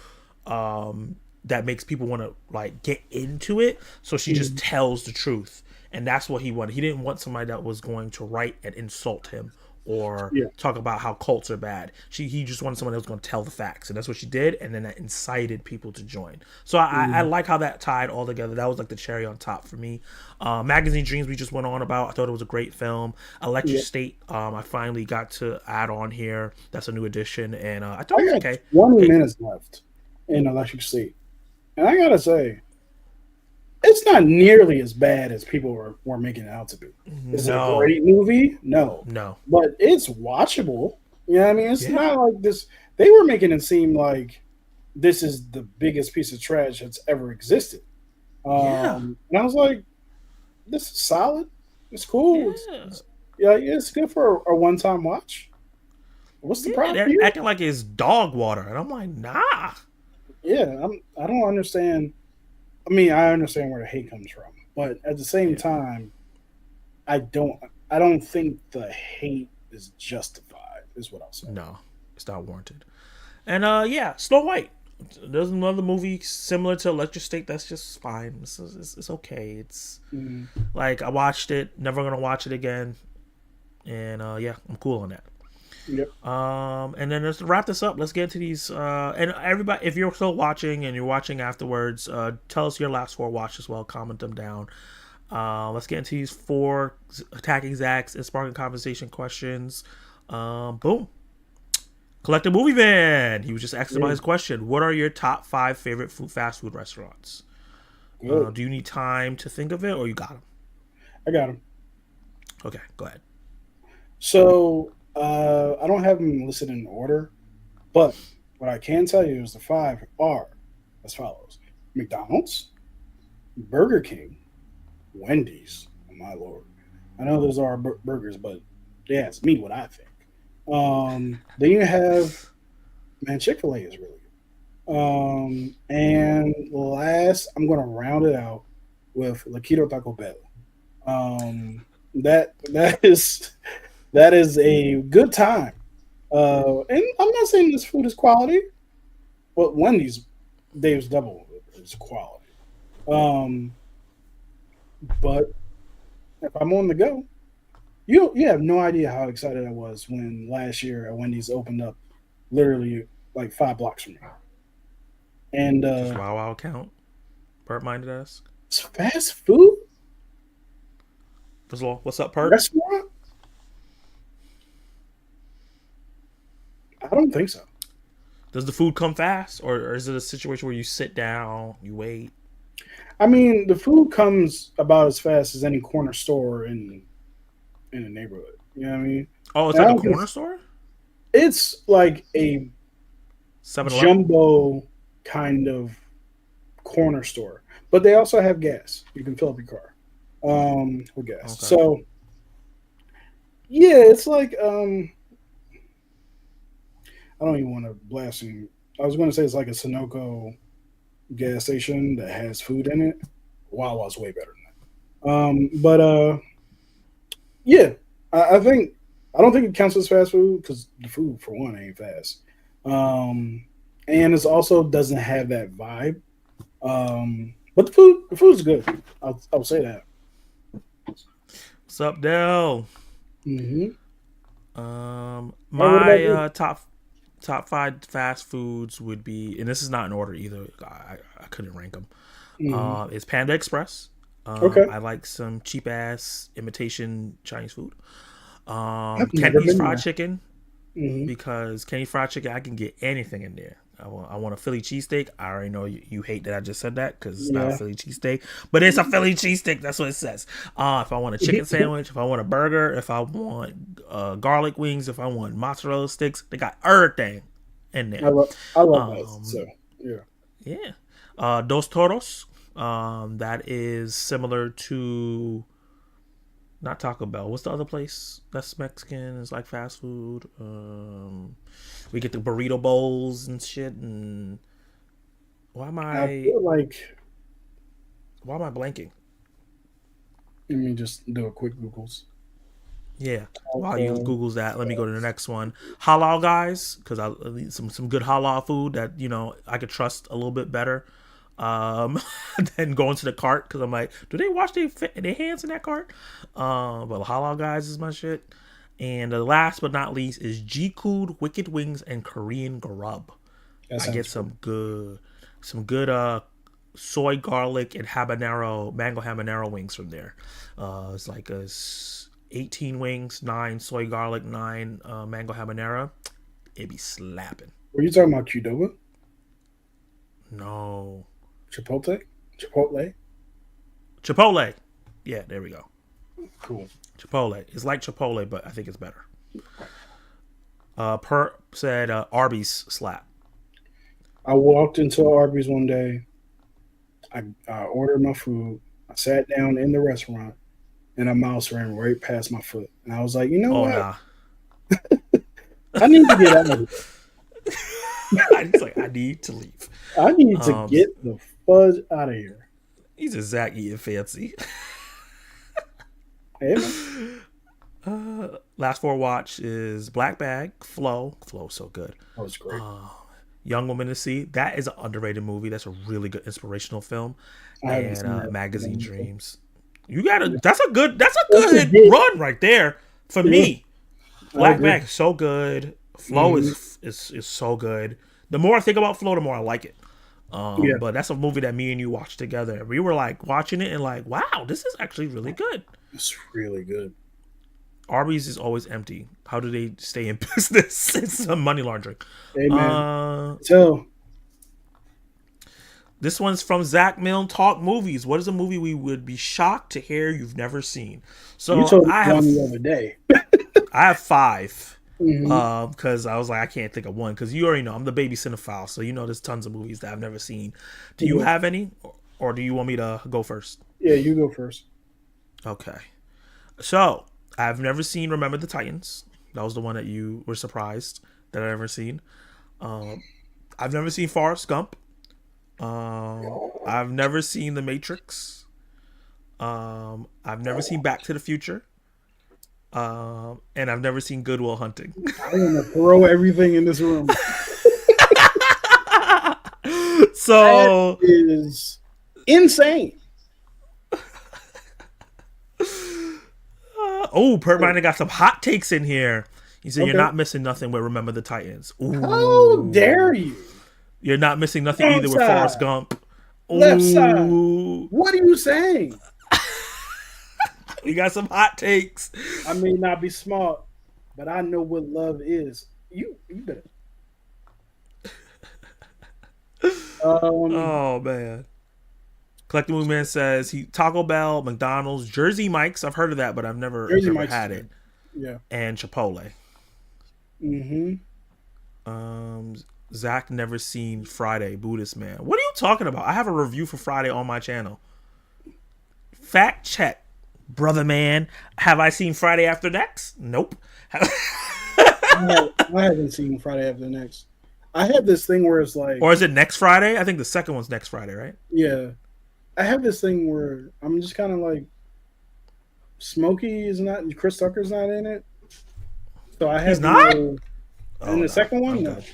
that makes people want to like get into it. So she just Mhm. tells the truth, and that's what he wanted. He didn't want somebody that was going to write and insult him or Yeah. talk about how cults are bad. He just wanted someone that was going to tell the facts, and that's what she did. And then that incited people to join. So I Mhm. like how that tied all together. That was like the cherry on top for me. Magazine Dreams we just went on about. I thought it was a great film. Electric Yeah. State. I finally got to add on here. That's a new addition, and I thought I it was got okay. 20 It, minutes left in Electric State, and I gotta say, it's not nearly as bad as people were making it out to be. Is it a no, great movie? No, no, but it's watchable. You know what I mean? It's yeah, not like this. They were making it seem like this is the biggest piece of trash that's ever existed. yeah, And I was like, this is solid. It's cool. yeah. Yeah, it's good for a one-time watch. What's the Yeah, problem they're here? acting like it's dog water, and I'm like, nah. Yeah, I don't understand. I mean, I understand where the hate comes from, but at the same Yeah, time, I don't I don't think the hate is justified. Is what I'll say. no, it's not warranted. And yeah, Snow White. There's another movie similar to Electric State that's just fine. It's okay. It's Mm, like I watched it, never gonna watch it again, and yeah, I'm cool on that. yep. And then let's wrap this up. Let's get into these. And everybody, if you're still watching and you're watching afterwards, tell us your last four watches as well. Comment them down. Let's get into these four attacking Zacks and sparking conversation questions. Boom. Collective Movie Van. He was just asked about Yeah, his question. What are your top five favorite fast food restaurants? good. Do you need time to think of it, or you got them? I got him. Okay, go ahead. So I don't have them listed in order, but what I can tell you is the five are as follows: McDonald's, Burger King, Wendy's. Oh my lord, I know those are burgers, but yeah, it's me what I think. Then you have man, Chick-fil-A is really good. And last, I'm gonna round it out with Laquito Taco Bell. That is that is a good time. And I'm not saying this food is quality, but Wendy's Dave's Double is quality. Um, but if I'm on the go, you have no idea how excited I was when last year at Wendy's opened up literally like 5 blocks from me. And Does Wow Wow count? Perp minded ask. it's fast food First of all, what's up, Perp? restaurant? I don't think so. Does the food come fast, or is it a situation where you sit down, you wait? I mean, the food comes about as fast as any corner store in a neighborhood. You know what I mean? Oh, it's And I like a don't corner cons- store. it's like a 7-Eleven. jumbo kind of corner store, but they also have gas. You can fill up your car with gas. Okay. So yeah, it's like I don't even want to blast you. I was going to say it's like a Sunoco gas station that has food in it. Wawa's way better than that. But yeah, I think I don't think it counts as fast food because the food, for one, ain't fast. And it also doesn't have that vibe. But the food's good. I'll say that. What's up, Dell? Mm-hmm. All right, what about My you? top five fast foods would be, and this is not in order either. I couldn't rank them. Mm-hmm. It's Panda Express. Okay, I like some cheap ass imitation Chinese food. I've never Kenny's been Fried there. Chicken, Mm-hmm. because Kenny's Fried Chicken, I can get anything in there. I want a Philly cheesesteak. I already know you hate that I just said that because it's not a Yeah. Philly cheesesteak, but it's a Philly cheesesteak. That's what it says. If I want a chicken sandwich, if I want a burger, if I want garlic wings, if I want mozzarella sticks, they got everything in there. I love that. So yeah. Yeah. Dos Toros. That is similar to not Taco Bell. What's the other place that's Mexican? It's like fast food. We get the burrito bowls and shit. And why am I I feel like why am I blanking? let me just do a quick Googles. Yeah. While you Okay. Google's that, let me go to the next one. Halal guys, because I need some good halal food that I could trust a little bit better. Then going to the cart because I'm like, do they wash their hands in that cart? But halal guys is my shit. And the last but not least is G-Cood, Wicked Wings, and Korean Grub. That I get sounds good. some good soy garlic and mango habanero wings from there. It's like 18 wings, 9 soy garlic, 9 mango habanero. It be slapping. Were you talking about Qdoba? No. Chipotle? Chipotle? Chipotle. Yeah, there we go. Cool. Chipotle. It's like Chipotle, but I think it's better. Per said Arby's slap. I walked into Arby's one day. I ordered my food. I sat down in the restaurant, and a mouse ran right past my foot. And I was like, you know Oh what? nah. I need to get out of here. I need to leave. I need to get the fudge out of here. He's a Zach eating fancy. Hey, man. Last four watch is Black Bag, Flow. Flow's so good. That was great. Young Woman to See. That is an underrated movie. That's a really good inspirational film. I haven't seen And that. Magazine Dreams. You gotta. That's a good good. run right there for Yeah. me. I Black agree. Bag is so good. Flow is so good. The more I think about Flow, the more I like it. Yeah. But that's a movie that me and you watched together. We were like watching it and like, wow, this is actually really good. It's really good. Arby's is always empty. How do they stay in business? It's money laundering. Hey, man. Uh, So, this one's from Zach Milne. Talk movies. What is a movie we would be shocked to hear you've never seen? So you told me I have one the other day. 5. Mhm. Because I was like, I can't think of one. Because you already know I'm the baby cinephile, so there's tons of movies that I've never seen. Do you Mhm. have any, or do you want me to go first? Yeah, you go first. Okay. So I've never seen Remember the Titans. That was the one that you were surprised that I've never seen. I've never seen Forrest Gump. I've never seen The Matrix. I've never seen Back to the Future. And I've never seen Good Will Hunting. I want to throw everything in this room. So That is insane. Pert Miner got some hot takes in here. He said Okay. you're not missing nothing with Remember the Titans. Ooh. How dare you? You're not missing nothing Wrong either with side. Forrest Gump. Left side. Ooh. What are you saying? We got some hot takes. I may not be smart, but I know what love is. You better. Oh man. Collective Movement says Taco Bell, McDonald's, Jersey Mike's. I've heard of that, but I've never Mike's had is it. good. Yeah. And Chipotle. Mm-hmm. Zach never seen Friday, Buddhist Man. What are you talking about? I have a review for Friday on my channel. Fact check, brother man. Have I seen Friday After Next? Nope. I haven't seen Friday After Next. I have this thing where it's like, Or is it next Friday? I think the second one's next Friday, right? yeah, I have this thing where I'm just kind of like, Smokey is not, Chris Tucker's not in it. So I He's have not. the Oh in the no, second one. I'm No, good.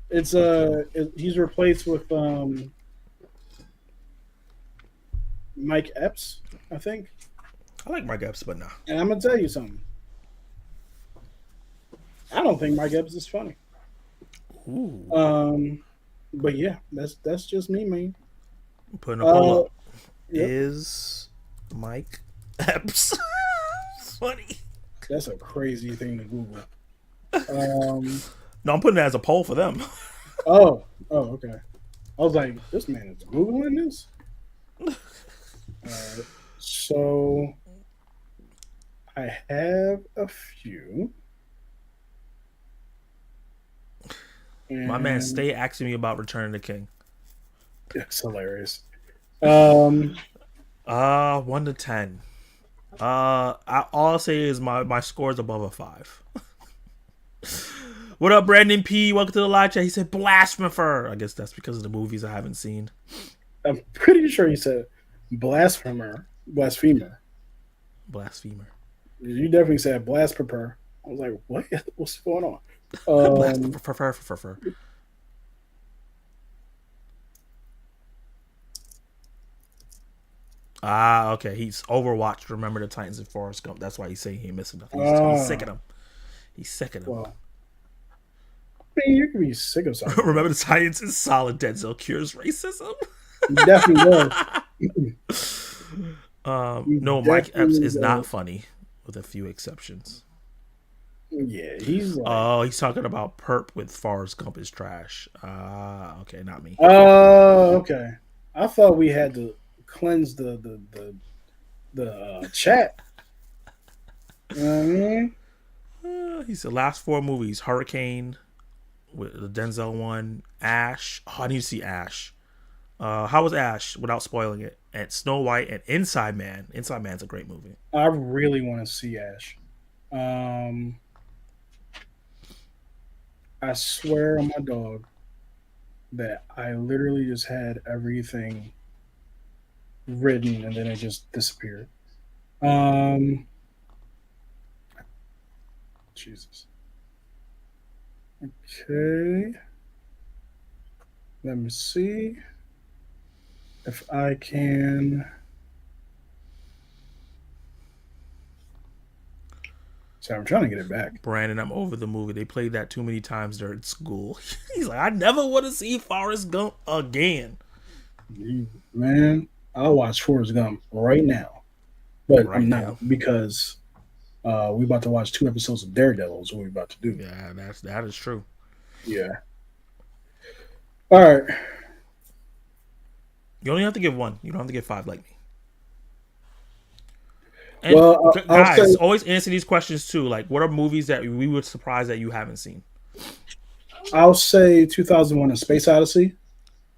it's I'm cool. he's replaced with Mike Epps, I think. I like Mark Epps, but nah. And I'm gonna tell you something. I don't think Mike Epps is funny. Ooh, Um, but yeah, that's just me, man. I'm putting a poll Uh, up. yep, Is Mike Epps funny? that's a crazy thing to Google. Um, No, I'm putting it as a poll for them. okay. I was like, this man is googling this. All right, so I have a few, My man and stay asking me about Return of the King. it's hilarious. Um, 1 to 10. All I'll say is my score is above a 5. What up, Brandon P? Welcome to the live chat. He said blasphemer. I guess that's because of the movies I haven't seen. I'm pretty sure you said blasphemer. Blasphemer. You definitely said blasphemer. I was like, what? What's going on? Um, Blasphemer. Okay. He's Overwatch. Remember the Titans and Forrest Gump. That's why he's saying he ain't missing nothing. He's sick of them. He's sick of them. well, I mean, you can be sick of something. Remember the Titans is solid. Denzel cures racism. You definitely does. No, Mike Epps is not funny, with a few exceptions. Yeah, he's like. Oh, he's talking about Perp with Forrest Gump is trash. Okay, not me. Oh, okay. I thought we had to cleanse the chat. You know what I mean? He said last 4 movies: Hurricane, with the Denzel one, Ash. Oh, I need to see Ash. How was Ash without spoiling it? And Snow White and Inside Man. Inside Man's a great movie. I really want to see Ash. I swear on my dog that I literally just had everything written and then it just disappeared. Jesus. Okay. Let me see if I can. So I'm trying to get it back. Brandon, I'm over the movie. They played that too many times during school. He's like, I never want to see Forrest Gump again. Man, I'll watch Forrest Gump right now. But Right I'm not now. because we about to watch 2 episodes of Daredevil is what we're about to do. Yeah, that is true. Yeah. All right. You only have to give 1. You don't have to give 5 like me. And Well, I'll guys, say always answer these questions too. Like, what are movies that we were surprised that you haven't seen? 2001: A Space Odyssey.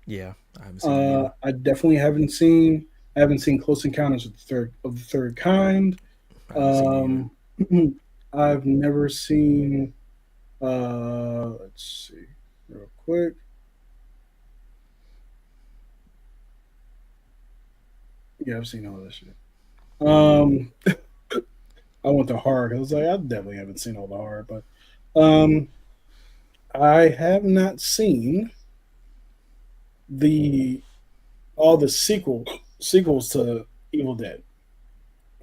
Yeah, I haven't seen it either. I definitely haven't seen. I haven't seen Close Encounters of the Third Kind. I haven't seen it either. I've never seen. Let's see, real quick. Yeah, I've seen all this shit. I went to horror. I was like, I definitely haven't seen all the horror, but I have not seen all the sequels to Evil Dead.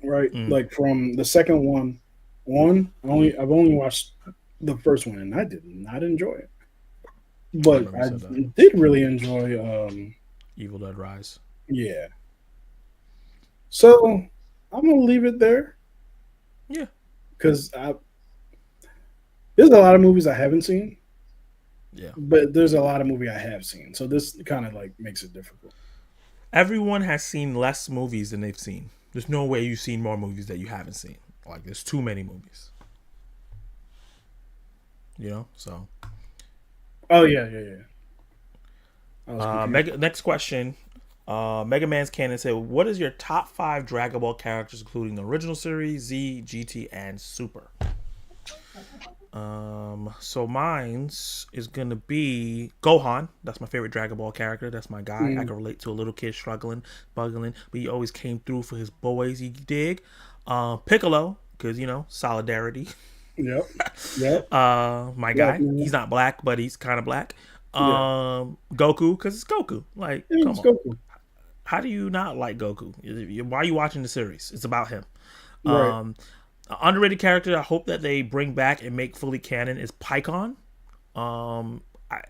Right, like from the second one I've only watched the first one, and I did not enjoy it. But I did really enjoy Evil Dead Rise. Yeah. So I'm gonna leave it there. Yeah. Because there's a lot of movies I haven't seen. Yeah. But there's a lot of movie I have seen. So this kind of like makes it difficult. Everyone has seen less movies than they've seen. There's no way you've seen more movies that you haven't seen. Like, there's too many movies. You know? So. Oh, yeah. Next question. Mega Man's Canon said, what is your top 5 Dragon Ball characters, including the original series, Z, GT, and Super? So mine's is gonna be Gohan. That's my favorite Dragon Ball character. That's my guy. I can relate to a little kid struggling, buggling, but he always came through for his boys. You dig? Piccolo, because solidarity. Yep. Yep. My Black guy. man. He's not black, but he's kind of black. Yeah. Goku, because it's Goku. Like, Yeah, come it's on. Goku. How do you not like Goku? Why are you watching the series? It's about him. Right. An underrated character I hope that they bring back and make fully canon is Pycon.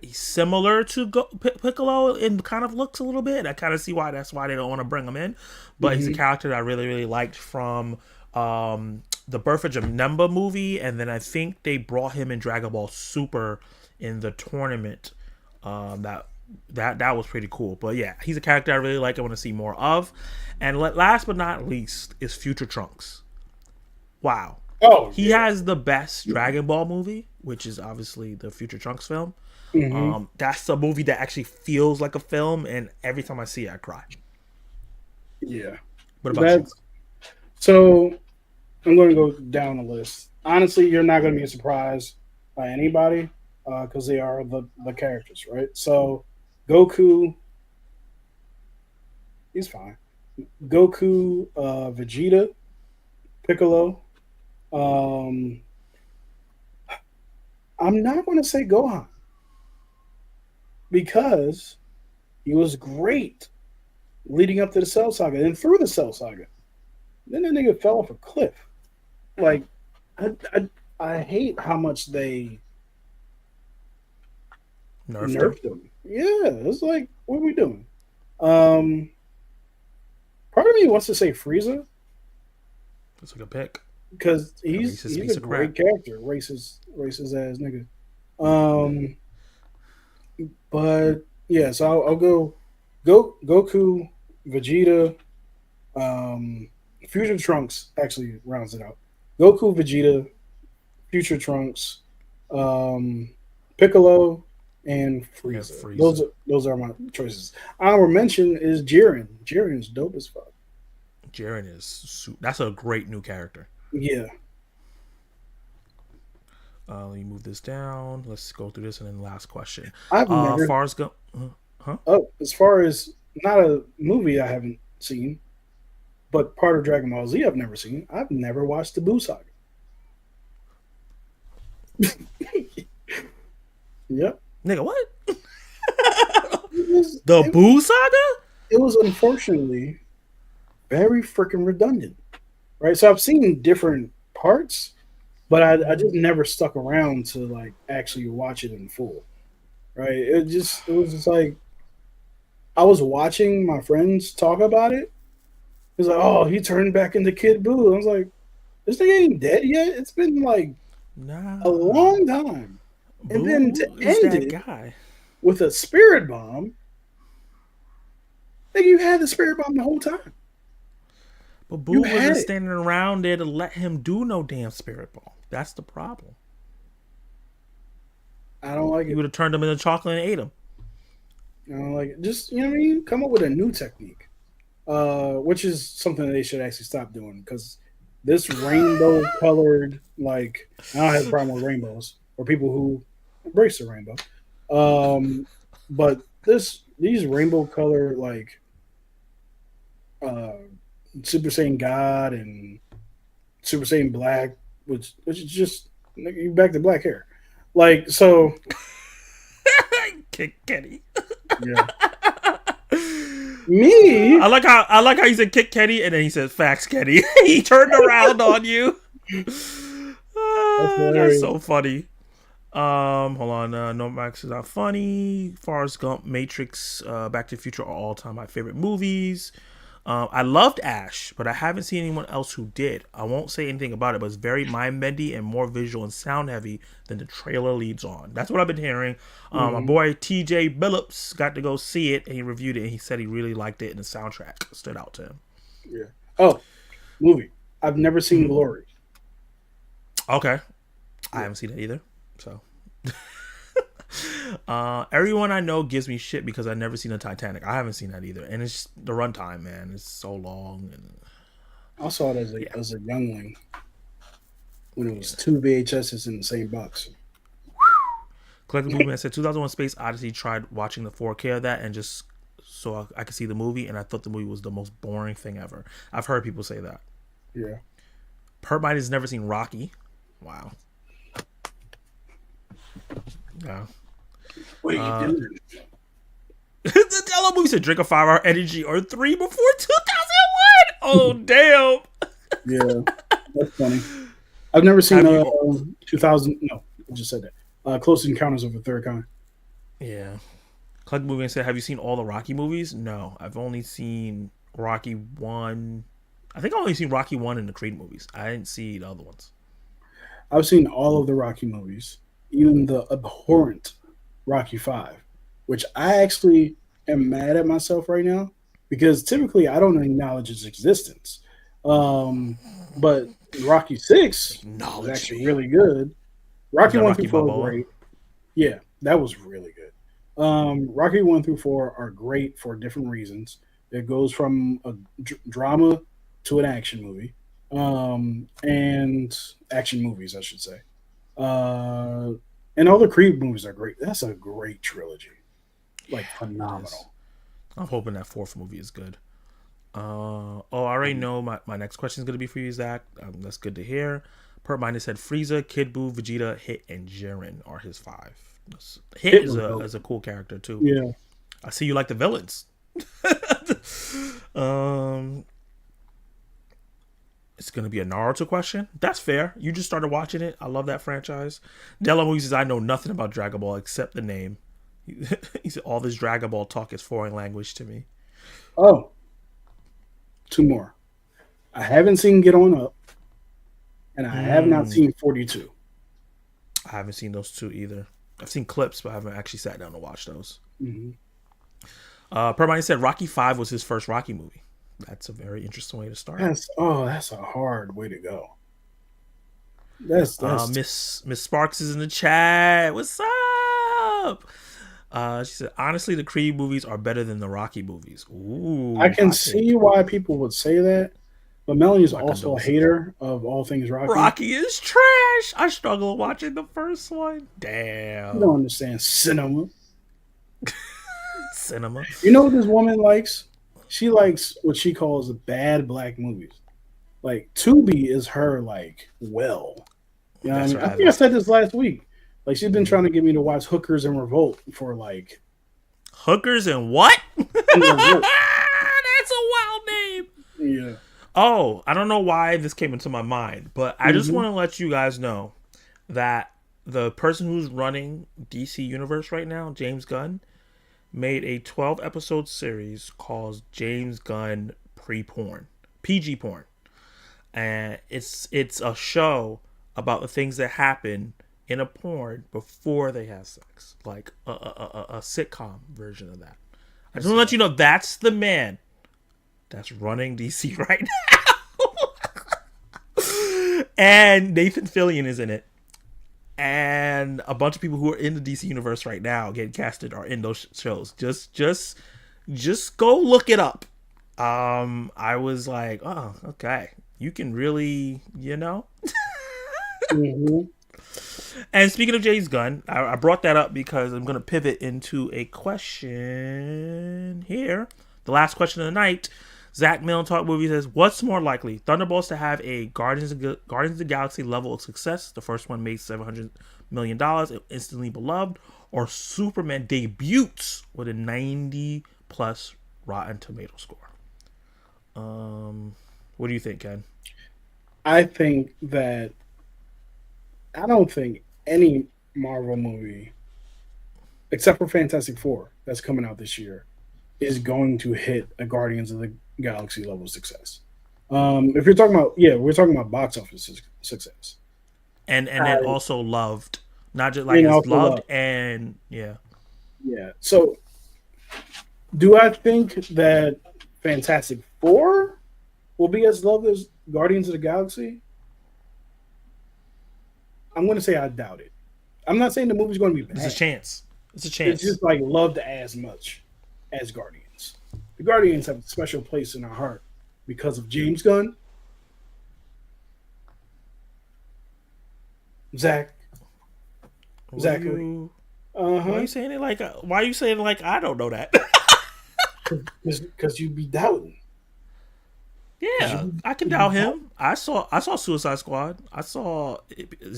He's similar to Piccolo and kind of looks a little bit. I kind of see why that's why they don't want to bring him in. But he's a character that I really, really liked from the Birth of Janemba movie. And then I think they brought him in Dragon Ball Super in the tournament. That was pretty cool. But yeah, he's a character I really like. I want to see more of. And last but not least is Future Trunks. Wow. Oh, He has the best Dragon Ball movie, which is obviously the Future Trunks film. That's a movie that actually feels like a film, and every time I see it, I cry. yeah. What about you? So I'm going to go down the list. Honestly, you're not going to be surprised by anybody because they are the characters, right? So Goku, he's fine. Goku, Vegeta, Piccolo. Um, I'm not going to say Gohan because he was great leading up to the Cell Saga and through the Cell Saga. Then that nigga fell off a cliff. Like, I hate how much they nerfed him. Yeah, it's like, what are we doing? Part of me wants to say Frieza That's a good pick. because he's a great character, racist ass nigga. But yeah, so I'll go Goku, Vegeta, Future Trunks actually rounds it out. Goku, Vegeta, Future Trunks, Piccolo, and Frieza. Frieza. Those are my choices. Honorable mention is Jiren. Jiren's dope as fuck. Jiren that's a great new character. Yeah. Let me move this down. Let's go through this and then last question. I've never. Far as go, As far as not a movie I haven't seen, but part of Dragon Ball Z I've never seen. I've never watched the Buu Saga. Yep. nigga, what? The Buu Saga? It was unfortunately very freaking redundant, right? So I've seen different parts, but I just never stuck around to like actually watch it in full, right? It was just like I was watching my friends talk about it. It's like, oh, he turned back into Kid Buu. I was like, this thing ain't dead yet. It's been like a long time. And then to end it guy with a spirit bomb, like you had the spirit bomb the whole time. But Boo wasn't standing around there to let him do no damn spirit bomb. That's the problem. I don't like it. You would have turned him into chocolate and ate him. I don't like it. Just, you know what I mean? Come up with a new technique, which is something that they should actually stop doing because this rainbow colored, like, I don't have a problem with rainbows or people who embrace the rainbow. But these rainbow color, like, Super Saiyan God and Super Saiyan Black, which is just you back to black hair, like so. Kick Kenny. Yeah. Me. I like how he said kick Kenny and then he said facts Kenny. He turned around on you. That's so funny. Hold on. No Max is not funny. Forrest Gump, Matrix, Back to the Future are all time my favorite movies. I loved Ash, but I haven't seen anyone else who did. I won't say anything about it, but it's very mind-bendy and more visual and sound-heavy than the trailer leads on. That's what I've been hearing. My boy TJ Billups got to go see it, and he reviewed it, and he said he really liked it, and the soundtrack stood out to him. Yeah. Oh, movie. I've never seen Glory. Okay. I haven't seen it either, so... Everyone I know gives me shit because I've never seen the Titanic. I haven't seen that either, and it's just the runtime, man. It's so long. And I saw it as a youngling when it was two VHSs in the same box. Collective Movement said 2001: Space Odyssey tried watching the 4K of that and just so I could see the movie, and I thought the movie was the most boring thing ever. I've heard people say that. Yeah. Hermione has never seen Rocky. Wow. Yeah. What are you doing? The Dello movie said drink a 5-hour energy or 3 before 2001. Oh damn. Yeah, that's funny. I've never seen Have you? 2000. No, I just said that. Close Encounters of the Third Kind. Yeah. Click movie and said, have you seen all the Rocky movies? No, I've only seen Rocky 1. I think I only seen Rocky 1 and the Creed movies. I didn't see the other ones. I've seen all of the Rocky movies, even the abhorrent Rocky Five, which I actually am mad at myself right now because typically I don't acknowledge its existence. But Rocky Six was Acknowledge actually me. really good. Was Rocky that One through Rocky Four are Balboa? great. Yeah, that was really good. Rocky 1 through 4 are great for different reasons. It goes from a drama to an action movie, and action movies, I should say. Uh, and all the Creed movies are great. That's a great trilogy, like It is. phenomenal. I'm hoping that fourth movie is good. I already know my next question is going to be for you, Zach. That's good to hear. Per Minus said Frieza, Kid Buu, Vegeta, Hit, and Jiren are his 5. Hit It is was a dope. is a cool character too. Yeah, I see you like the villains. um, it's gonna be a Naruto question. That's fair. You just started watching it. I love that franchise. Della says I know nothing about Dragon Ball except the name. He said all this Dragon Ball talk is foreign language to me. Oh, two more. I haven't seen Get On Up, and I have not seen 42. I haven't seen those two either. I've seen clips, but I haven't actually sat down to watch those. Mm-hmm. Permine said Rocky 5 was his first Rocky movie. That's a very interesting way to start. That's a hard way to go. That's Miss Sparks is in the chat. What's up? She said, honestly, the Creed movies are better than the Rocky movies. Ooh, I can hot see take. why people would say that, but Melanie's My also a condolences. hater of all things Rocky. Rocky is trash. I struggle watching the first one. You Damn. don't understand cinema. Cinema. You know what this woman likes? She likes what she calls bad black movies. Like Tubi is her like well. You know what I That's mean? her I think I avenue. said this last week. Like she's been trying to get me to watch Hookers and Revolt for like Hookers and what? and Revolt. That's a wild name. Yeah. Oh, I don't know why this came into my mind, but I just want to let you guys know that the person who's running DC Universe right now, James Gunn, made a 12 episode series called James Gunn Pre-Porn, PG Porn. And it's a show about the things that happen in a porn before they have sex, like a sitcom version of that. I just want to let you know that's the man that's running DC right now. And Nathan Fillion is in it. And a bunch of people who are in the DC universe right now getting casted are in those shows. Just go look it up. I was like, oh, okay. You can really, Mm-hmm. And speaking of James Gunn, I brought that up because I'm going to pivot into a question here. The last question of the night. Zach Milne Talk Movie says, what's more likely? Thunderbolts to have a Guardians of the Galaxy level of success. The first one made $700 million, instantly beloved. Or Superman debuts with a 90 plus Rotten Tomato score. What do you think, Ken? I think that I don't think any Marvel movie, except for Fantastic Four, that's coming out this year, is going to hit a Guardians of the Galaxy level of success. If you're talking about, we're talking about box office success, And then also loved, not just like and it's also loved and yeah. So, do I think that Fantastic Four will be as loved as Guardians of the Galaxy? I'm going to say I doubt it. I'm not saying the movie's going to be bad. It's a chance. It's a It's chance. just like loved as much as Guardians. The Guardians have a special place in our heart because of James Gunn. Zachary. Why are you saying it like? Why are you saying it like I don't know that? Because you be doubting. Yeah, I can doubt him. I saw Suicide Squad. I saw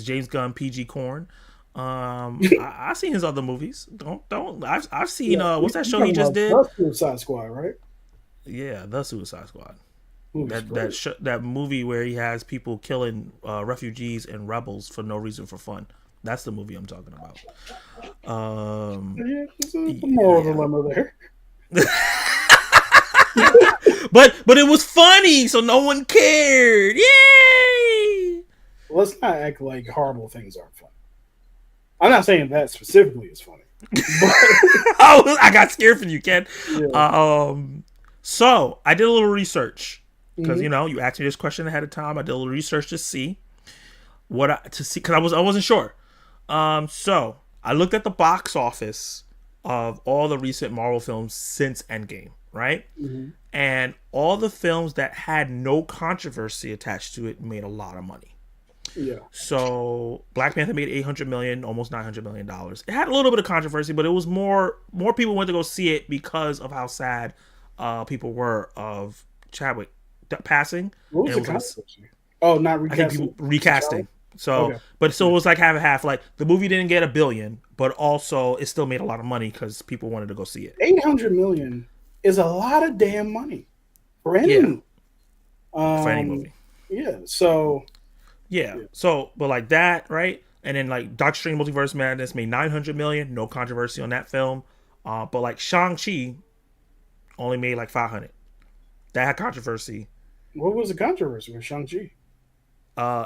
James Gunn PG Corn. I've seen his other movies. Don't. I've seen what's that You're show he talking just about did? the Suicide Squad, right? Yeah, The Suicide Squad. Movie's great. That movie where he has people killing refugees and rebels for no reason for fun. That's the movie I'm talking about. Yeah, there's a moral dilemma there. But it was funny, so no one cared. Yay! Let's not act like horrible things aren't funny. I'm not saying that specifically is funny. But, Oh, I got scared for you, Ken. yeah. So I did a little research because Mhm. you asked me this question ahead of time. I did a little research to see because I wasn't sure. So I looked at the box office of all the recent Marvel films since Endgame, right? Mhm. And all the films that had no controversy attached to it made a lot of money. Yeah. So Black Panther made 800 million, almost 900 million dollars. It had a little bit of controversy, but it was more people went to go see it because of how sad people were of Chadwick passing. What And was it the was controversy? Oh, not I think recasting. people recasting. So, Okay. but so it was like half and half. Like the movie didn't get a billion, but also it still made a lot of money because people wanted to go see it. 800 million is a lot of damn money for any Yeah, movie. for any movie. Yeah. So Yeah. So, but like that, right? And then like Doctor Strange Multiverse Madness made 900 million. No controversy on that film. But like Shang-Chi only made like 500. That had controversy. what was the controversy with Shang-Chi?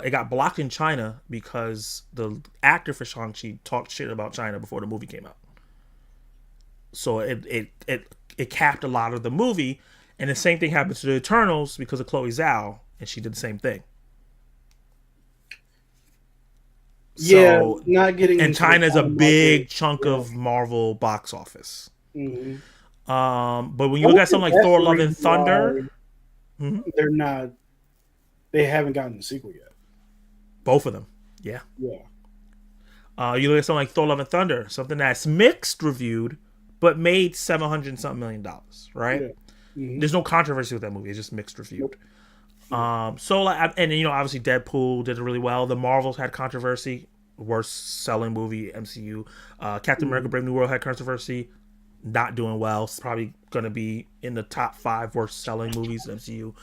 It got blocked in China because the actor for Shang-Chi talked shit about China before the movie came out. So it capped a lot of the movie. And the same thing happened to the Eternals because of Chloe Zhao, and she did the same thing. Yeah, So, not getting and into the China's a China big market. chunk Yeah. of Marvel box office. Mhm. But when I you look at wonder something if like that's Thor: the Love and reason why Thunder, they're not. They haven't gotten the sequel yet. both of them, yeah. Yeah. You look at something like Thor: Love and Thunder, something that's mixed reviewed, but made $700 something million, right? Yeah. Mhm. There's no controversy with that movie; it's just mixed reviewed. So like, and obviously Deadpool did really well. The Marvels had controversy, worst selling movie MCU. Captain America: Brave New World had controversy, not doing well. It's probably gonna be in the top 5 worst selling movies in MCU.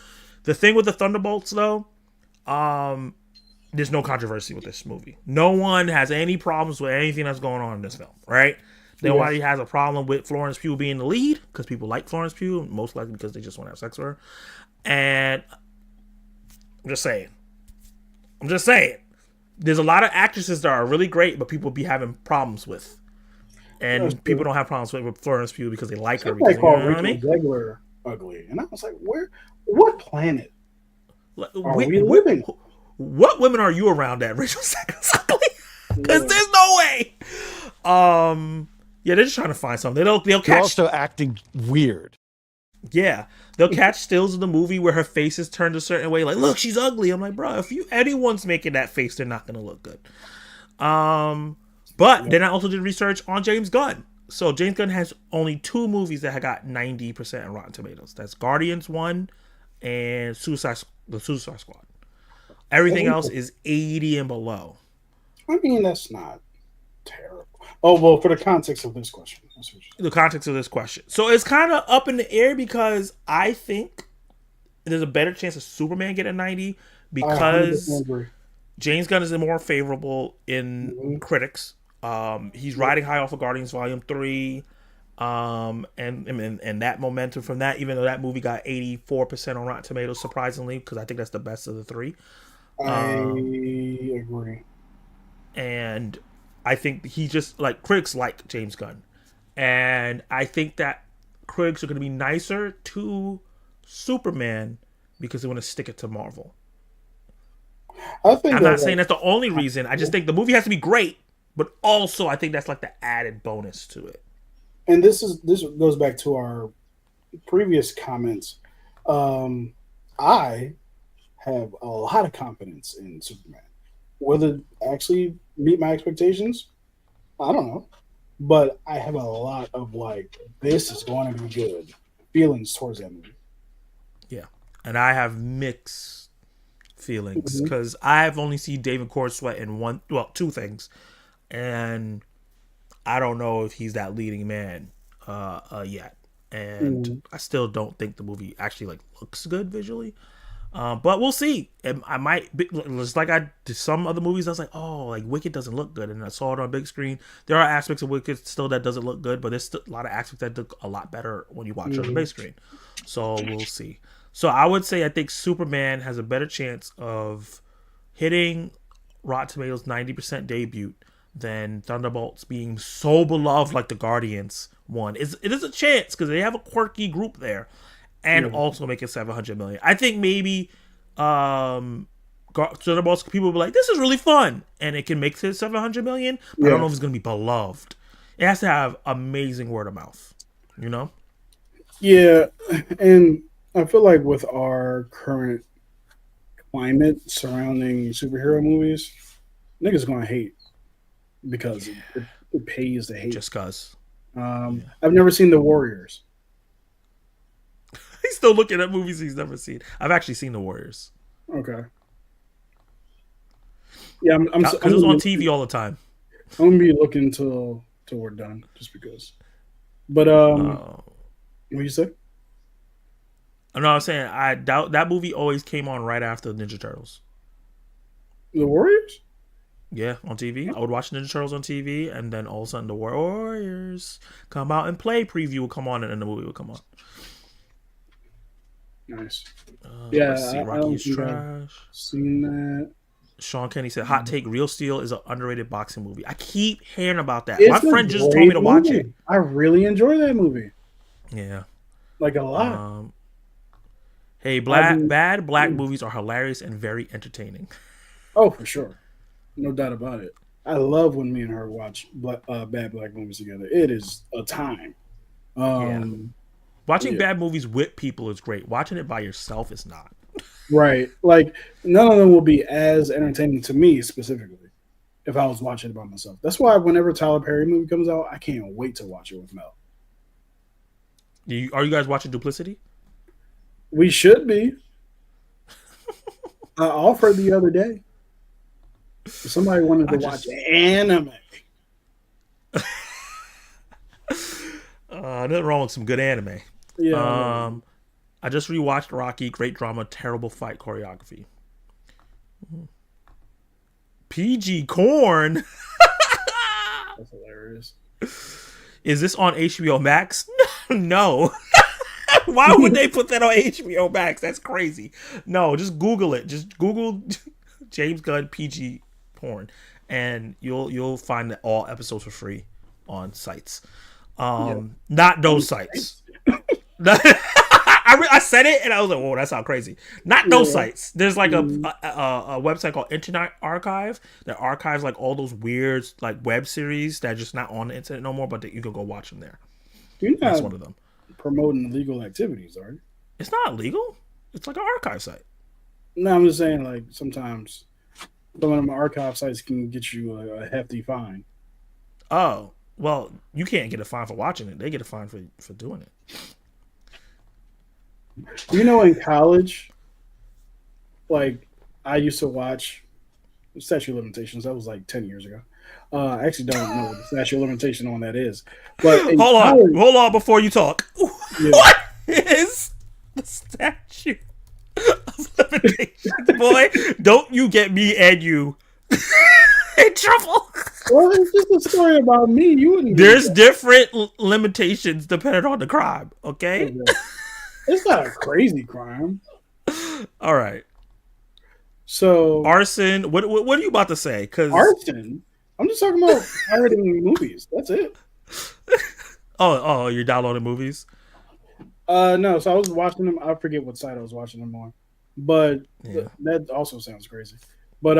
The thing with the Thunderbolts though, there's no controversy with this movie. No one has any problems with anything that's going on in this film, right? Nobody has a problem with Florence Pugh being the lead because people like Florence Pugh, most likely because they just want to have sex with her. And I'm just saying. There's a lot of actresses that are really great, but people be having problems with. That's And people true. don't have problems with Florence Pugh because they like her. Somebody Because, you know called what I Rachel mean? Zegler ugly, and I was like, "Where? What planet Like, are we living?" what women are you around that Rachel Zegler? Because Yeah. there's no way. Yeah, they're just trying to find something. They'll You're catch. also acting weird. Yeah, they'll catch stills of the movie where her face is turned a certain way. Like, look, she's ugly. I'm like, bro, if anyone's making that face, they're not gonna look good. But then I also did research on James Gunn. So James Gunn has only 2 movies that have got 90% on Rotten Tomatoes. That's Guardians 1 and the Suicide Squad. Everything else is 80 and below. I mean, that's not terrible. Oh well, for the context of this question, that's what you The context of this question. So it's kind of up in the air because I think there's a better chance of Superman getting 90 I 100% because agree. James Gunn is more favorable in critics. He's riding high off of Guardians Volume 3. And that momentum from that, even though that movie got 84% on Rotten Tomatoes, surprisingly, because I think that's the best of the 3. I agree. And I think he just like critics like James Gunn, and I think that critics are going to be nicer to Superman because they want to stick it to Marvel. I think I'm that, not saying that's the only reason. I just think the movie has to be great, but also I think that's like the added bonus to it. and this goes back to our previous comments. I have a lot of confidence in Superman. Will it actually meet my expectations? I don't know, but I have a lot of like, this is going to be good feelings towards that movie. Yeah, and I have mixed feelings because I've only seen David Cornsweet in 2 things, and I don't know if he's that leading man yet. And I still don't think the movie actually like looks good visually. But we'll see. I might be, just like I did some other movies. I was like, oh, like Wicked doesn't look good, and I saw it on big screen. There are aspects of Wicked still that doesn't look good, but there's still a lot of aspects that look a lot better when you watch it on the big screen. So we'll see. So I would say I think Superman has a better chance of hitting Rotten Tomatoes 90% debut than Thunderbolts being so beloved like the Guardians one. It is a chance because they have a quirky group there. And also make it 700 million. I think maybe Thunderbolts people will be like, this is really fun, and it can make it 700 million. But I don't know if it's gonna be beloved. It has to have amazing word of mouth, you know? Yeah, and I feel like with our current climate surrounding superhero movies, niggas gonna hate because it pays to hate. Just cause. I've never seen The Warriors. He's still looking at movies he's never seen. I've actually seen The Warriors. Okay. Yeah, I'm because it's on TV all the time. I'm gonna be looking till we're done, just because. But what you say? No, I'm saying I doubt that movie always came on right after Ninja Turtles. The Warriors? Yeah, on TV. I would watch Ninja Turtles on TV, and then all of a sudden the Warriors come out and play preview would come on, and then the movie would come on. Nice. Let's see. Rocky is trash. Seen that. Sean Kenny said, "Hot take: Real Steel is an underrated boxing movie." I keep hearing about that. It's My friend just told me to watch it. I really enjoy that movie. Yeah, like a lot. Hey, bad black movies are hilarious and very entertaining. Oh, for sure, no doubt about it. I love when me and her watch bad black movies together. It is a time. Watching bad movies with people is great. Watching it by yourself is not. Right. Like, none of them will be as entertaining to me specifically if I was watching it by myself. That's why whenever Tyler Perry movie comes out, I can't wait to watch it with Mel. Are you guys watching Duplicity? We should be. I offered the other day. Somebody wanted to watch anime. Nothing wrong with some good anime. Yeah. I just rewatched Rocky. Great drama, terrible fight choreography. PG Corn. That's hilarious. Is this on HBO Max? No. Why would they put that on HBO Max? That's crazy. No, just Google it. Just Google James Gunn PG porn, and you'll find that all episodes for free on sites. Not those sites. I said it and I was like, "Whoa, that sounds crazy." Not those sites. There's like a website called Internet Archive that archives like all those weird like web series that are just not on the internet no more, but that you can go watch them there. That's one of them. Promoting illegal activities, are you? It's not illegal. It's like an archive site. No, I'm just saying, like, sometimes some of them archive sites can get you a hefty fine. Oh, well, you can't get a fine for watching it. They get a fine for doing it. You know, in college, like, I used to watch Statute of Limitations. That was like 10 years ago. I actually don't know what the statute of limitation on that is. But hold on before you talk. Yeah. What is the statute of limitations? Boy, don't you get me and you in trouble. Well, it's just a story about me. You wouldn't. There's different limitations depending on the crime, okay? It's not a crazy crime. All right. So arson. What are you about to say? Because arson. I'm just talking about pirating movies. That's it. Oh, you're downloading movies? No. So I was watching them. I forget what site I was watching them on, but that also sounds crazy. But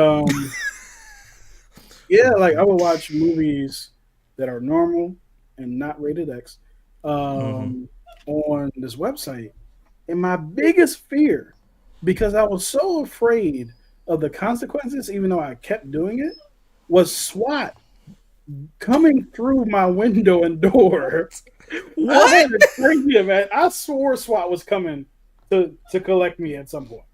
yeah, like I would watch movies that are normal and not rated X on this website, and my biggest fear, because I was so afraid of the consequences, even though I kept doing it, was SWAT coming through my window and door. What? I had a crazy event. I swore SWAT was coming to collect me at some point.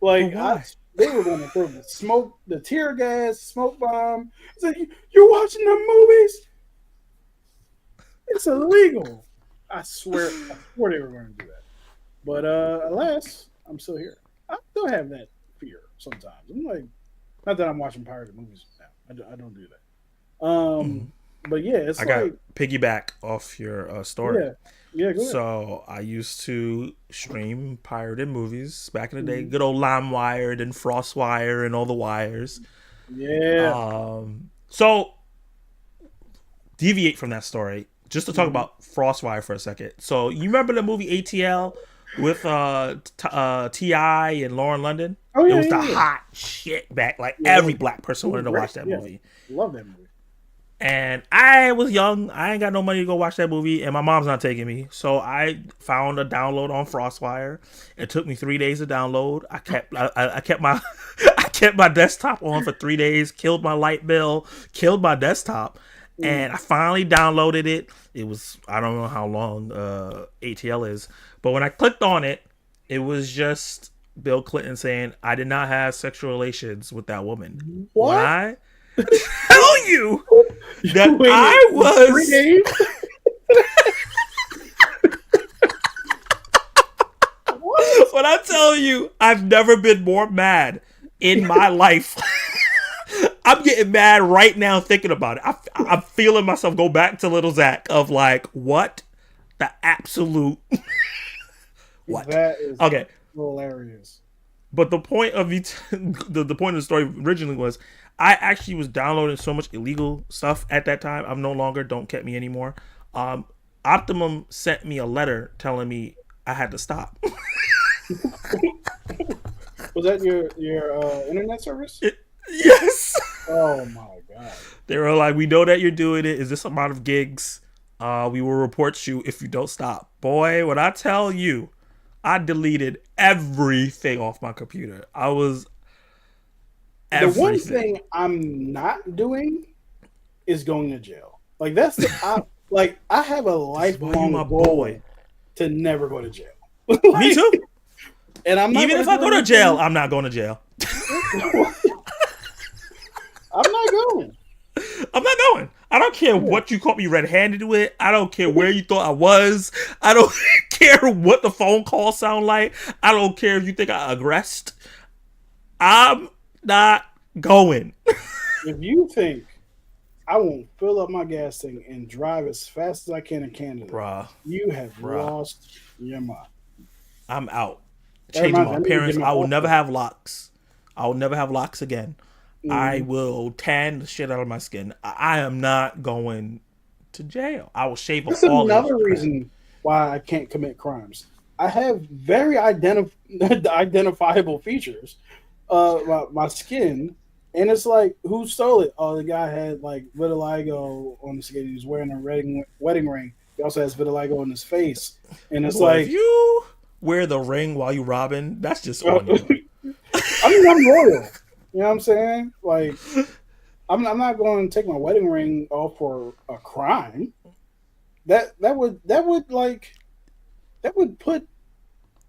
Like why? they were going to throw the smoke, the tear gas, smoke bomb. It's like you're watching the movies. It's illegal. I swear they were going to do that. But alas, I'm still here. I still have that fear sometimes. I'm like, not that I'm watching pirated movies now. I don't do that. But yeah, it's I like got piggyback off your story. yeah, yeah. Go ahead. So I used to stream pirated movies back in the day. Mhm. Good old LimeWire and FrostWire and all the wires. Yeah. So deviate from that story just to talk Mhm. about FrostWire for a second. So you remember the movie ATL with Ti and Lauren London? Oh It yeah, was the yeah, yeah. hot shit back. Like Yeah, every it black person was wanted to great. watch that Yeah, movie. love that movie. And I was young. I ain't got no money to go watch that movie, and my mom's not taking me. So I found a download on FrostWire. It took me 3 days to download. I kept my I kept my desktop on for 3 days. Killed my light bill. Killed my desktop, and I finally downloaded it. It was, I don't know how long ATL is, but when I clicked on it, it was just Bill Clinton saying, "I did not have sexual relations with that woman." When What? I tell you that Wait, I 3 was days? What? when I tell you I've never been more mad in my life. I'm getting mad right now thinking about it. I'm feeling myself go back to little Zach of like, what the absolute what? That is Okay, hilarious. but the point of the point of the story originally was I actually was downloading so much illegal stuff at that time. I'm no longer Don't Get Me anymore. Optimum sent me a letter telling me I had to stop. Was that your internet service? Yes. Oh my god. They were like, we know that you're doing it. Is this amount of gigs? We will report you if you don't stop. Boy, when I tell you, I deleted everything off my computer. I was The one everything. thing I'm not doing is going to jail. Like that's I have a Why you lifelong my goal boy? to never go to jail. Me too. And I'm not Even if I go to jail, I'm not going to jail. I'm not going. I'm not going. I don't care what you caught me red-handed with. I don't care where you thought I was. I don't care what the phone calls sound like. I don't care if you think I aggressed. I'm not going. If you think I won't fill up my gas tank and drive as fast as I can in Canada, Bruh, you have lost your mind. I'm out. That Changing reminds my me, I need to parents. get my I will never passport. have locks. I will never have locks again. I Mm-hmm. will tan the shit out of my skin. I am not going to jail. I will shave That's off all this another crap. reason why I can't commit crimes. I have very identifiable features. My skin, and it's like, who stole it? Oh, the guy had like vitiligo on his skin. He was wearing a wedding ring. He also has vitiligo on his face, and it's Boy, if like, you wear the ring while you robbing, that's just on you. I mean, I'm loyal. You know what I'm saying? Like, I'm not going to take my wedding ring off for a crime. That would put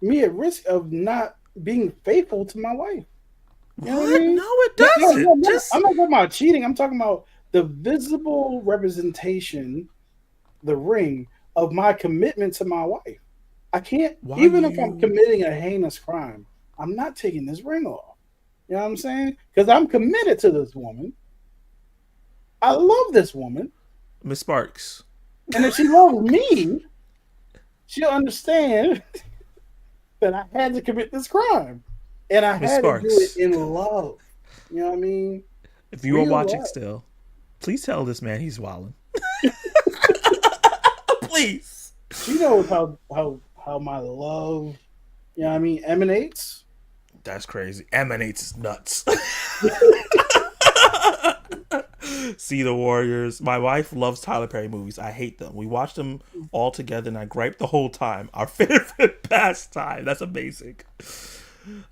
me at risk of not being faithful to my wife. You know what I What? mean? No, it doesn't. Just I'm not talking about cheating. I'm talking about the visible representation, the ring of my commitment to my wife. I can't, Why even if you- I'm committing a heinous crime, I'm not taking this ring off. You know what I'm saying? Because I'm committed to this woman. I love this woman. Miss Sparks. And if she loves me, she'll understand that I had to commit this crime. And I Miss had to do Sparks. it in love. You know what I mean? If you are Real watching love. still, please tell this man he's wilding. Please. She knows how my love, you know what I mean, emanates. That's crazy. Emanates is nuts. See the Warriors. My wife loves Tyler Perry movies. I hate them. We watched them all together and I griped the whole time. Our favorite pastime. That's amazing.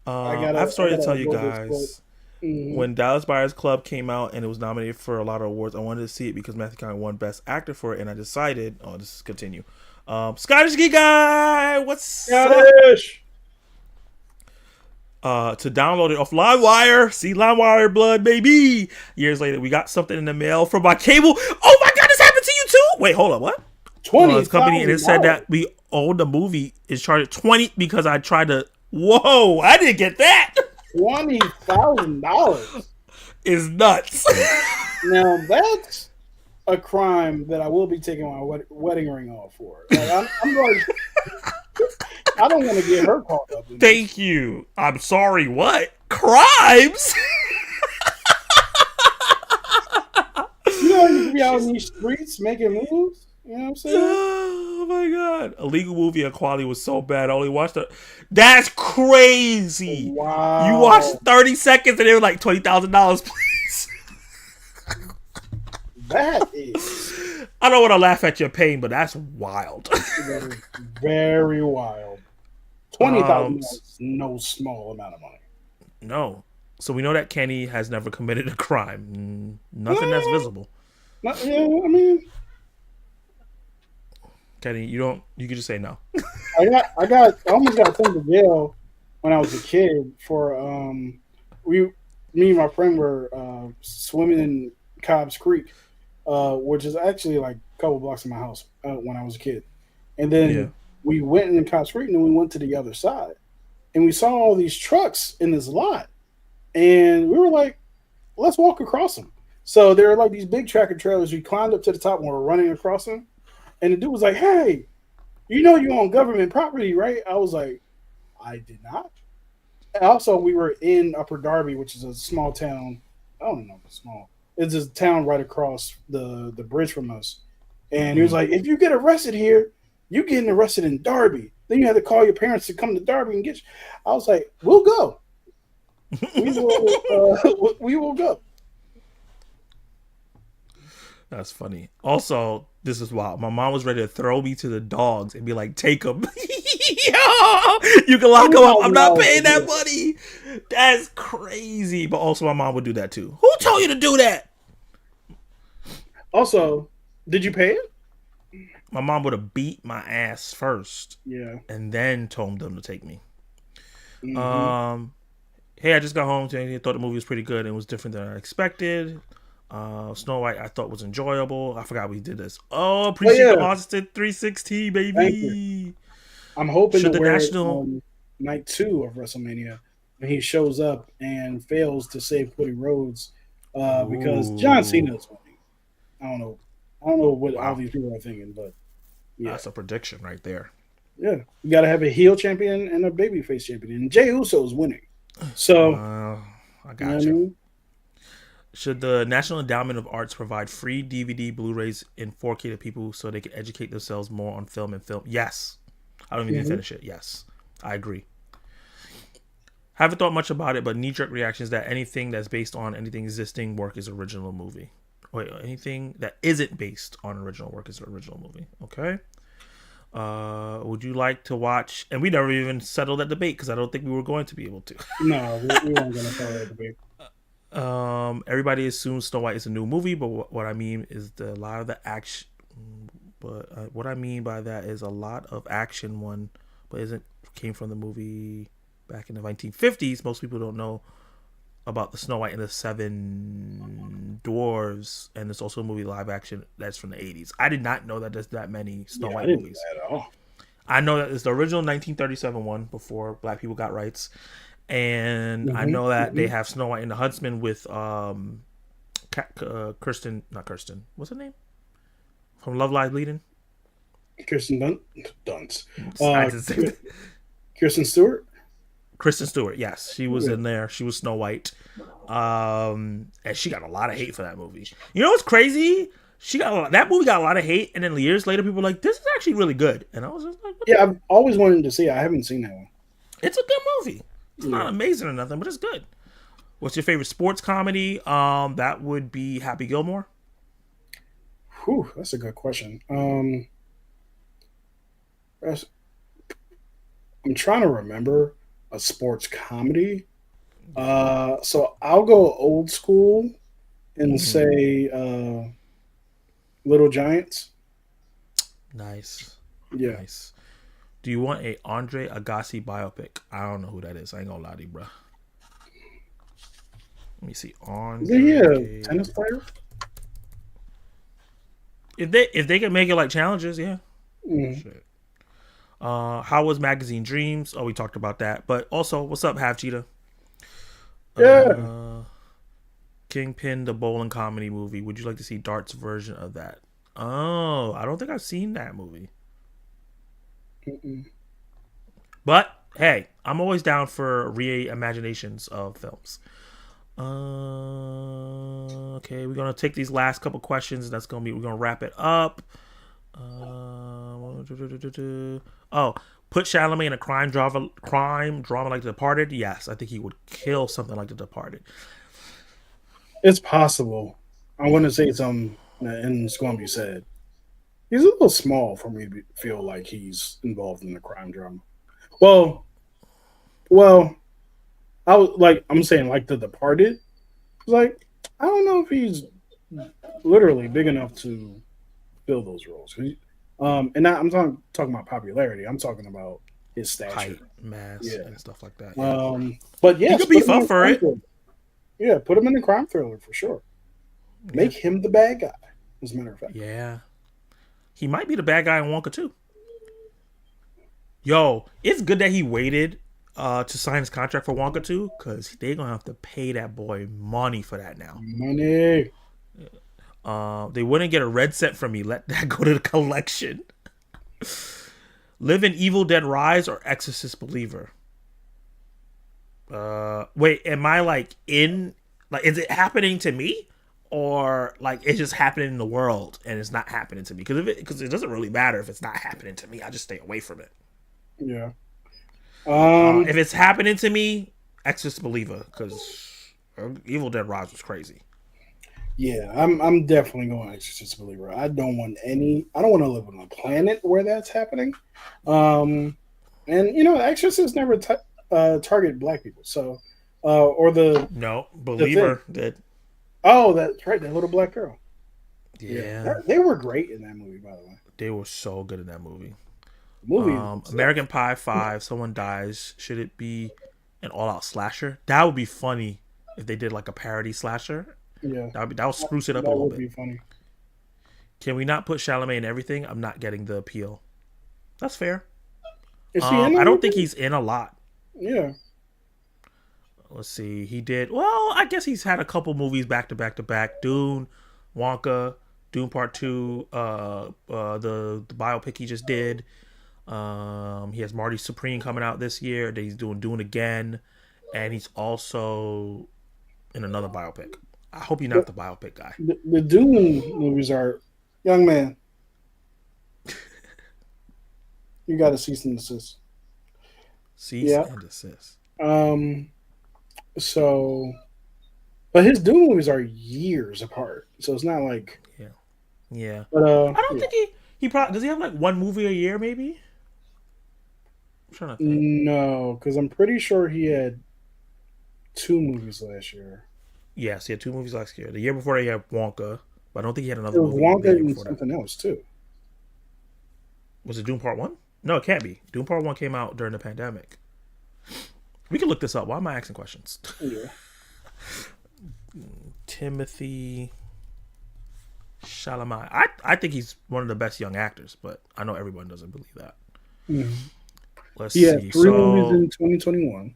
I have a story to tell you guys. When Dallas Buyers Club came out and it was nominated for a lot of awards, I wanted to see it because Matthew Conner won Best Actor for it, and I decided, this is continue. Scottish Geek Guy, what's up? Scottish! to download it off LimeWire. See LimeWire blood, baby. Years later, we got something in the mail from my cable. Oh my god, this happened to you too? Wait, hold on, what? This company, and it said that we owned the movie is charged 20 because I tried to. Whoa, I didn't get that. $20,000 is nuts. Now that's a crime that I will be taking my wedding ring off for. Like, I'm like, I don't want to get her caught up. Thank you. I'm sorry. What crimes? You know, you be out in these streets making moves. You know what I'm saying? Oh my god! A legal movie and quality was so bad. I only watched it. That's crazy. Wow. You watched 30 seconds and they were like $20,000, please. That is. I don't want to laugh at your pain, but that's wild. That is very wild. $20,000 is no small amount of money. No. So we know that Kenny has never committed a crime. Nothing that's visible. Yeah, I mean, Kenny, you could just say no. I almost got sent to jail when I was a kid for me and my friend were swimming in Cobb's Creek, which is actually like a couple blocks from my house when I was a kid, and then we went in Cobb's Creek and then we went to the other side, and we saw all these trucks in this lot, and we were like, let's walk across them. So there were like these big tractor trailers. We climbed up to the top and we're running across them. And the dude was like, hey, you know you own government property, right? I was like, I did not. And also, we were in Upper Darby, which is a small town. I don't know if it's small. It's a town right across the bridge from us. And he was like, if you get arrested here, you getting arrested in Darby. Then you have to call your parents to come to Darby and get you. I was like, we'll go. We will go. That's funny. Also, this is wild. My mom was ready to throw me to the dogs and be like, take them. Yo, you can lock them up. I'm not paying that money. That's crazy. But also, my mom would do that too. Who told you to do that? Also, did you pay it? My mom would have beat my ass first. Yeah. And then told them to take me. Mm-hmm. Hey, I just got home today. I thought the movie was pretty good and was different than I expected. Snow White I thought was enjoyable. I forgot we did this. Oh, appreciate the Austin 316, baby. I'm hoping Should to the wear national it on night 2 of WrestleMania when he shows up and fails to save Cody Rhodes because John Cena is winning. I don't know what all these people are thinking, but yeah. That's a prediction right there. Yeah, you got to have a heel champion and a babyface champion, and Jey Uso is winning. So I got you. I mean? Should the National Endowment of Arts provide free DVD, Blu-rays in 4K to people so they can educate themselves more on film and film? Yes. I don't even need to finish it. Yes. I agree. Haven't thought much about it, but knee-jerk reaction is that anything that's based on anything existing work is original movie. Wait, anything that isn't based on original work is an original movie. Okay. Would you like to watch? And we never even settled that debate because I don't think we were going to be able to. No, we weren't going to settle that debate. Everybody assumes Snow White is a new movie, but what I mean is a lot of the action. But what I mean by that is a lot of action came from the movie back in the 1950s. Most people don't know about the Snow White and the Seven Dwarves, and there's also a movie live action that's from the 80s. I did not know that there's that many Snow White movies. At all. I know that it's the original 1937 one before Black people got rights. And I know that they have Snow White and the Huntsman with Kirsten, not Kirsten. What's her name? From Love Lies Bleeding? Kirsten Dunst. Kirsten Stewart? Kristen Stewart, yes. She was in there. She was Snow White. And she got a lot of hate for that movie. You know what's crazy? That movie got a lot of hate, and then years later people were like, this is actually really good. And I was just like, yeah, I've always wanted to see it. I haven't seen that one. It's a good movie. It's not amazing or nothing, but it's good. What's your favorite sports comedy? That would be Happy Gilmore. Whew, that's a good question. I'm trying to remember a sports comedy. So I'll go old school and say Little Giants. Nice. Yeah. Nice. Do you want a Andre Agassi biopic? I don't know who that is. I ain't gonna lie to you, bro. Let me see. Isn't he a Andre. tennis player? If they can make it like challenges, yeah. Mm. Shit. How was Magazine Dreams? Oh, we talked about that. But also, what's up, Half Cheetah? Yeah. Kingpin, the bowling comedy movie. Would you like to see Dart's version of that? Oh, I don't think I've seen that movie. Mm-mm. But hey, I'm always down for reimaginations of films. Okay, we're gonna take these last couple questions. We're gonna wrap it up. Oh, put Chalamet in a crime drama like The Departed. Yes, I think he would kill something like The Departed. It's possible. I want to say something, and it's going to be said. He's a little small for me to feel like he's involved in the crime drama. Well, I'm saying like The Departed. Like, I don't know if he's literally big enough to fill those roles. I'm talking about popularity. I'm talking about his stature, Height, mass, and stuff like that. Yeah. But yes, he could beef up for it. Yeah, put him in a crime thriller for sure. Make him the bad guy, as a matter of fact. Yeah. He might be the bad guy in Wonka too. Yo, it's good that he waited to sign his contract for Wonka 2, because they're going to have to pay that boy money for that now. Money. They wouldn't get a red cent from me. Let that go to the collection. Live in Evil Dead Rise or Exorcist Believer? Wait, am I is it happening to me, or like it's just happening in the world and it's not happening to me? Because it doesn't really matter if it's not happening to me. I just stay away from it. Yeah. If it's happening to me, Exorcist Believer, because Evil Dead Rise was crazy. Yeah, I'm definitely going Exorcist Believer. I don't want to live on a planet where that's happening. And Exorcists never target black people. So, Believer did. Oh, that's right, that little black girl. Yeah. They were great in that movie, by the way. They were so good in that movie. American Pie 5, someone dies. Should it be an all-out slasher? That would be funny if they did like a parody slasher. Yeah. That would spruce it up a little bit. That would be funny. Can we not put Chalamet in everything? I'm not getting the appeal. That's fair. I don't think he's in a lot. Yeah. Let's see. He did. Well, I guess he's had a couple movies back to back to back. Dune, Wonka, Dune Part 2, the biopic he just did. He has Marty Supreme coming out this year. That he's doing Dune again, and he's also in another biopic. I hope you're not the biopic guy. The Dune movies are, young man, you got to cease and desist. And desist. So, but his Dune movies are years apart, so it's not like yeah. But I don't think he probably does. He have like one movie a year, maybe. I'm trying to think. No, because I'm pretty sure he had 2 movies last year. Yes, he had 2 movies last year. The year before he had Wonka, but I don't think he had another movie. Wonka and something else too. Was it Dune Part 1? No, it can't be. Dune Part 1 came out during the pandemic. We can look this up. Why am I asking questions? Yeah. Timothy Chalamet. I think he's one of the best young actors, but I know everyone doesn't believe that. Mm-hmm. Let's see. He had 3 movies in 2021.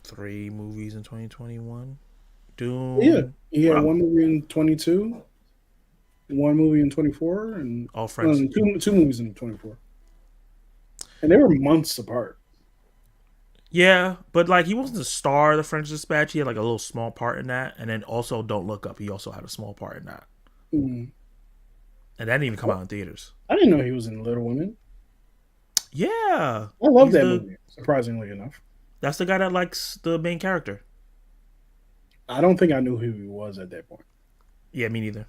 3 movies in 2021. Dune. Yeah. He had 1 movie in 22, 1 movie in 24, and French. 2 movies in 24. And they were months apart. Yeah, but like he wasn't the star of the French Dispatch. He had like a little small part in that, and then also Don't Look Up. He also had a small part in that, and that didn't even come out in theaters. I didn't know he was in Little Women. Yeah, I love that movie. Surprisingly enough, that's the guy that likes the main character. I don't think I knew who he was at that point. Yeah, me neither.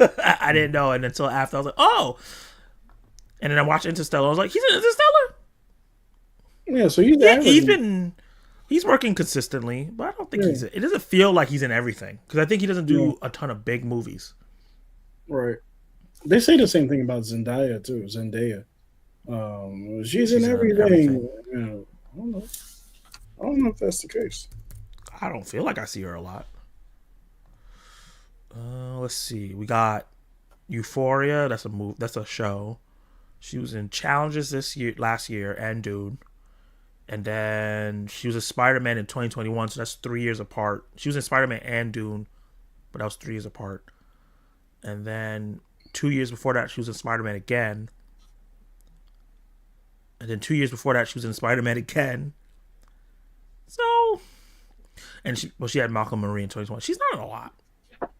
I didn't know, and until after I was like, oh. And then I watched Interstellar. I was like, he's in Interstellar. Yeah, so he's working consistently, but I don't think it doesn't feel like he's in everything, because I think he doesn't do a ton of big movies. Right. They say the same thing about Zendaya too. She's in She's in everything. everything. You know, I don't know. I don't know if that's the case. I don't feel like I see her a lot. Let's see. We got Euphoria. That's a move. That's a show. She was in Challenges last year, and Dune. And then she was a Spider-Man in 2021, so that's 3 years apart. She was in Spider-Man and Dune, but that was 3 years apart. And then 2 years before that, she was in Spider-Man again. And then 2 years before that, she was in Spider-Man again. So, and she had Malcolm Marie in 2020. She's not in a lot.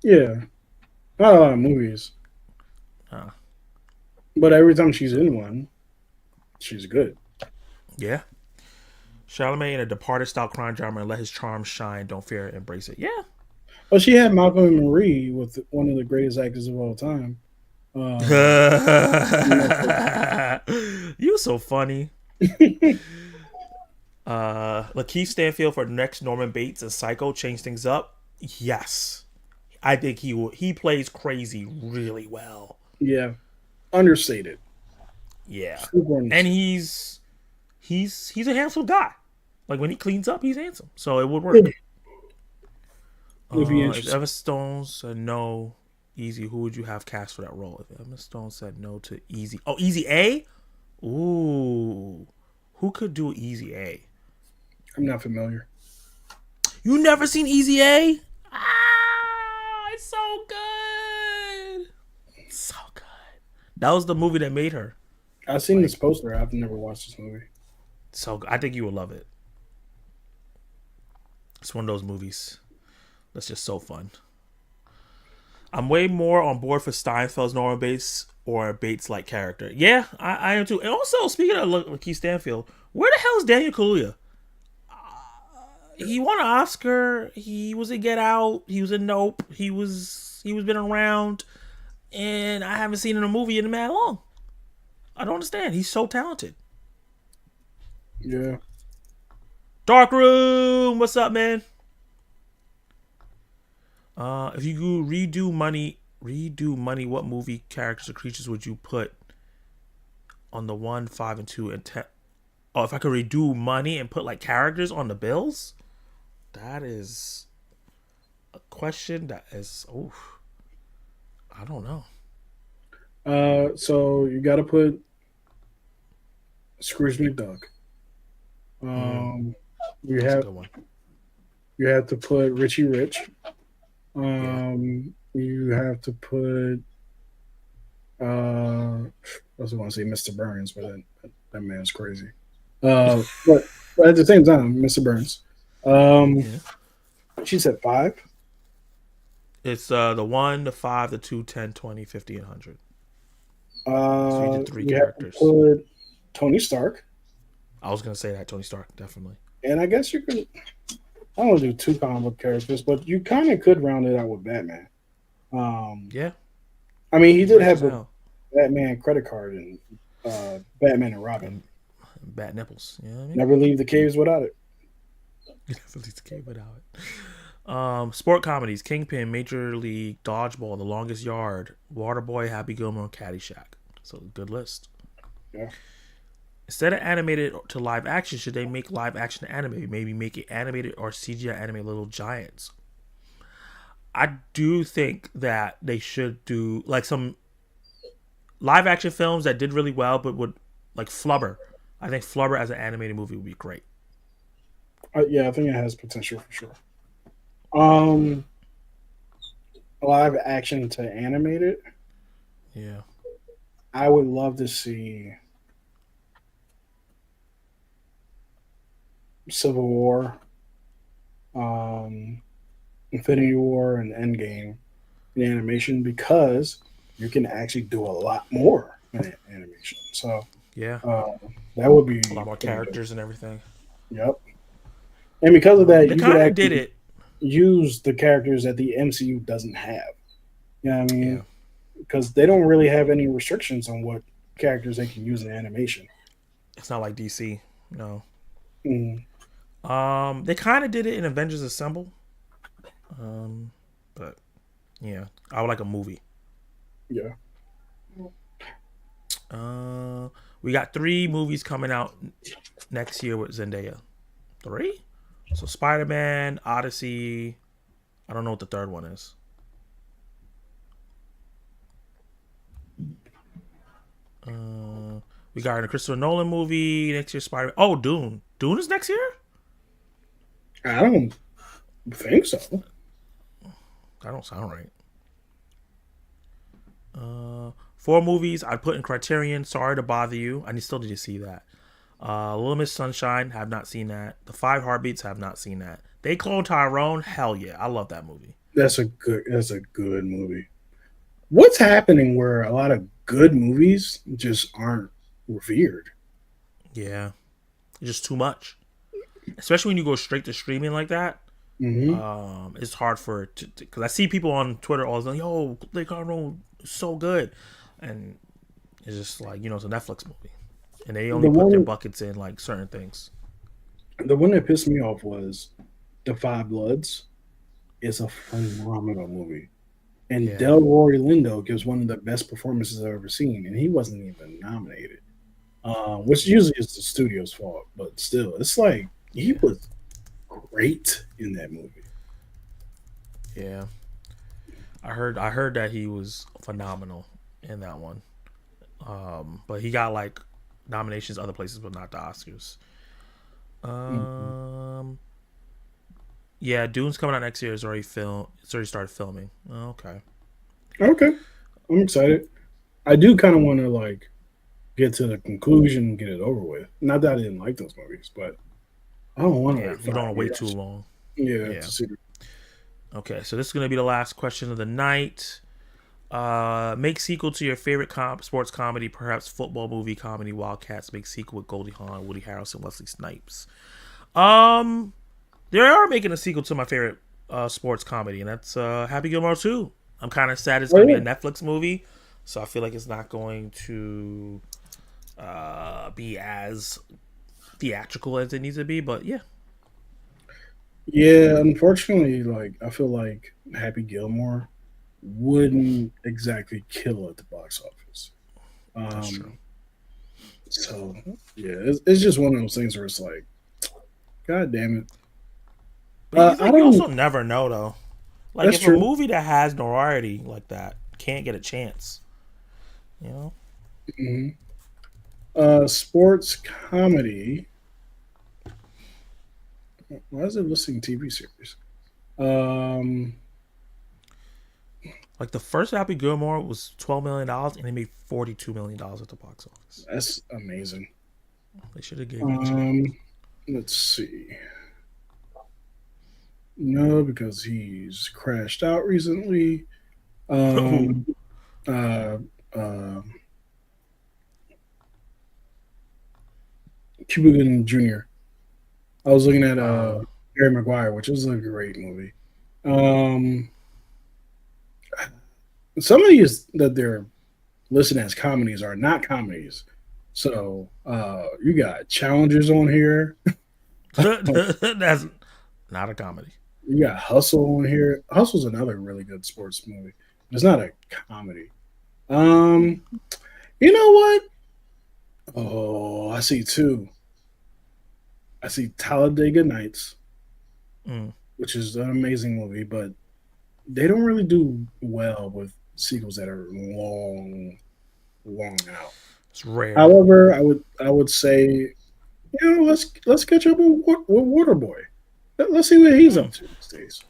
Yeah, not a lot of movies, Uh, but every time she's in one, she's good. yeah. Charlamagne in a Departed style crime drama and let his charm shine. Don't fear it, embrace it. Yeah. Well, she had Malcolm and Marie with one of the greatest actors of all time. You so funny. Lakeith Stanfield for next Norman Bates and Psycho change things up. Yes, I think he plays crazy really well. Yeah, understated. Yeah, Super and understated. he's a handsome guy. Like when he cleans up, he's handsome. So it would work. It'd be If interesting. Emma Stone said no, Easy, who would you have cast for that role? If Emma Stone said no to Easy, Easy A. Ooh, who could do Easy A? I'm not familiar. You never seen Easy A? Ah, it's so good. It's so good. That was the movie that made her. I've seen this poster. I've never watched this movie. So I think you will love it. It's one of those movies that's just so fun. I'm way more on board for Steinfeld's Norman Bates or Bates-like character. Yeah, I am too. And also, speaking of Lakeith Stanfield, where the hell is Daniel Kaluuya? He won an Oscar. He was in Get Out. He was in Nope. He was been around, and I haven't seen him in a movie in a man long. I don't understand. He's so talented. Yeah. Dark Room, what's up, man? If you could redo money, what movie characters or creatures would you put on the 1, 5, and 2 and 10? Oh, if I could redo money and put like characters on the bills, that is a question that is. Oh, I don't know. So you got to put Scrooge McDuck. You That's a have good one. to put Richie Rich. Yeah. You have to put. I was going to say Mr. Burns, but that man's crazy. But at the same time, Mr. Burns. Yeah. She said 5. It's the 1, the 5, the 2, 10, 20, 50, and 100. So you did 3 You have to characters. put Tony Stark, I was gonna say that Tony Stark, definitely. and I guess you could. I don't want to do 2 comic book characters, but you kind of could round it out with Batman. Yeah. I mean, he did have Rich as a hell. Batman credit card and Batman and Robin. Bat nipples. You know what I mean? Never leave the caves without it. You never leave the cave without it. Sport comedies: Kingpin, Major League, Dodgeball, The Longest Yard, Waterboy, Happy Gilmore, Caddyshack. So good list. Yeah. Instead of animated to live action, should they make live action anime? Maybe make it animated or CGI animate Little Giants. I do think that they should do like some live action films that did really well, but would like Flubber. I think Flubber as an animated movie would be great. Yeah, I think it has potential for sure. Live action to animated. Yeah. I would love to see Civil War, Infinity War, and Endgame in animation because you can actually do a lot more in animation. So Yeah. that would be A lot more characters and everything. Yep. And because of that, They you could kind of actually did it. use the characters that the MCU doesn't have. You know what I mean? Yeah. Because they don't really have any restrictions on what characters they can use in animation. It's not like DC. No. Mm, They kind of did it in Avengers Assemble. But yeah, I would like a movie. yeah. We got 3 movies coming out next year with Zendaya. 3? So Spider-Man, Odyssey. I don't know what the third one is. We got a Christopher Nolan movie next year. Spider. Oh, Dune. Dune is next year. I don't think so. That don't sound right. 4 movies I put in Criterion. Sorry to bother you. I still need to see that. Little Miss Sunshine. Have not seen that. The 5 Heartbeats. Have not seen that. They Clone Tyrone. Hell yeah, I love that movie. That's a good movie. What's happening where a lot of good movies just aren't revered? Yeah, it's just too much. Especially when you go straight to streaming like that. It's hard for it to, because I see people on Twitter all the time, yo, Lake Tyrone is so good, and it's just like, it's a Netflix movie, and they only put their buckets in like certain things. The one that pissed me off was The Five Bloods. Is a phenomenal movie, and Delroy Lindo gives one of the best performances I've ever seen, and he wasn't even nominated, which usually is the studio's fault, but still, it's like he was great in that movie. Yeah, I heard that he was phenomenal in that one, but he got like nominations other places, but not the Oscars. Yeah, Dune's coming out next year. It's already started filming. Oh, okay. Okay, I'm excited. I do kind of want to like get to the conclusion and get it over with. Not that I didn't like those movies, but I don't want to wait. You don't want to wait too long. Yeah. To see. Okay, so this is going to be the last question of the night. Make sequel to your favorite sports comedy, perhaps football movie comedy. Wildcats make sequel with Goldie Hawn, Woody Harrelson, Wesley Snipes. They are making a sequel to my favorite sports comedy, and that's Happy Gilmore 2. I'm kind of sad it's going to be a Netflix movie, so I feel like it's not going to be as theatrical as it needs to be, but yeah. Yeah, unfortunately, like I feel like Happy Gilmore wouldn't exactly kill at the box office. That's true. So yeah, it's just one of those things where it's like, God damn it. But you also never know though. Like That's if true. a movie that has notoriety like that can't get a chance, Sports comedy. Why is it listing TV series? Like the first Happy Gilmore was $12 million and they made $42 million at the box office. That's amazing. They should have given it to Let's see. No, because he's crashed out recently. Cuba Gooding Jr. I was looking at Jerry Maguire, which is a great movie. Some of these that they're listed as comedies are not comedies. So you got Challengers on here. That's not a comedy. You got Hustle on here. Hustle's another really good sports movie. It's not a comedy. You know what? Oh, I see 2. I see Talladega Nights, which is an amazing movie, but they don't really do well with sequels that are long out. It's rare. However, I would say, let's catch up with Waterboy. Let's see what he's up to these days.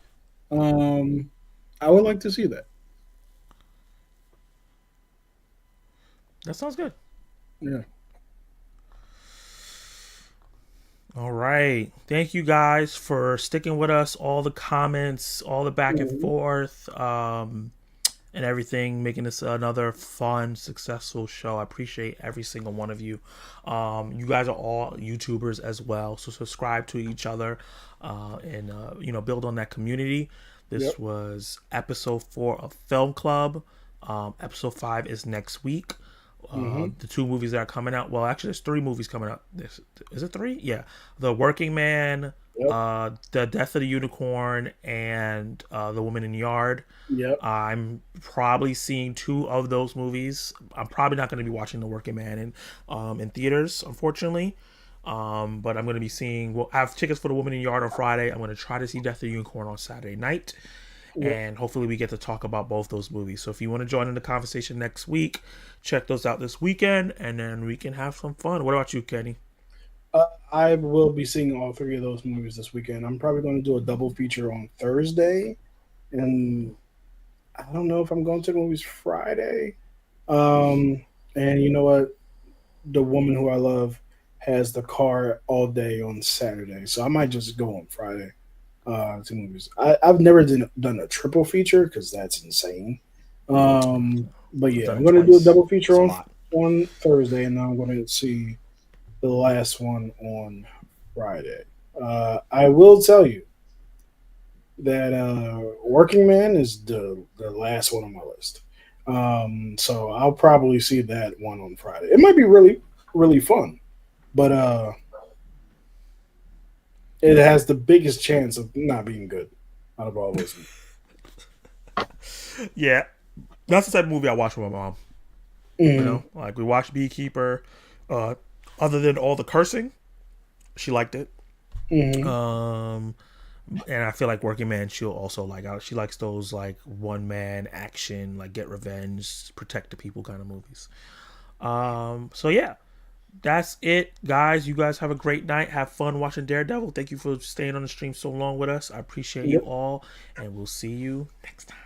I would like to see that. That sounds good. Yeah. All right. Thank you guys for sticking with us. All the comments, all the back and forth, and everything, making this another fun, successful show. I appreciate every single one of you. You guys are all YouTubers as well, so subscribe to each other, and build on that community. This was episode 4 of Film Club. Episode 5 is next week. Mm-hmm. The 2 movies that are coming out. Well, actually, there's 3 movies coming out. Is it 3? Yeah, The Working Man, Yep. The Death of the Unicorn, and The Woman in the Yard. Yep. I'm probably seeing 2 of those movies. I'm probably not going to be watching The Working Man in theaters, unfortunately. But I'm going to be seeing. Well, I have tickets for The Woman in the Yard on Friday. I'm going to try to see Death of the Unicorn on Saturday night, Yep. and hopefully we get to talk about both those movies. So if you want to join in the conversation next week, check those out this weekend, and then we can have some fun. What about you, Kenny? I will be seeing all 3 of those movies this weekend. I'm probably going to do a double feature on Thursday, and I don't know if I'm going to the movies Friday. And you know what? The woman who I love has the car all day on Saturday, so I might just go on Friday to movies. I've never done a triple feature because that's insane. But I've yeah, done I'm it going to do a twice. double It's feature a on lot. Thursday, and then I'm going to see the last one on Friday. I will tell you that Working Man is the last one on my list. So I'll probably see that one on Friday. It might be really fun, but it has the biggest chance of not being good out of all those. Yeah, that's the type of movie I watch with my mom. You Mm-hmm. know, like we watched Beekeeper. Uh, other than all the cursing, she liked it. Mm-hmm. Um, and I feel like Working Man, she'll also like out. She likes those like one man action, like get revenge, protect the people kind of movies. So yeah, that's it, guys. You guys have a great night. Have fun watching Daredevil. Thank you for staying on the stream so long with us. I appreciate you Yep. all, and we'll see you next time.